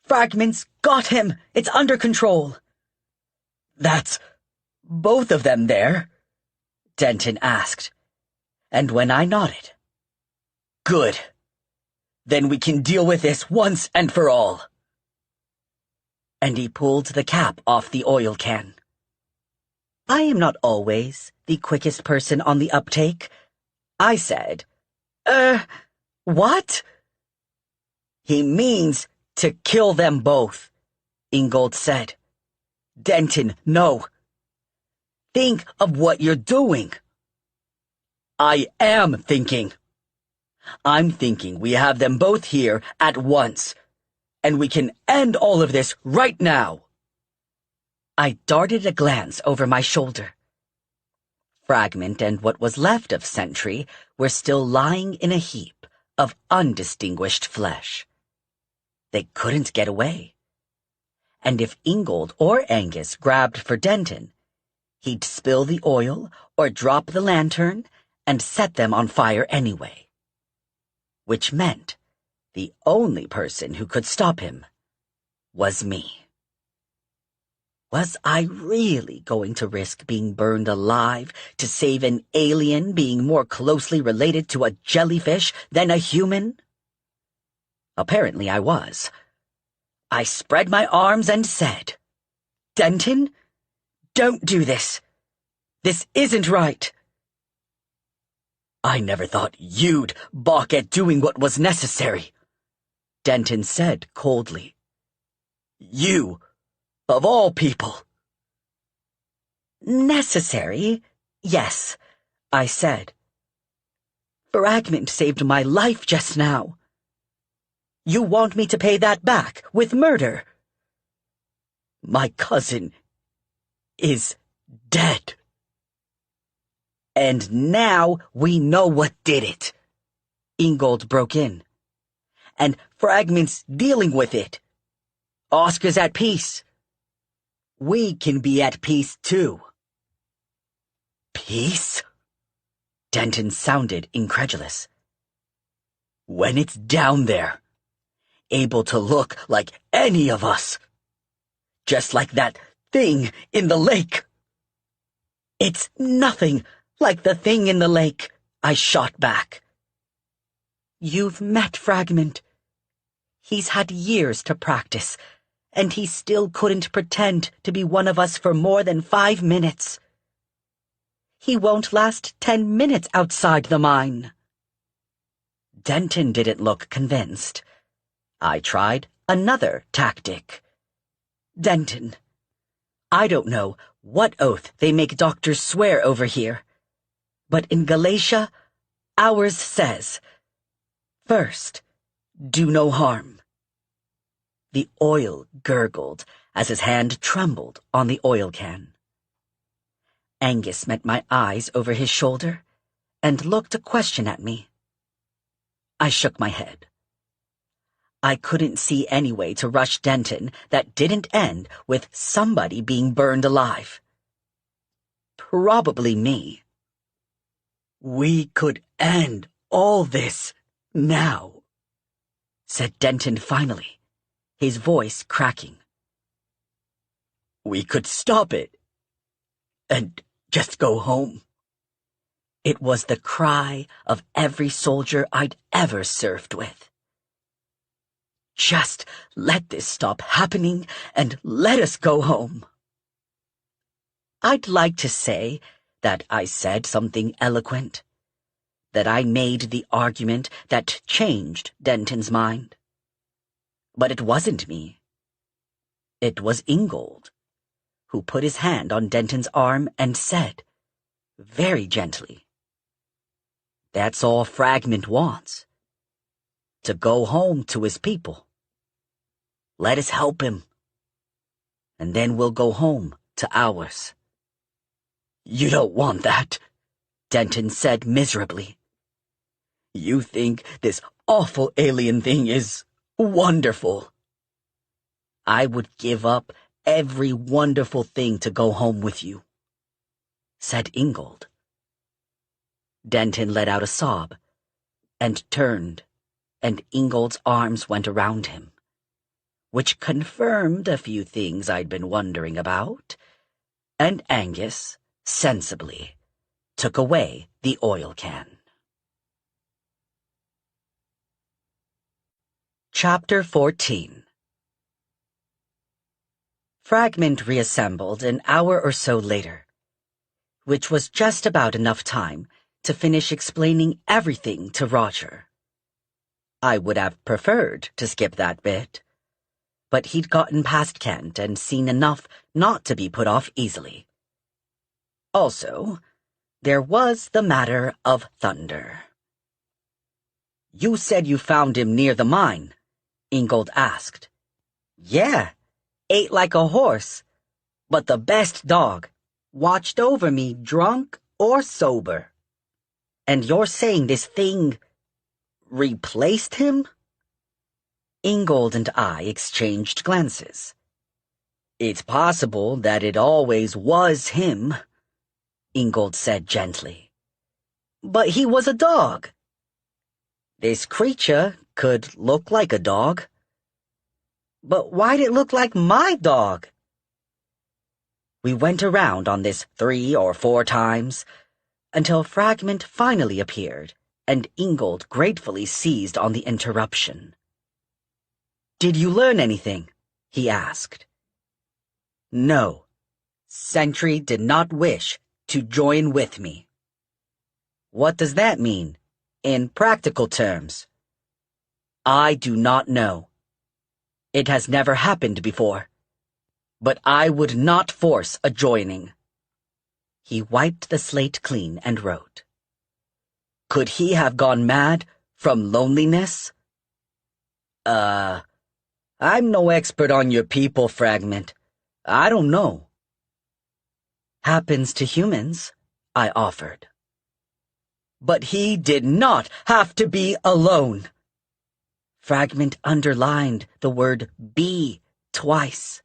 Fragments got him! It's under control! That's both of them there? Denton asked, and when I nodded, good. Then we can deal with this once and for all. And he pulled the cap off the oil can. I am not always the quickest person on the uptake. I said, what? He means to kill them both, Ingold said. Denton, no. Think of what you're doing. I am thinking. I'm thinking we have them both here at once, and we can end all of this right now. I darted a glance over my shoulder. Fragment and what was left of Sentry were still lying in a heap of undistinguished flesh. They couldn't get away. And if Ingold or Angus grabbed for Denton, he'd spill the oil or drop the lantern and set them on fire anyway. Which meant the only person who could stop him was me. Was I really going to risk being burned alive to save an alien being more closely related to a jellyfish than a human? Apparently I was. I spread my arms and said, Denton, don't do this. This isn't right. I never thought you'd balk at doing what was necessary, Denton said coldly. You, of all people. Necessary? Yes, I said. Fragment saved my life just now. You want me to pay that back with murder? My cousin is dead. And now we know what did it, Ingold broke in. And Fragment's dealing with it. Oscar's at peace. We can be at peace too. Peace? Denton sounded incredulous. When it's down there, able to look like any of us. Just like that thing in the lake. It's nothing like the thing in the lake, I shot back. You've met Fragment. He's had years to practice, and he still couldn't pretend to be one of us for more than 5 minutes. He won't last 10 minutes outside the mine. Denton didn't look convinced. I tried another tactic. Denton, I don't know what oath they make doctors swear over here, but in Galatia, ours says, first, do no harm. The oil gurgled as his hand trembled on the oil can. Angus met my eyes over his shoulder and looked a question at me. I shook my head. I couldn't see any way to rush Denton that didn't end with somebody being burned alive. Probably me. We could end all this now, said Denton finally, his voice cracking. We could stop it and just go home. It was the cry of every soldier I'd ever served with. Just let this stop happening and let us go home. I'd like to say that I said something eloquent, that I made the argument that changed Denton's mind. But it wasn't me. It was Ingold, who put his hand on Denton's arm and said, very gently, that's all Fragment wants, to go home to his people. Let us help him, and then we'll go home to ours. You don't want that, Denton said miserably. You think this awful alien thing is wonderful. I would give up every wonderful thing to go home with you, said Ingold. Denton let out a sob, and turned, and Ingold's arms went around him, which confirmed a few things I'd been wondering about, and Angus, sensibly, took away the oil can. Chapter 14. Fragment reassembled an hour or so later, which was just about enough time to finish explaining everything to Roger. I would have preferred to skip that bit, but he'd gotten past Kent and seen enough not to be put off easily. Also, there was the matter of Thunder. You said you found him near the mine, Ingold asked. Yeah, ate like a horse, but the best dog, watched over me drunk or sober. And you're saying this thing replaced him? Ingold and I exchanged glances. It's possible that it always was him, Ingold said gently. But he was a dog. This creature could look like a dog. But why'd it look like my dog? We went around on this 3 or 4 times, until Fragment finally appeared, and Ingold gratefully seized on the interruption. Did you learn anything? He asked. No. Sentry did not wish to join with me. What does that mean, in practical terms? I do not know. It has never happened before, but I would not force a joining. He wiped the slate clean and wrote. Could he have gone mad from loneliness? I'm no expert on your people, Fragment. I don't know. Happens to humans, I offered. But he did not have to be alone. Fragment underlined the word be twice.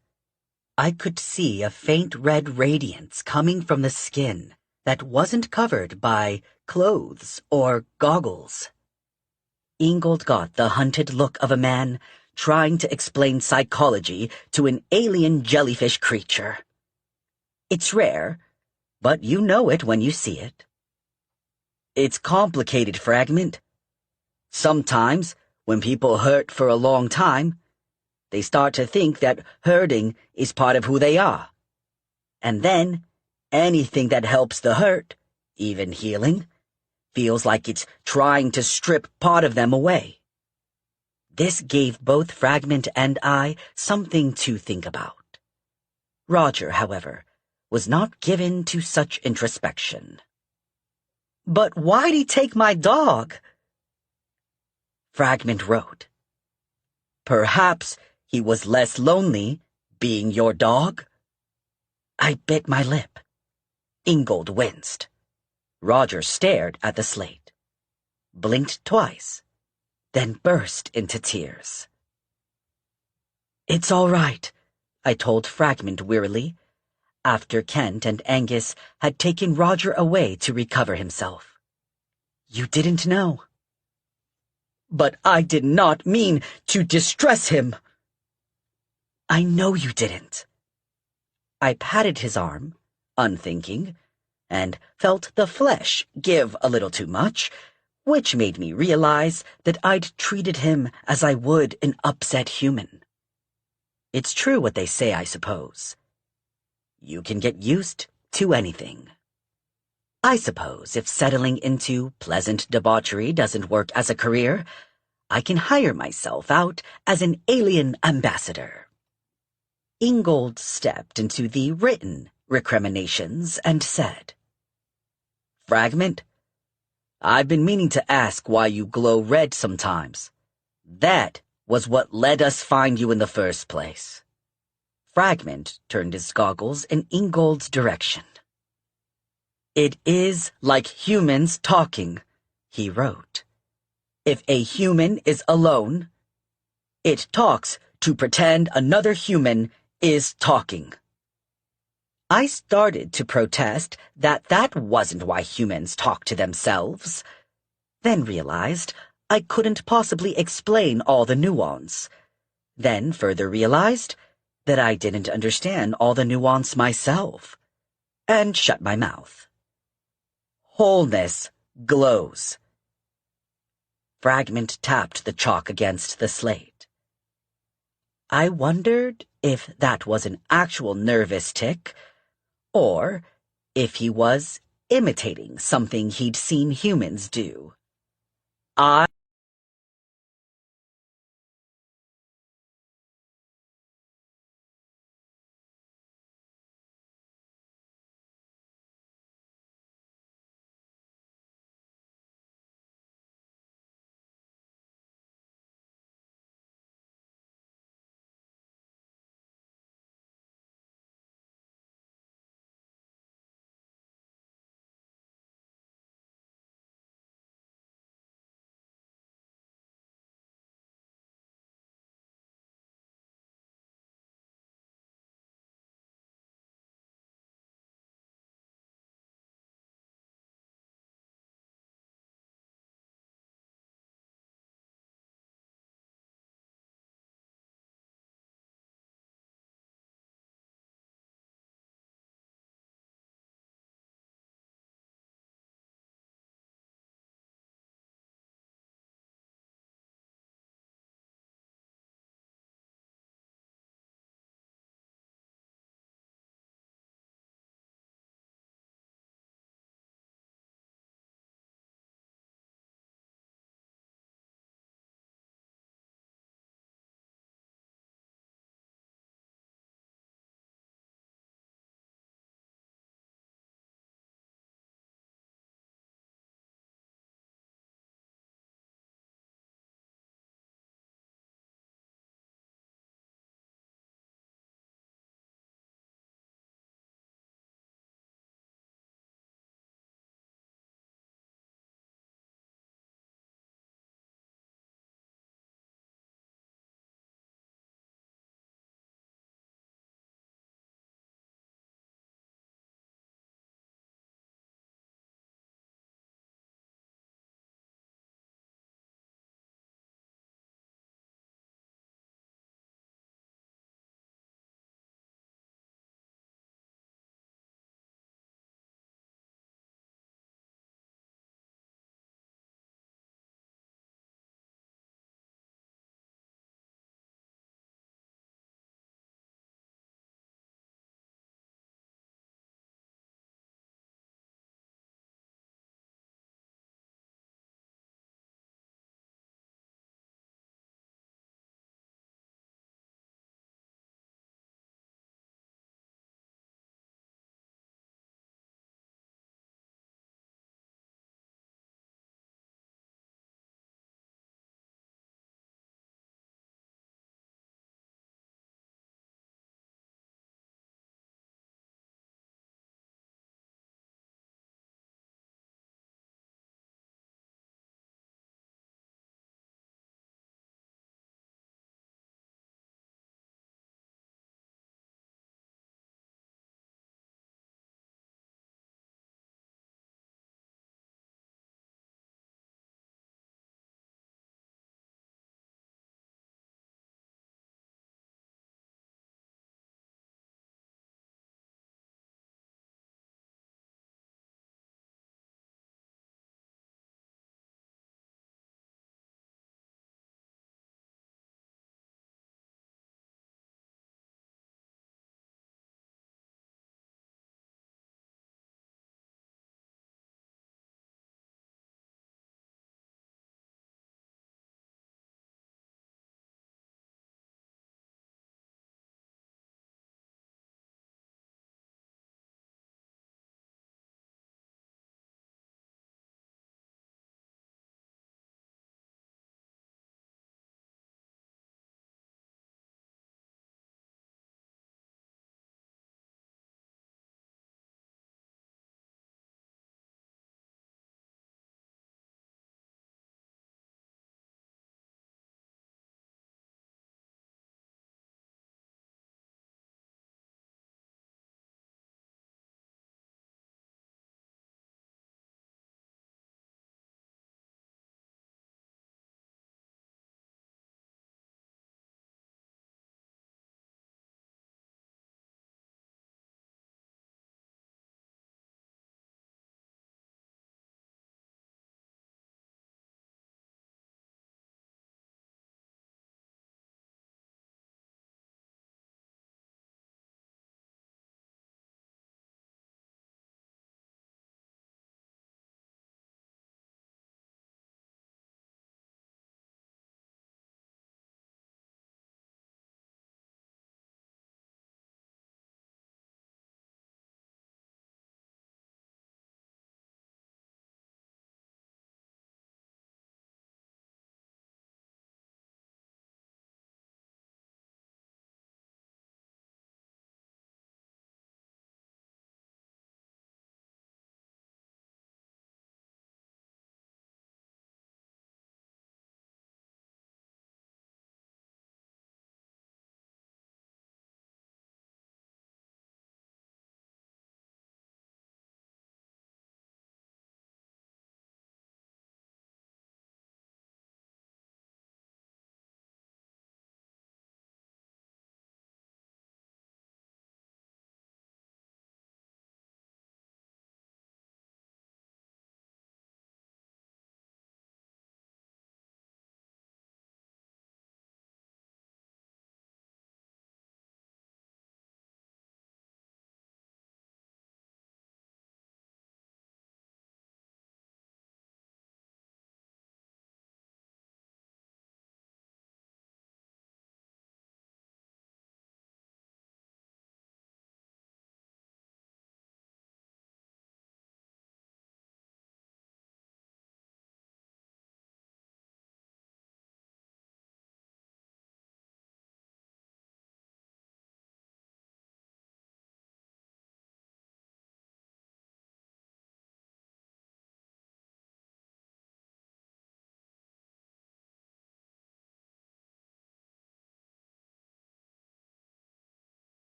I could see a faint red radiance coming from the skin that wasn't covered by clothes or goggles. Ingold got the hunted look of a man trying to explain psychology to an alien jellyfish creature. It's rare, but you know it when you see it. It's complicated, Fragment. Sometimes, when people hurt for a long time, they start to think that hurting is part of who they are. And then, anything that helps the hurt, even healing, feels like it's trying to strip part of them away. This gave both Fragment and I something to think about. Roger, however, was not given to such introspection. "But why'd he take my dog?" Fragment wrote. "Perhaps he was less lonely being your dog?" I bit my lip. Ingold winced. Roger stared at the slate, blinked twice, then burst into tears. "It's all right," I told Fragment wearily, after Kent and Angus had taken Roger away to recover himself. "You didn't know." "But I did not mean to distress him." "I know you didn't." I patted his arm, unthinking, and felt the flesh give a little too much, which made me realize that I'd treated him as I would an upset human. It's true what they say, I suppose. You can get used to anything. I suppose if settling into pleasant debauchery doesn't work as a career, I can hire myself out as an alien ambassador. Ingold stepped into the written recriminations and said, "Fragment, I've been meaning to ask why you glow red sometimes. That was what led us find you in the first place." Fragment turned his goggles in Ingold's direction. "It is like humans talking," he wrote. "If a human is alone, it talks to pretend another human is talking." I started to protest that wasn't why humans talk to themselves, then realized I couldn't possibly explain all the nuance, then further realized that I didn't understand all the nuance myself, and shut my mouth. "Wholeness glows." Fragment tapped the chalk against the slate. I wondered if that was an actual nervous tic, or if he was imitating something he'd seen humans do.